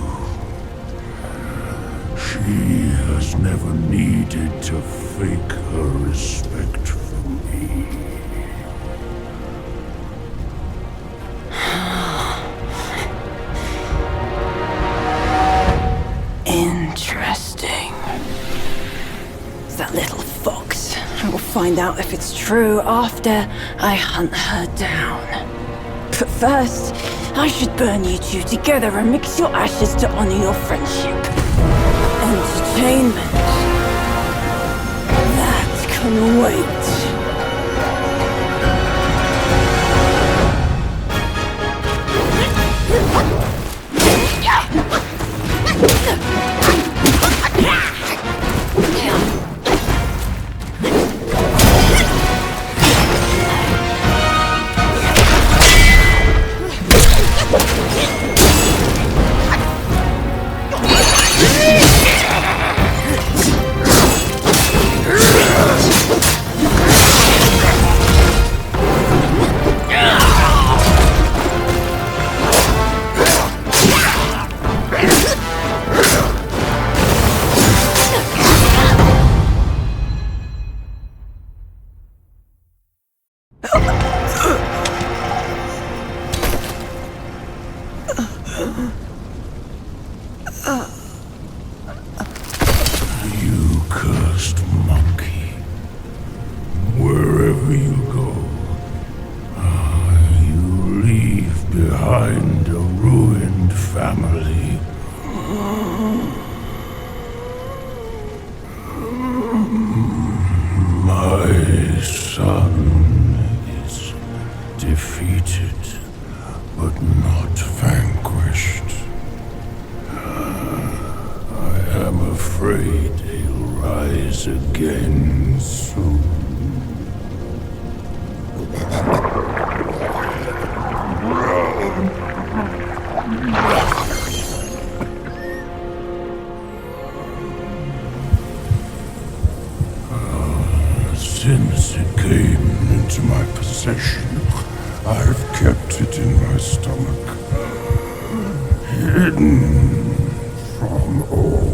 she has never needed to fake her respect for me. Interesting. It's that little fox. I will find out if it's true after I hunt her down. But first, I should burn you two together and mix your ashes to honor your friendship. Entertainment. That can wait. afraid he'll rise again soon. Since it came into my possession, I've kept it in my stomach, hidden from all.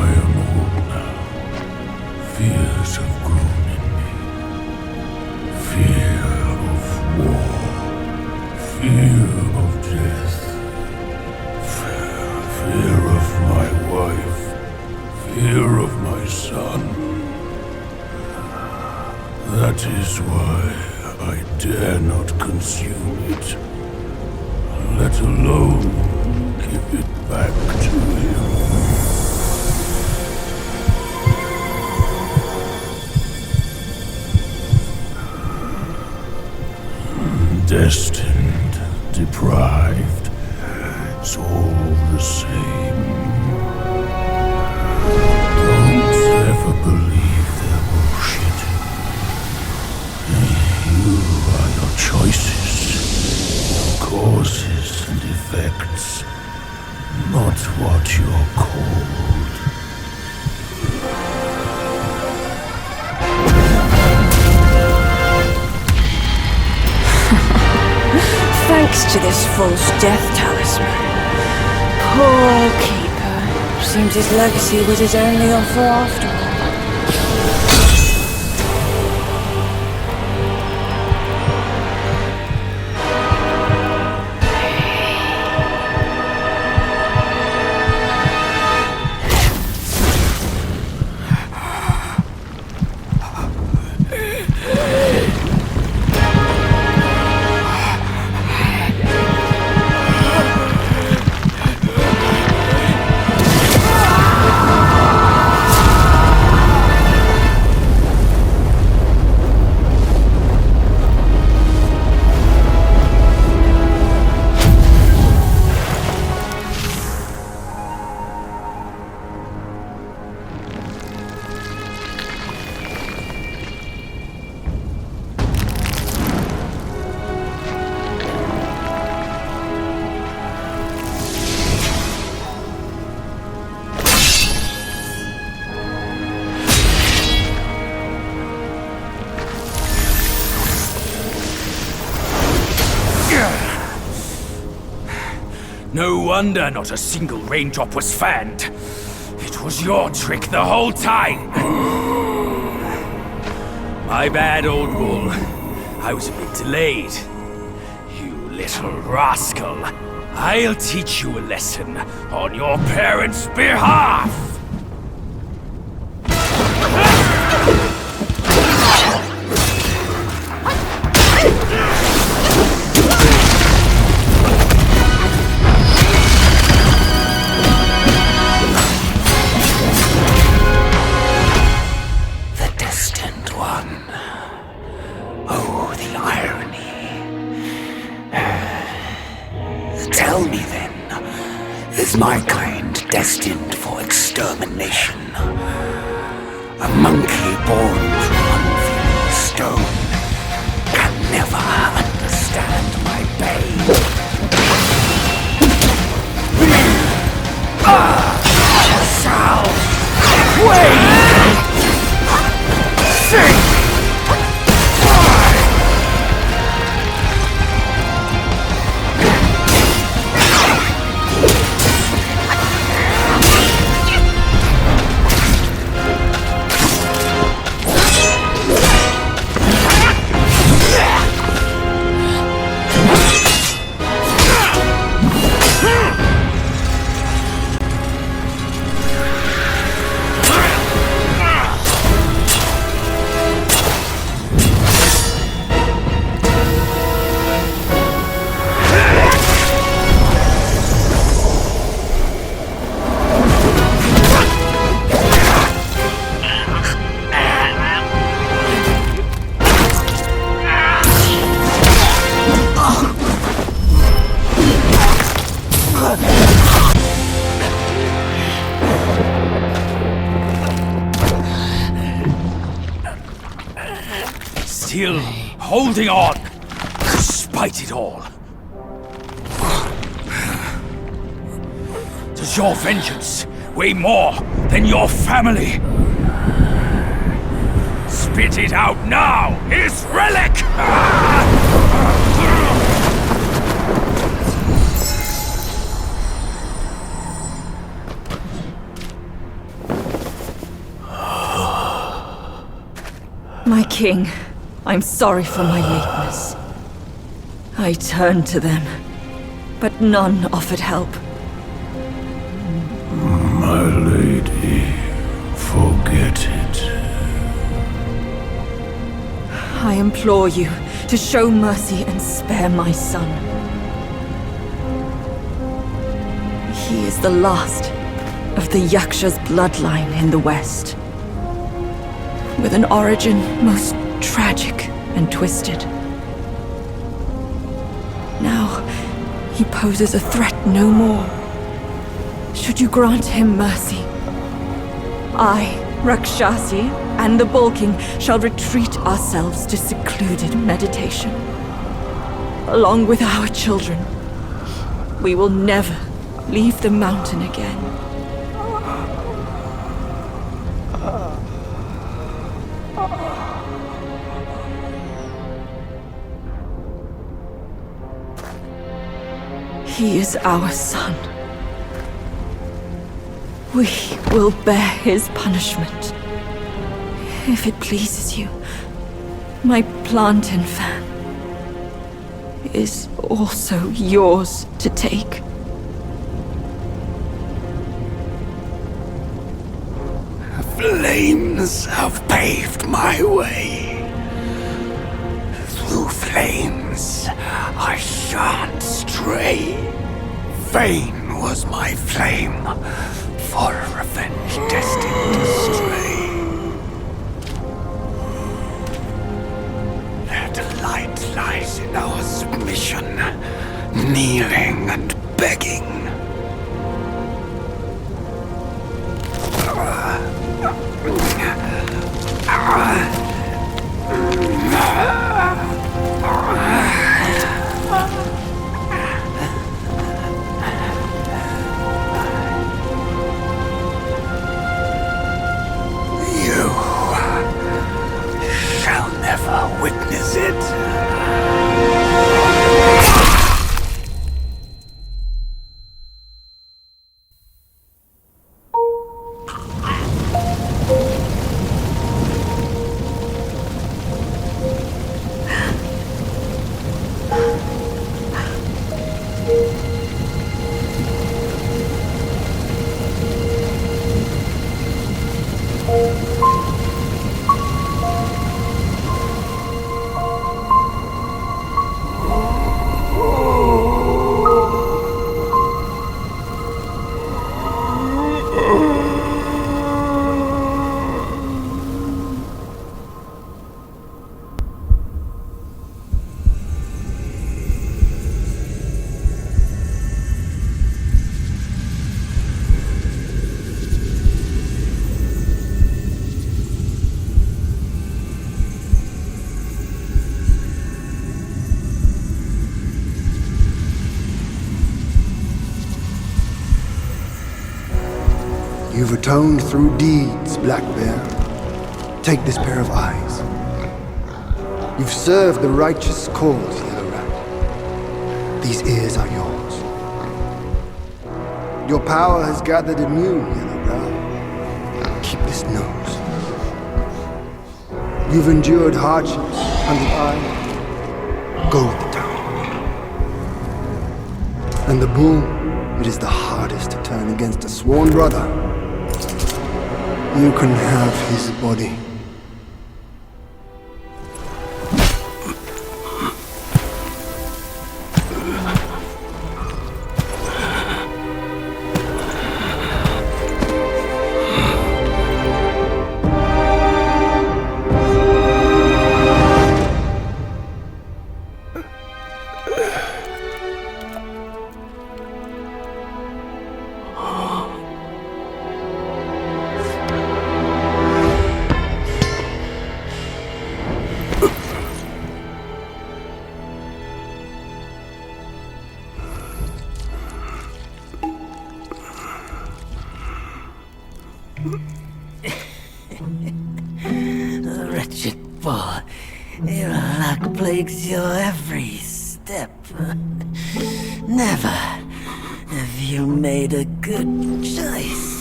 I am old now. Fears have grown in me. Fear of war. Fear of death. Fear of my wife. Fear of my son. That is why I dare not consume it, let alone give it back to him. Destined, deprived, it's all the same. Don't ever believe their bullshit. You are your choices, your causes and effects, not what you're called. Thanks to this false death talisman. Poor keeper. Seems his legacy was his only offer after all. No wonder not a single raindrop was fanned. It was your trick the whole time. My bad, old bull. I was a bit delayed. You little rascal. I'll teach you a lesson on your parents' behalf. Tell me then, is my kind destined for extermination? A monkey born from unfeeling stone can never understand my pain. Shall wait! Think! still holding on, despite it all. Does your vengeance weigh more than your family? Spit it out now, his relic! My king, I'm sorry for my lateness. I turned to them, but none offered help. My lady, forget it. I implore you to show mercy and spare my son. He is the last of the Yaksha's bloodline in the West, with an origin most tragic and twisted. Now, he poses a threat no more. Should you grant him mercy, I, Rakshasi, and the Bull King shall retreat ourselves to secluded meditation. Along with our children, we will never leave the mountain again. He is our son. We will bear his punishment. If it pleases you, my plantain fan is also yours to take. Flames have paved my way. Through flames, I shan't stray. Vain was my flame, for revenge destined to stray. Their delight lies in our submission, kneeling and begging. Witness it. You've atoned through deeds, Black Bear. Take this pair of eyes. You've served the righteous cause, Yellow Rat. These ears are yours. Your power has gathered anew, Yellow Brow. Keep this nose. You've endured hardships under eye. Go with the tongue. And the bull, it is the hardest to turn against a sworn brother. You can have his body. luck plagues your every step. Never have you made a good choice.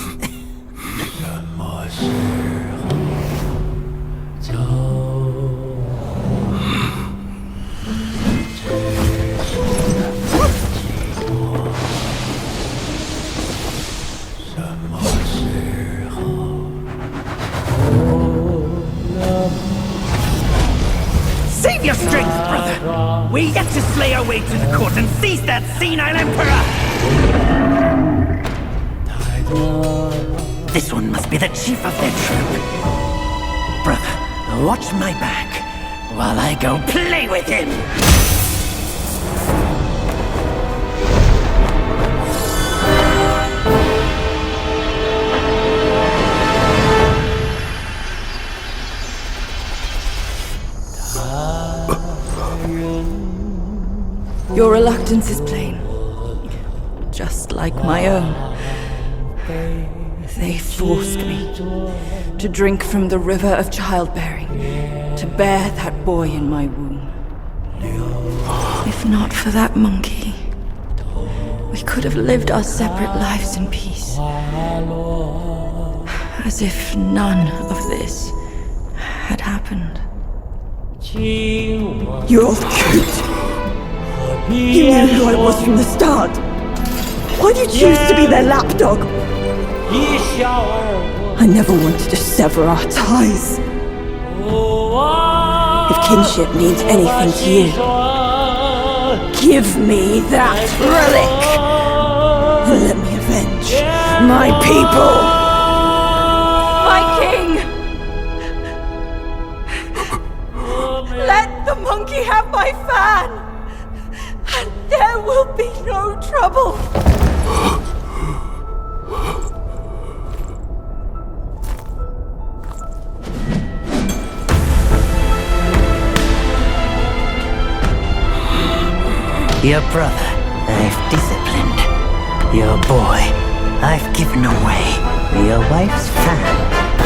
Save your strength, brother! We yet to slay our way to the court and seize that senile emperor! This one must be the chief of their troop. Brother, watch my back while I go play with him! Your reluctance is plain, just like my own. They forced me to drink from the river of childbearing, to bear that boy in my womb. If not for that monkey, we could have lived our separate lives in peace. As if none of this had happened. You old coot! You knew who I was from the start! Why'd you choose to be their lapdog? I never wanted to sever our ties. If kinship means anything to you, give me that relic! And let me avenge my people! My king! Let the monkey have my fan! And there will be no trouble! Your brother, I've disciplined. Your boy, I've given away. Your wife's fan.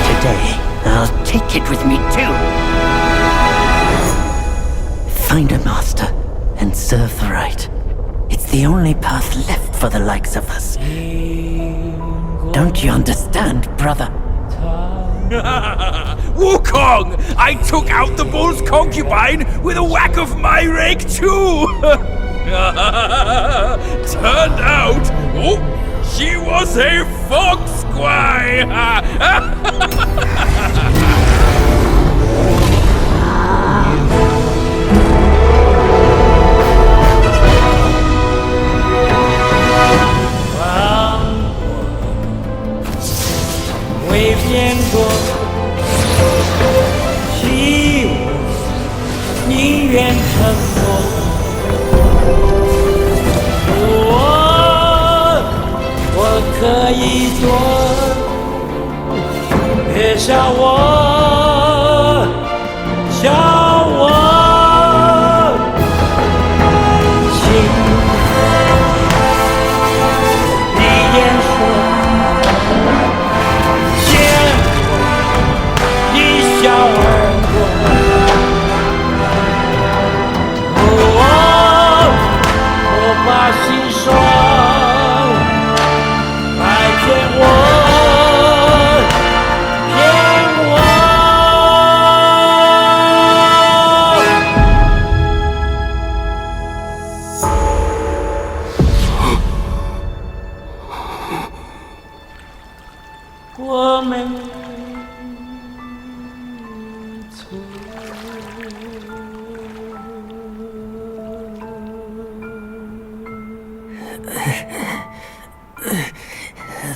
Today, I'll take it with me too. Find a master and serve the right. It's the only path left for the likes of us. Don't you understand, brother? Wukong! I took out the bull's concubine with a whack of my rake too! Turned out, she was a fox squire!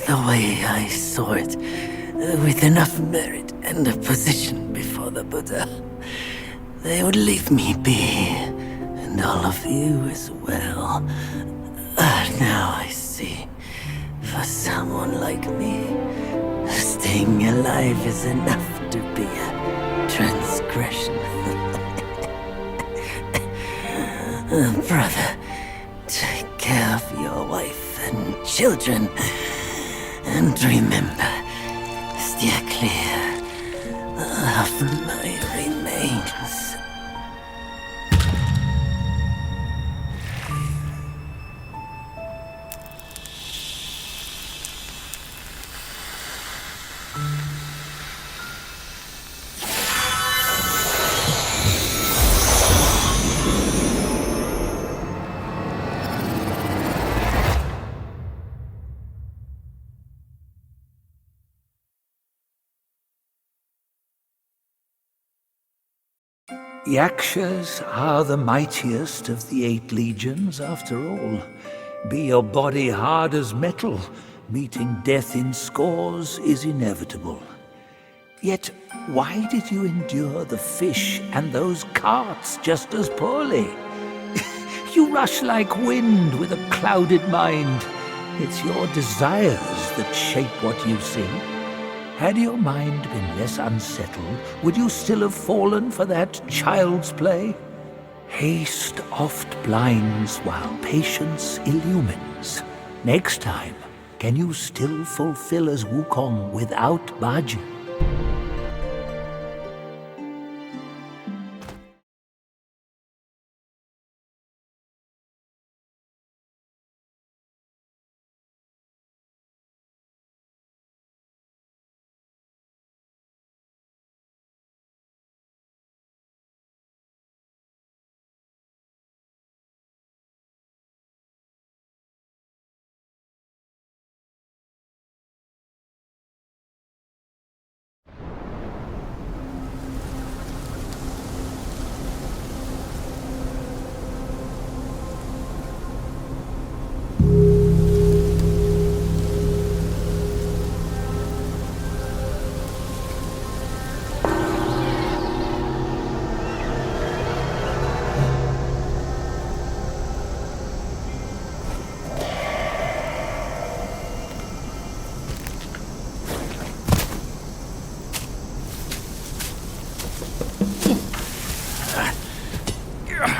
The way I saw it, with enough merit and a position before the Buddha, they would leave me be, and all of you as well. Now I see, for someone like me, staying alive is enough to be a transgression. Brother, take care of your wife and children. And remember, steer clear of my remains. Yakshas are the mightiest of the 8 legions, after all. Be your body hard as metal, meeting death in scores is inevitable. Yet, why did you endure the fish and those carts just as poorly? You rush like wind with a clouded mind. It's your desires that shape what you see. Had your mind been less unsettled, would you still have fallen for that child's play? Haste oft blinds while patience illumines. Next time, can you still fulfill as Wukong without Bajin?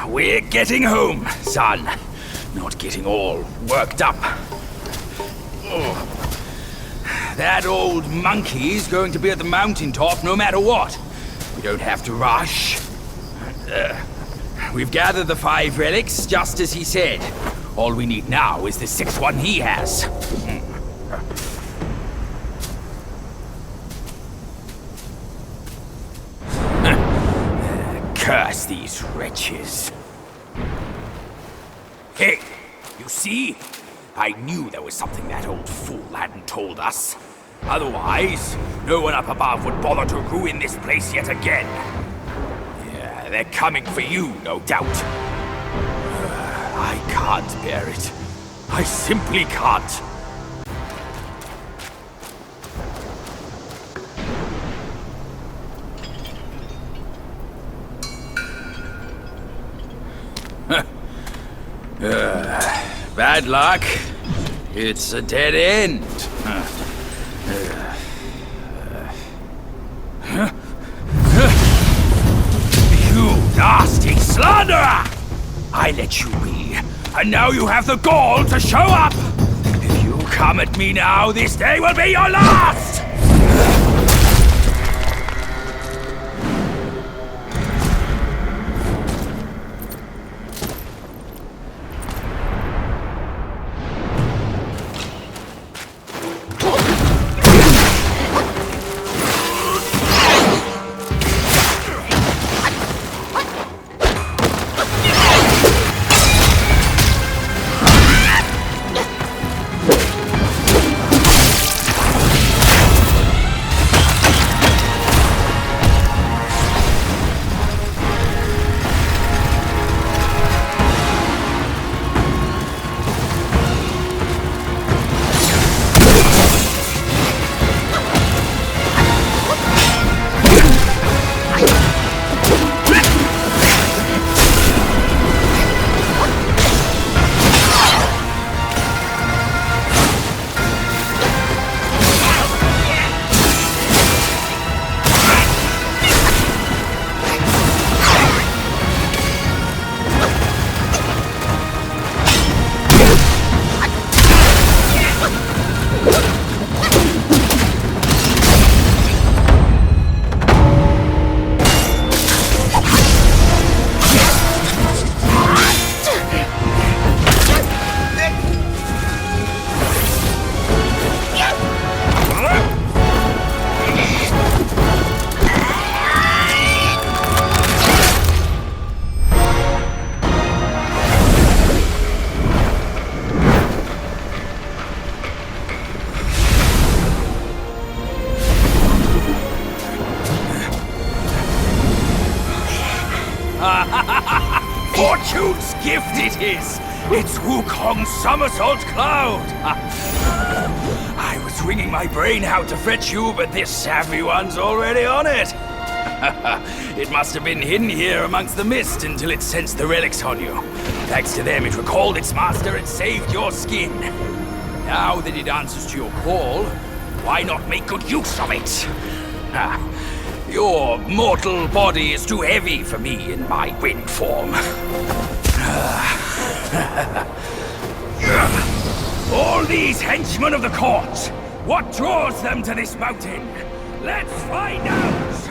We're getting home, son. Not getting all worked up. That old monkey's going to be at the mountaintop no matter what. We don't have to rush. We've gathered the 5 relics, just as he said. All we need now is the 6th one he has. Curse these wretches. Hey, you see? I knew there was something that old fool hadn't told us. Otherwise, no one up above would bother to ruin this place yet again. Yeah, they're coming for you, no doubt. I can't bear it. I simply can't. Bad luck. It's a dead end. You nasty slanderer! I let you be, and now you have the gall to show up! If you come at me now, this day will be your last! It's Wukong's somersault cloud! I was wringing my brain how to fetch you, but this savvy one's already on it. It must have been hidden here amongst the mist until it sensed the relics on you. Thanks to them, it recalled its master and saved your skin. Now that it answers to your call, why not make good use of it? Your mortal body is too heavy for me in my wind form. All these henchmen of the court, what draws them to this mountain? Let's find out!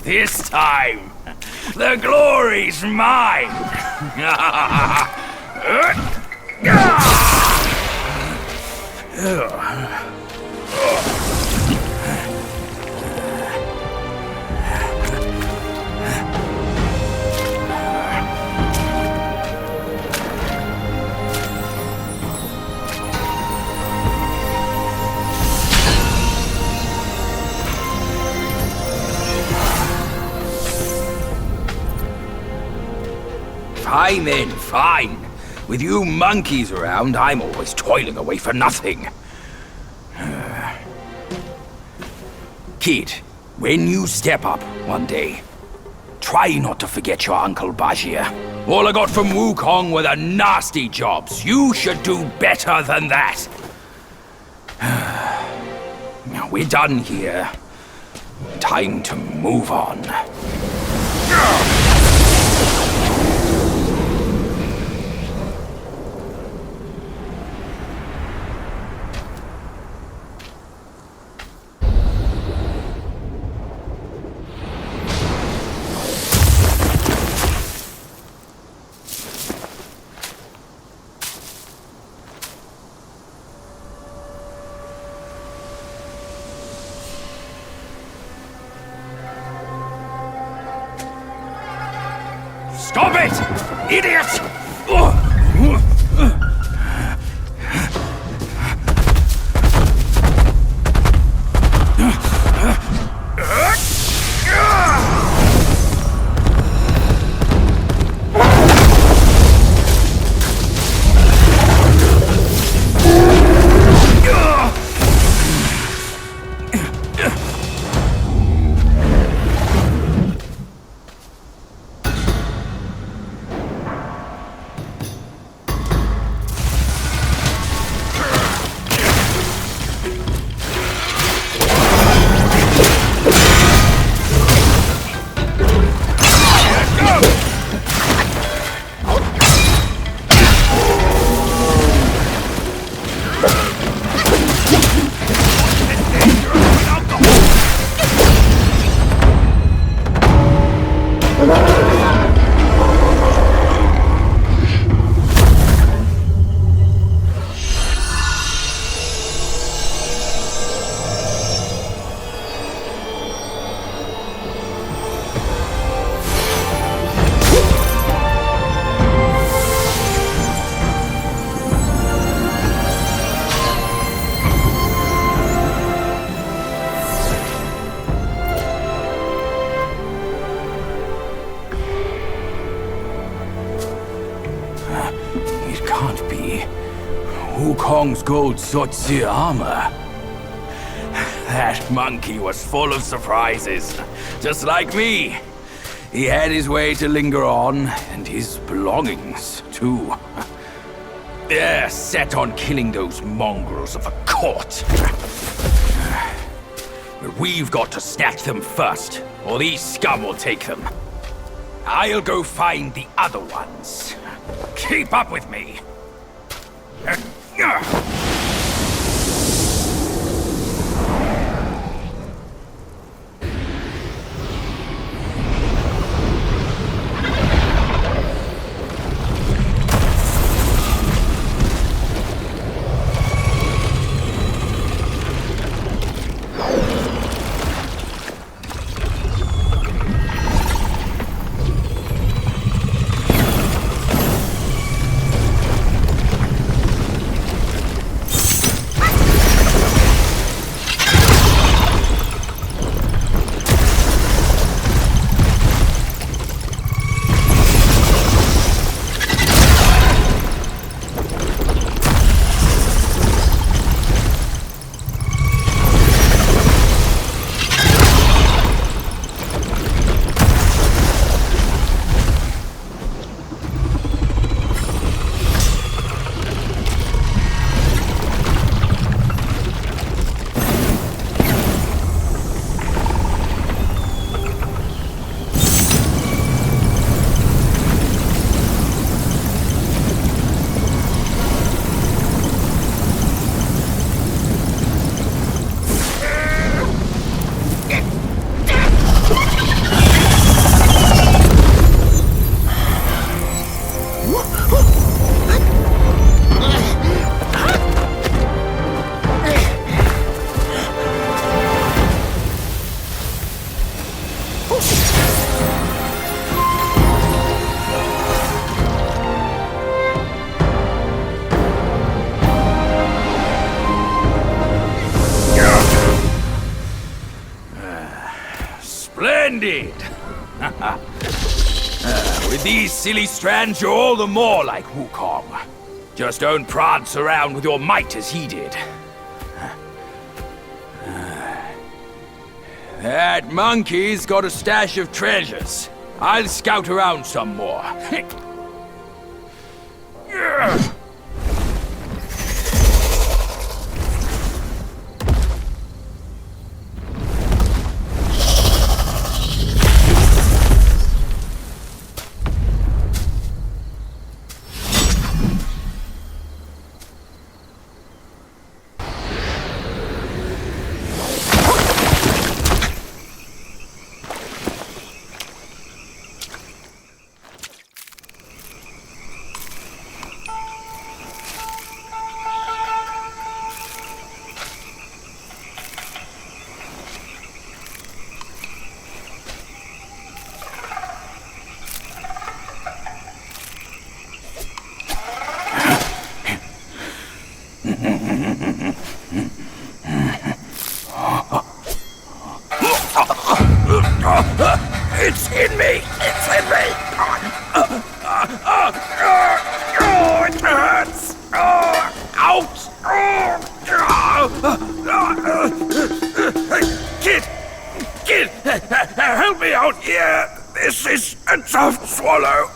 This time, the glory's mine! Fine then, fine. With you monkeys around, I'm always toiling away for nothing. Kid, when you step up one day, try not to forget your Uncle Bajir. All I got from Wukong were the nasty jobs. You should do better than that. Now we're done here. Time to move on. Stop it! Idiot! can't be. Wukong's gold Zotzi armor. That monkey was full of surprises, just like me. He had his way to linger on, and his belongings, too. They're set on killing those mongrels of a court. But we've got to snatch them first, or these scum will take them. I'll go find the other ones. Keep up with me. Splendid! With these silly strands, you're all the more like Wukong. Just don't prance around with your might as he did. That monkey's got a stash of treasures. I'll scout around some more. It's in me! It's in me! It hurts! Out! Kid! Help me out here! This is a tough swallow!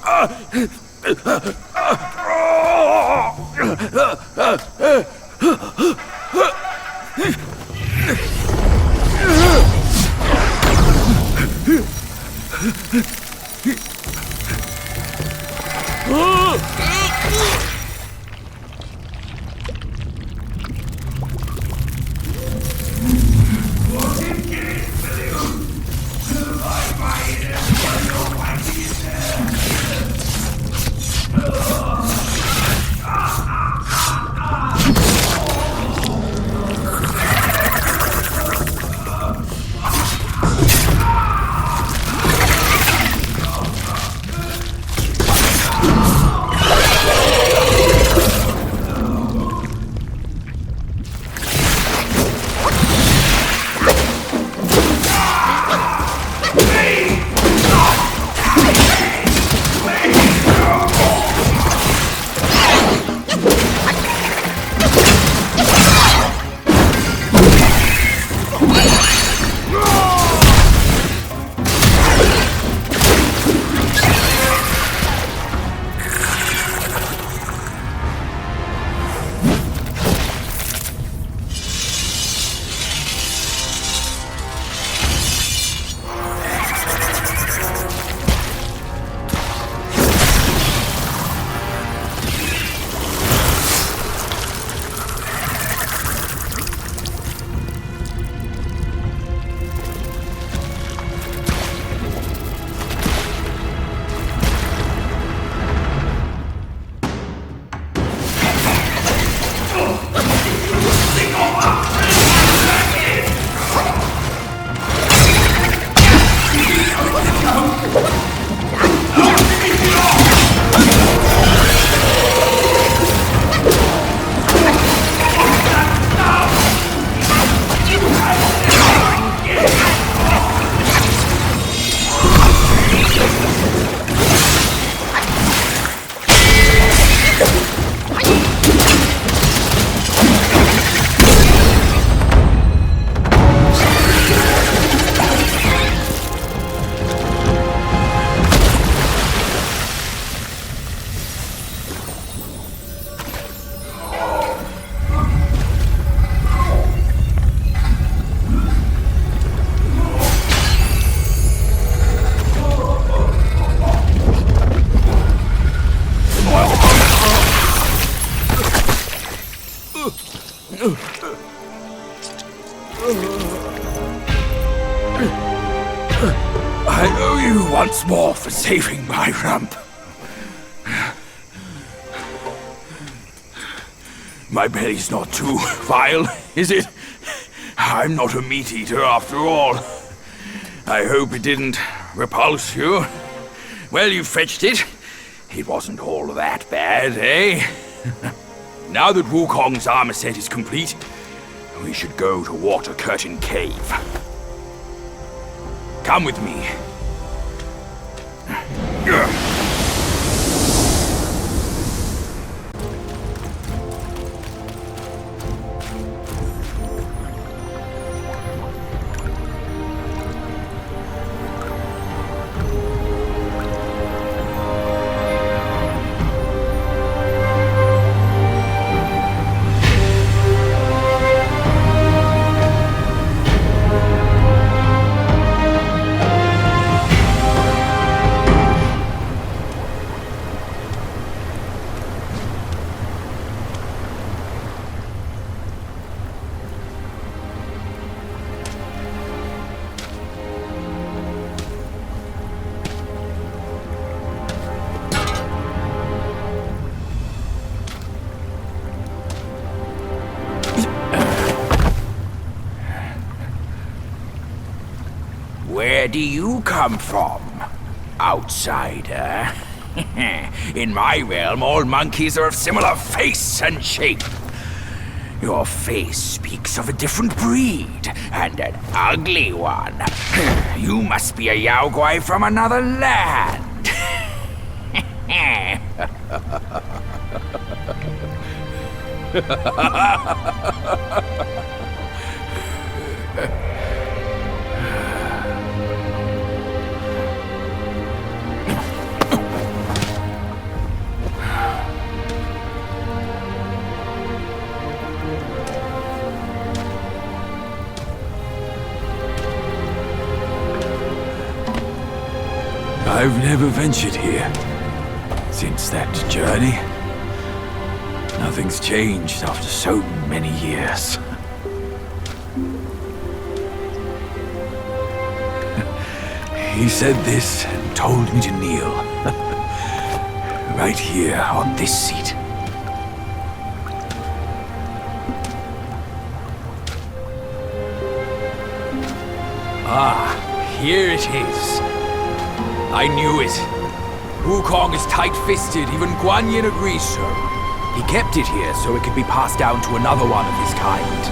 once more for saving my rump. My belly's not too vile, is it? I'm not a meat eater after all. I hope it didn't repulse you. Well, you fetched it. It wasn't all that bad, eh? Now that Wukong's armor set is complete, we should go to Water Curtain Cave. Come with me. Where do you come from, outsider? In my realm, all monkeys are of similar face and shape. Your face speaks of a different breed, and an ugly one. You must be a Yaoguai from another land. I've never ventured here since that journey. Nothing's changed after so many years. He said this and told me to kneel. Right here on this seat. Ah, here it is. I knew it. Wukong is tight-fisted, even Guan Yin agrees so. He kept it here so it could be passed down to another one of his kind.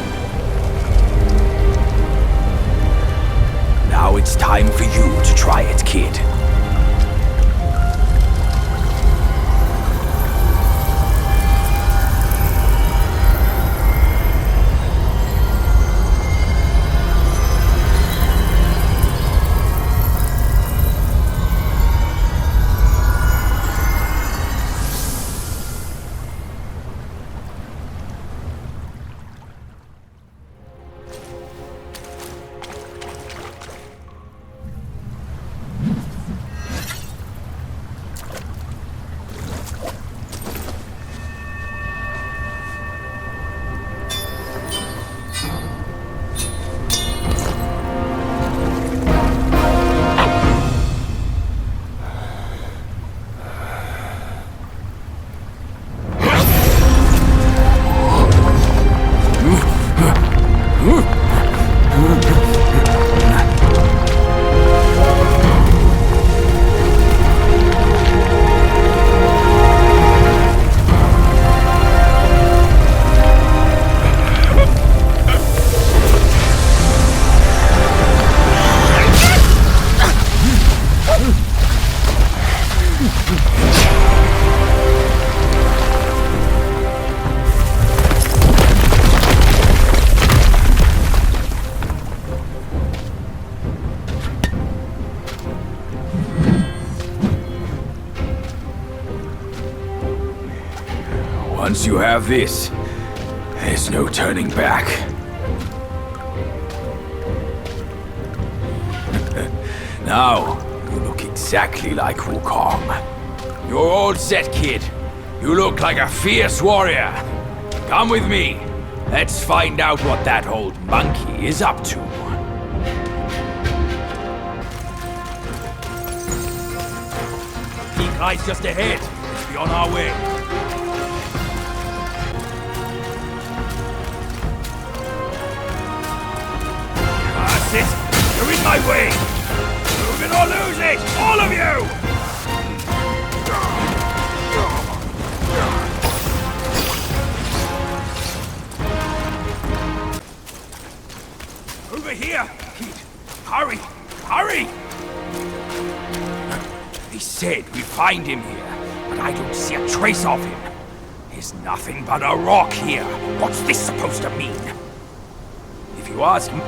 Now it's time for you to try it, kid. Once you have this, there's no turning back. Now, you look exactly like Wukong. You're all set, kid. You look like a fierce warrior. Come with me. Let's find out what that old monkey is up to. lies just ahead. Let's be on our way. That's it! You're in my way! Move it or lose it! All of you! Over here! Pete! Hurry! Hurry! They said we find him here, but I don't see a trace of him. There's nothing but a rock here. What's this supposed to mean? If you ask me...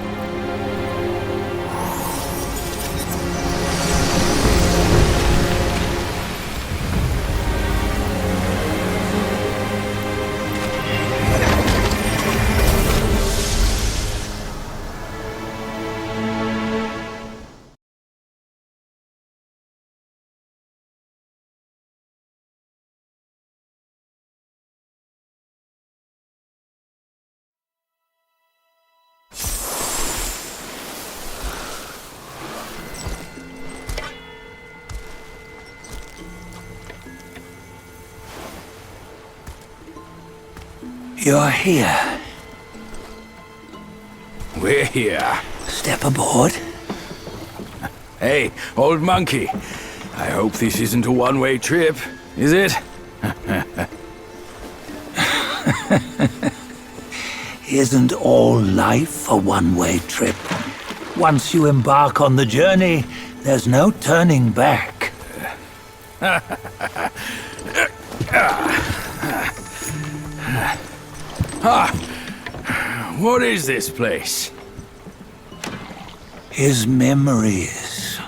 You're here. We're here. Step aboard. Hey, old monkey. I hope this isn't a one-way trip, is it? Isn't all life a one-way trip? Once you embark on the journey, there's no turning back. What is this place? His memories.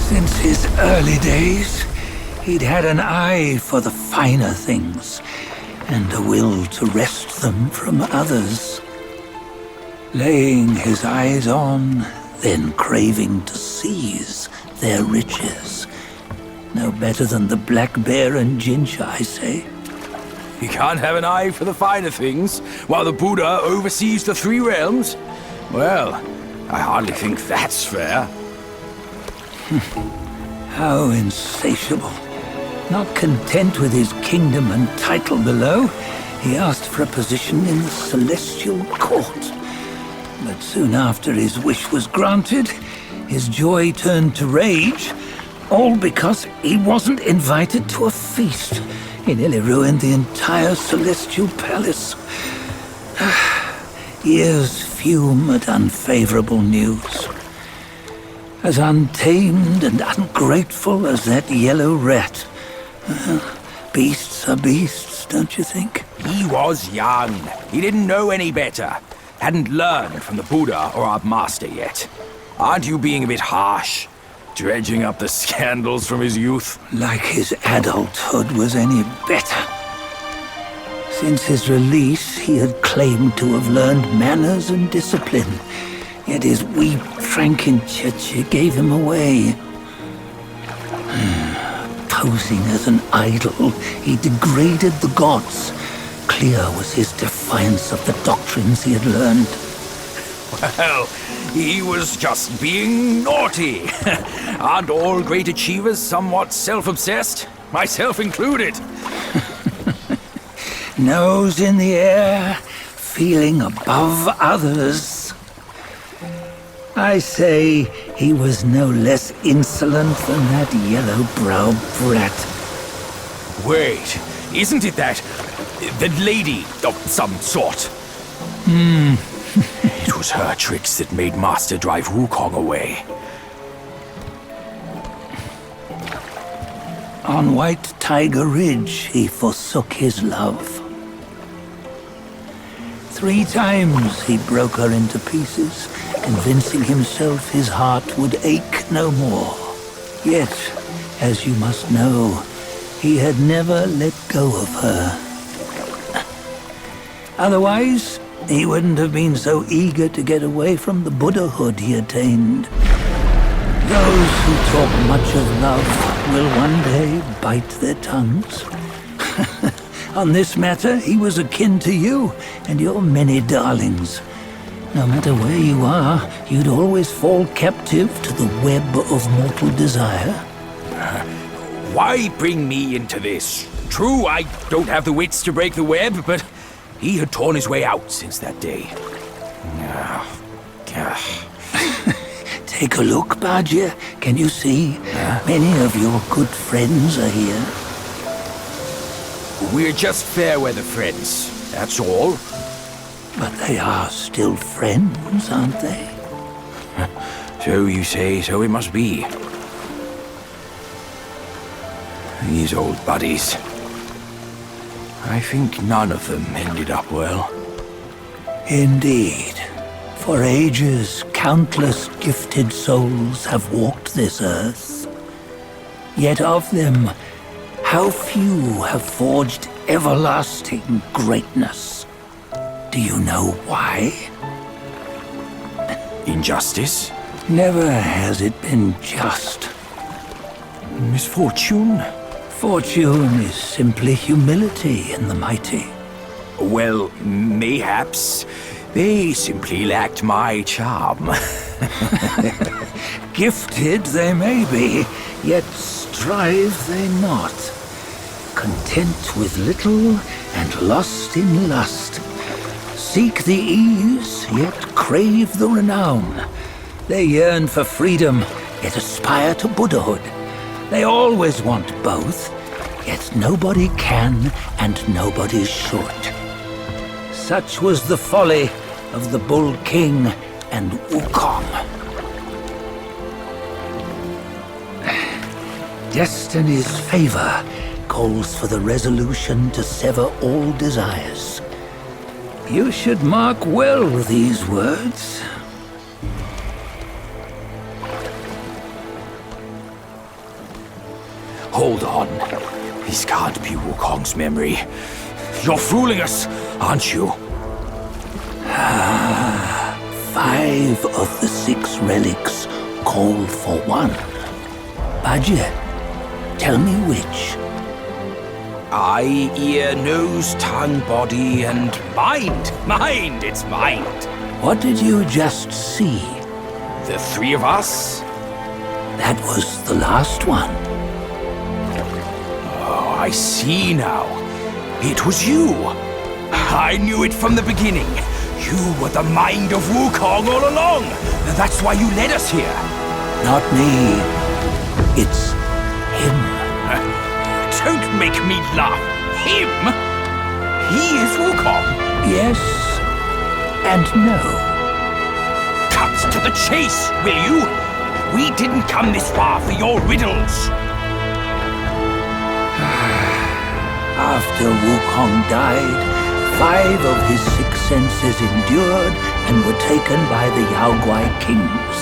Since his early days, he'd had an eye for the finer things, and a will to wrest them from others. Laying his eyes on, then craving to seize their riches. No better than the black bear and ginger, I say. You can't have an eye for the finer things, while the Buddha oversees the three realms? Well, I hardly think that's fair. How insatiable. Not content with his kingdom and title below, he asked for a position in the celestial court. But soon after his wish was granted, his joy turned to rage, all because he wasn't invited to a feast. He nearly ruined the entire celestial palace. Ears fume at unfavorable news. As untamed and ungrateful as that yellow rat. Beasts are beasts, don't you think? He was young. He didn't know any better. Hadn't learned from the Buddha or our master yet. Aren't you being a bit harsh? Dredging up the scandals from his youth? Like his adulthood was any better. Since his release, he had claimed to have learned manners and discipline. Yet his weak Frankenchurch gave him away. Posing as an idol, he degraded the gods. Clear was his defiance of the doctrines he had learned. Well, he was just being naughty. Aren't all great achievers somewhat self-obsessed? Myself included. Nose in the air, feeling above others. I say he was no less insolent than that yellow-browed brat. Wait, isn't it that lady of some sort? It was her tricks that made Master drive Wukong away. On White Tiger Ridge, he forsook his love. 3 times he broke her into pieces, convincing himself his heart would ache no more. Yet, as you must know, he had never let go of her. Otherwise, he wouldn't have been so eager to get away from the Buddhahood he attained. Those who talk much of love will one day bite their tongues. On this matter, he was akin to you and your many darlings. No matter where you are, you'd always fall captive to the web of mortal desire. Why bring me into this? True, I don't have the wits to break the web, but he had torn his way out since that day. Take a look, Badger. Can you see? Many of your good friends are here. We're just fair-weather friends, that's all. But they are still friends, aren't they? So you say, so it must be. These old buddies. I think none of them ended up well. Indeed. For ages, countless gifted souls have walked this earth. Yet of them, how few have forged everlasting greatness? Do you know why? Injustice? Never has it been just. Misfortune? Fortune is simply humility in the mighty. Well, mayhaps they simply lacked my charm. Gifted they may be, yet strive they not. Content with little and lost in lust. Seek the ease, yet crave the renown. They yearn for freedom, yet aspire to Buddhahood. They always want both, yet nobody can and nobody should. Such was the folly of the Bull King and Wukong. Destiny's favor calls for the resolution to sever all desires. You should mark well these words. Hold on. This can't be Wukong's memory. You're fooling us, aren't you? 5 of the 6 relics call for one. Badger, tell me which. Eye, ear, nose, tongue, body, and mind. Mind, it's mind. What did you just see? The 3 of us? That was the last one. Oh, I see now. It was you. I knew it from the beginning. You were the mind of Wukong all along. That's why you led us here. Not me. It's him. Don't make me laugh. Him? He is Wukong? Yes and no. Cut to the chase, will you? We didn't come this far for your riddles. After Wukong died, 5 of his 6 senses endured and were taken by the Yaoguai kings.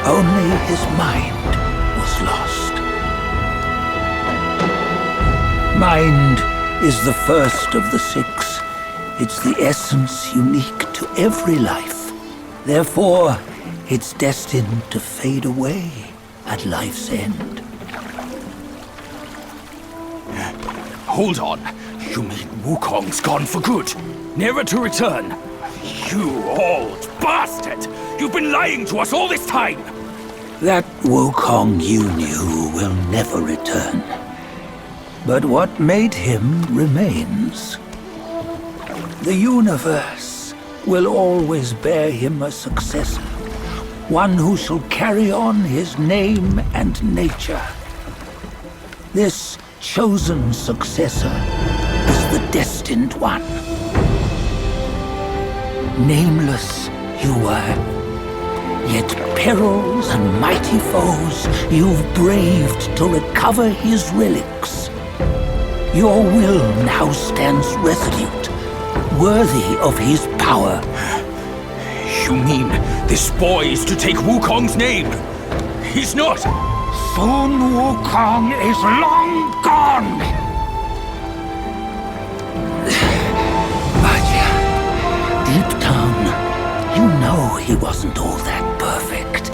Only his mind was lost. Mind is the first of the 6. It's the essence unique to every life. Therefore, it's destined to fade away at life's end. Hold on. You mean Wukong's gone for good? Never to return? You old bastard! You've been lying to us all this time! That Wukong you knew will never return. But what made him remains. The universe will always bear him a successor. One who shall carry on his name and nature. This chosen successor is the Destined One. Nameless you were, yet perils and mighty foes you've braved to recover his relics. Your will now stands resolute, worthy of his power. You mean this boy is to take Wukong's name? He's not! Soon Wukong is long gone! You know he wasn't all that perfect.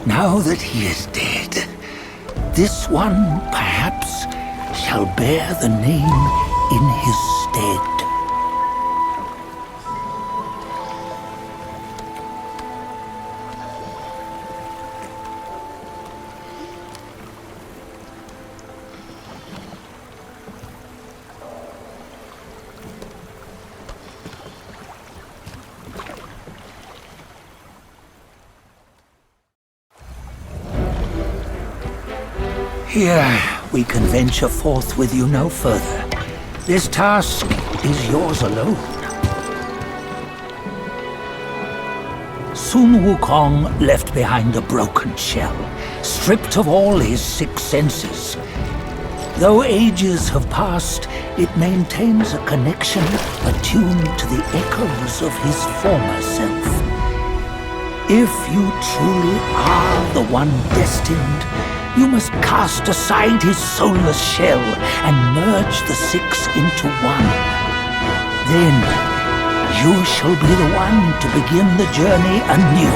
Now that he is dead, this one, perhaps, shall bear the name in his stead. Here, we can venture forth with you no further. This task is yours alone. Soon Wukong left behind a broken shell, stripped of all his 6 senses. Though ages have passed, it maintains a connection attuned to the echoes of his former self. If you truly are the one destined, you must cast aside his soulless shell and merge the 6 into one. Then, you shall be the one to begin the journey anew.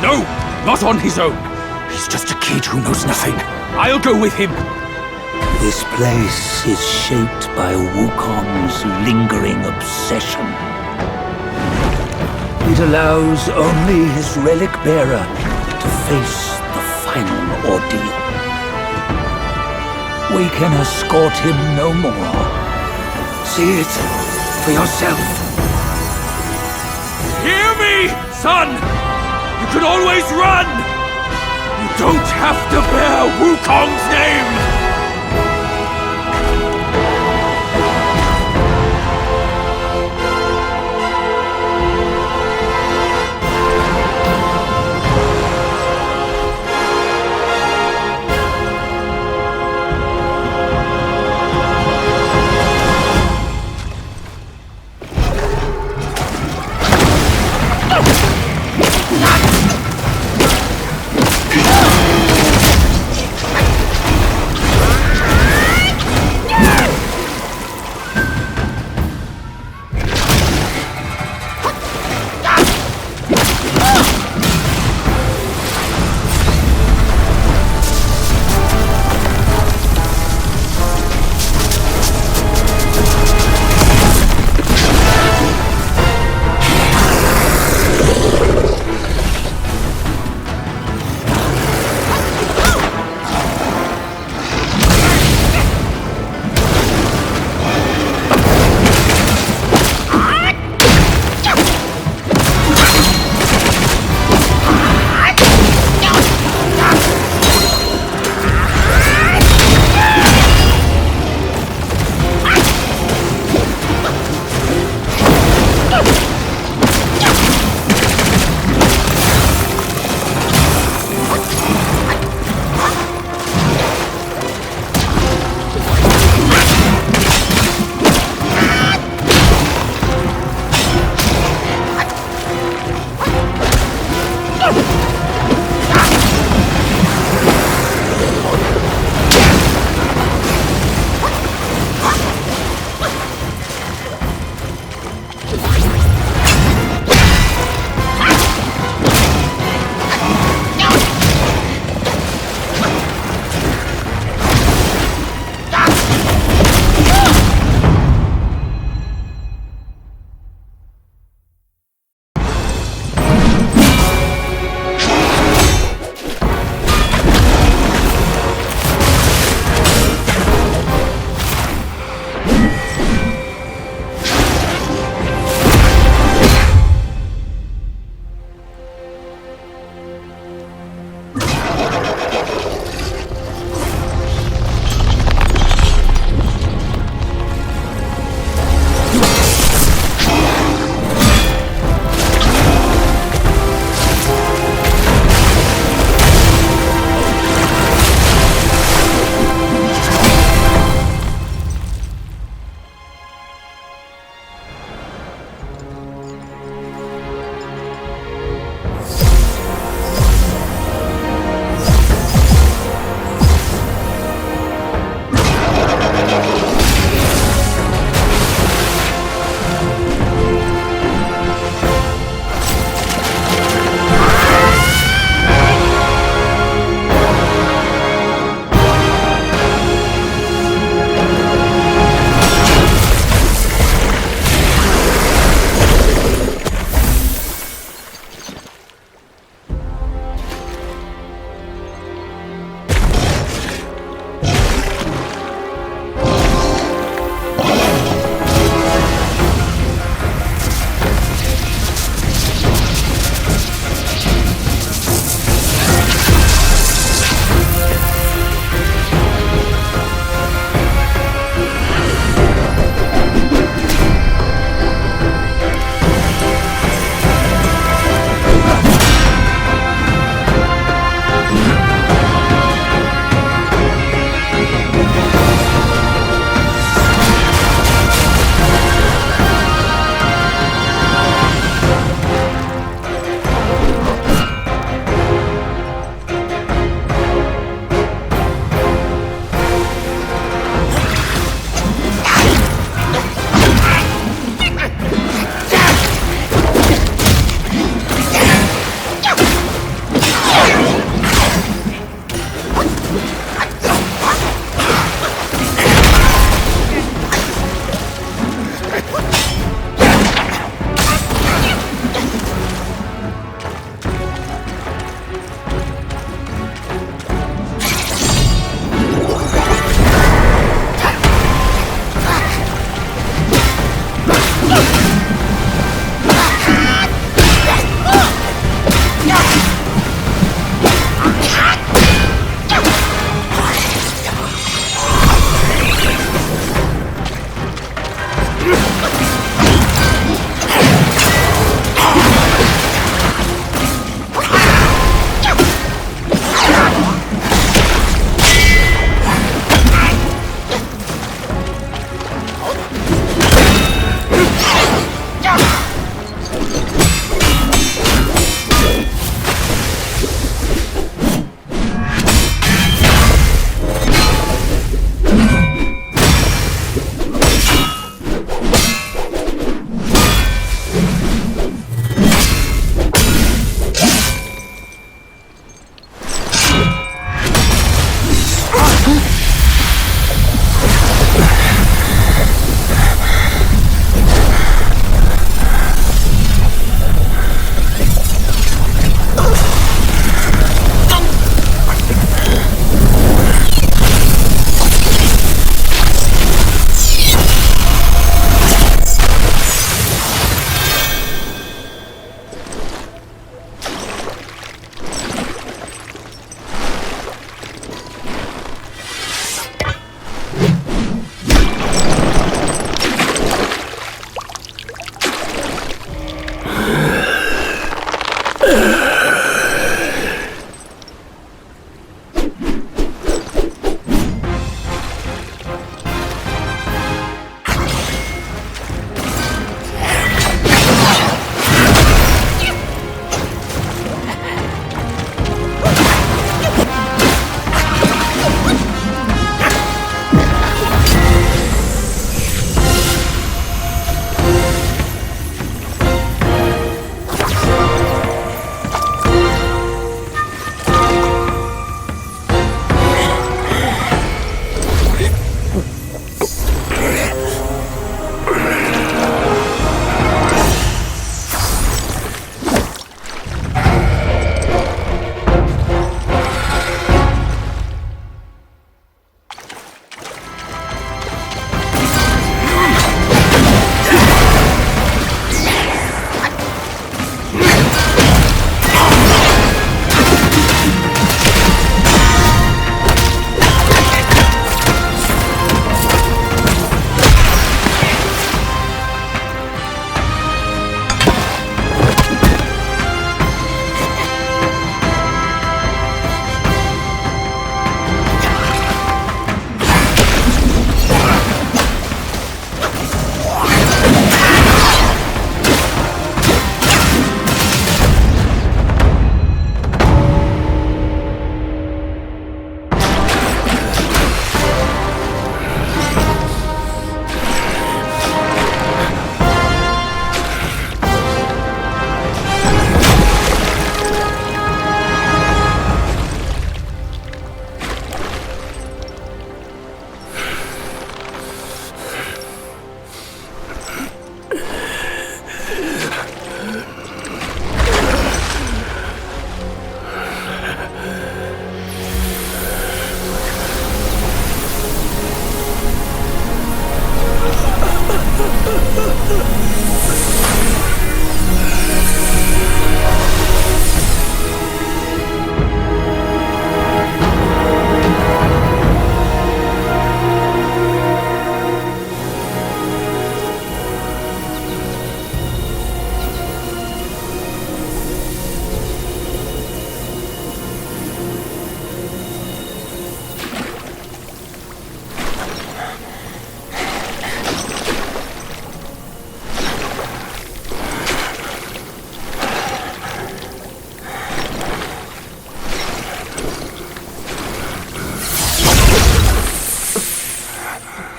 No! Not on his own! He's just a kid who knows nothing. I'll go with him! This place is shaped by Wukong's lingering obsession. It allows only his relic bearer to face the final ordeal. We can escort him no more. See it for yourself. Hear me, son! You can always run! You don't have to bear Wukong's name!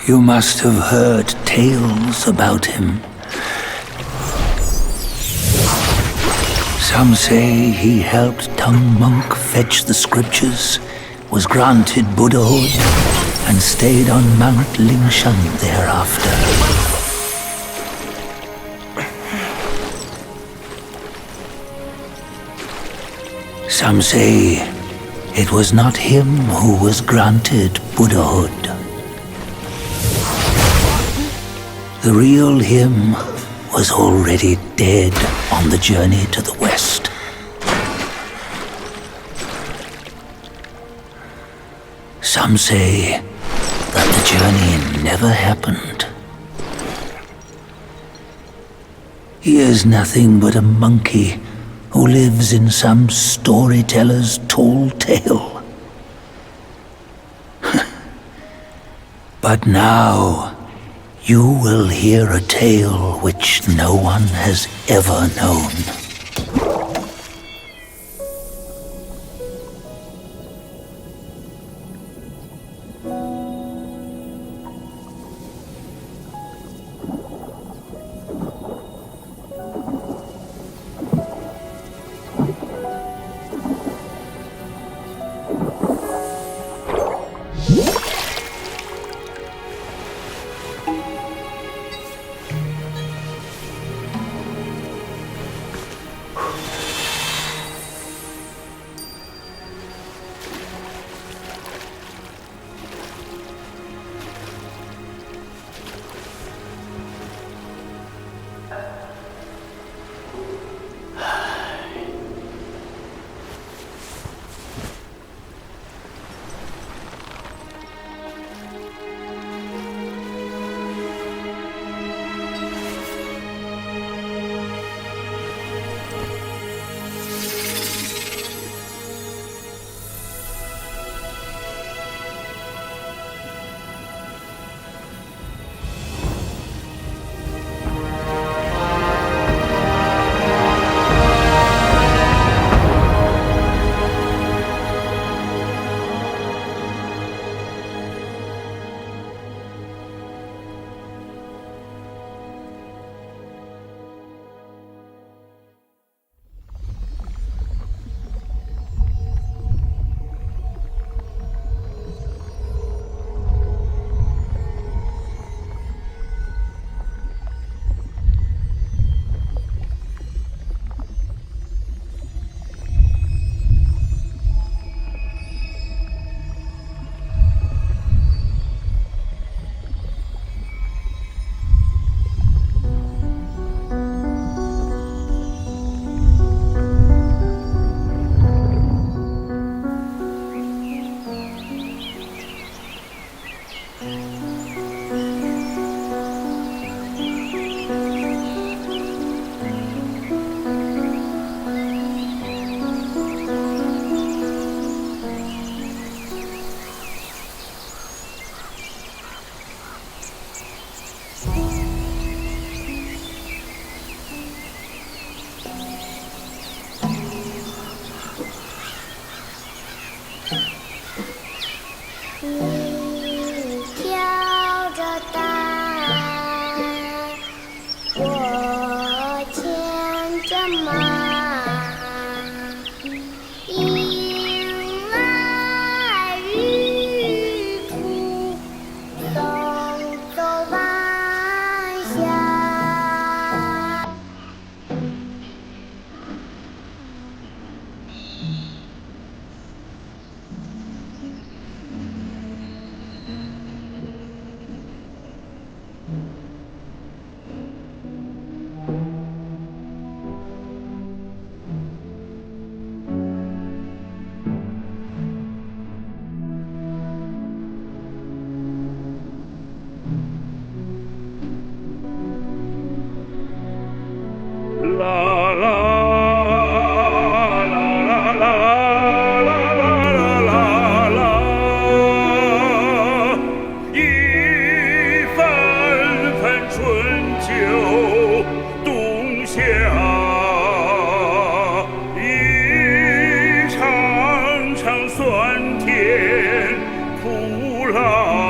You must have heard tales about him. Some say he helped Tung Monk fetch the scriptures, was granted Buddhahood, and stayed on Mount Lingshan thereafter. Some say it was not him who was granted Buddhahood. The real him was already dead on the journey to the west. Some say that the journey never happened. He is nothing but a monkey who lives in some storyteller's tall tale. But now, you will hear a tale which no one has ever known.酸甜苦辣。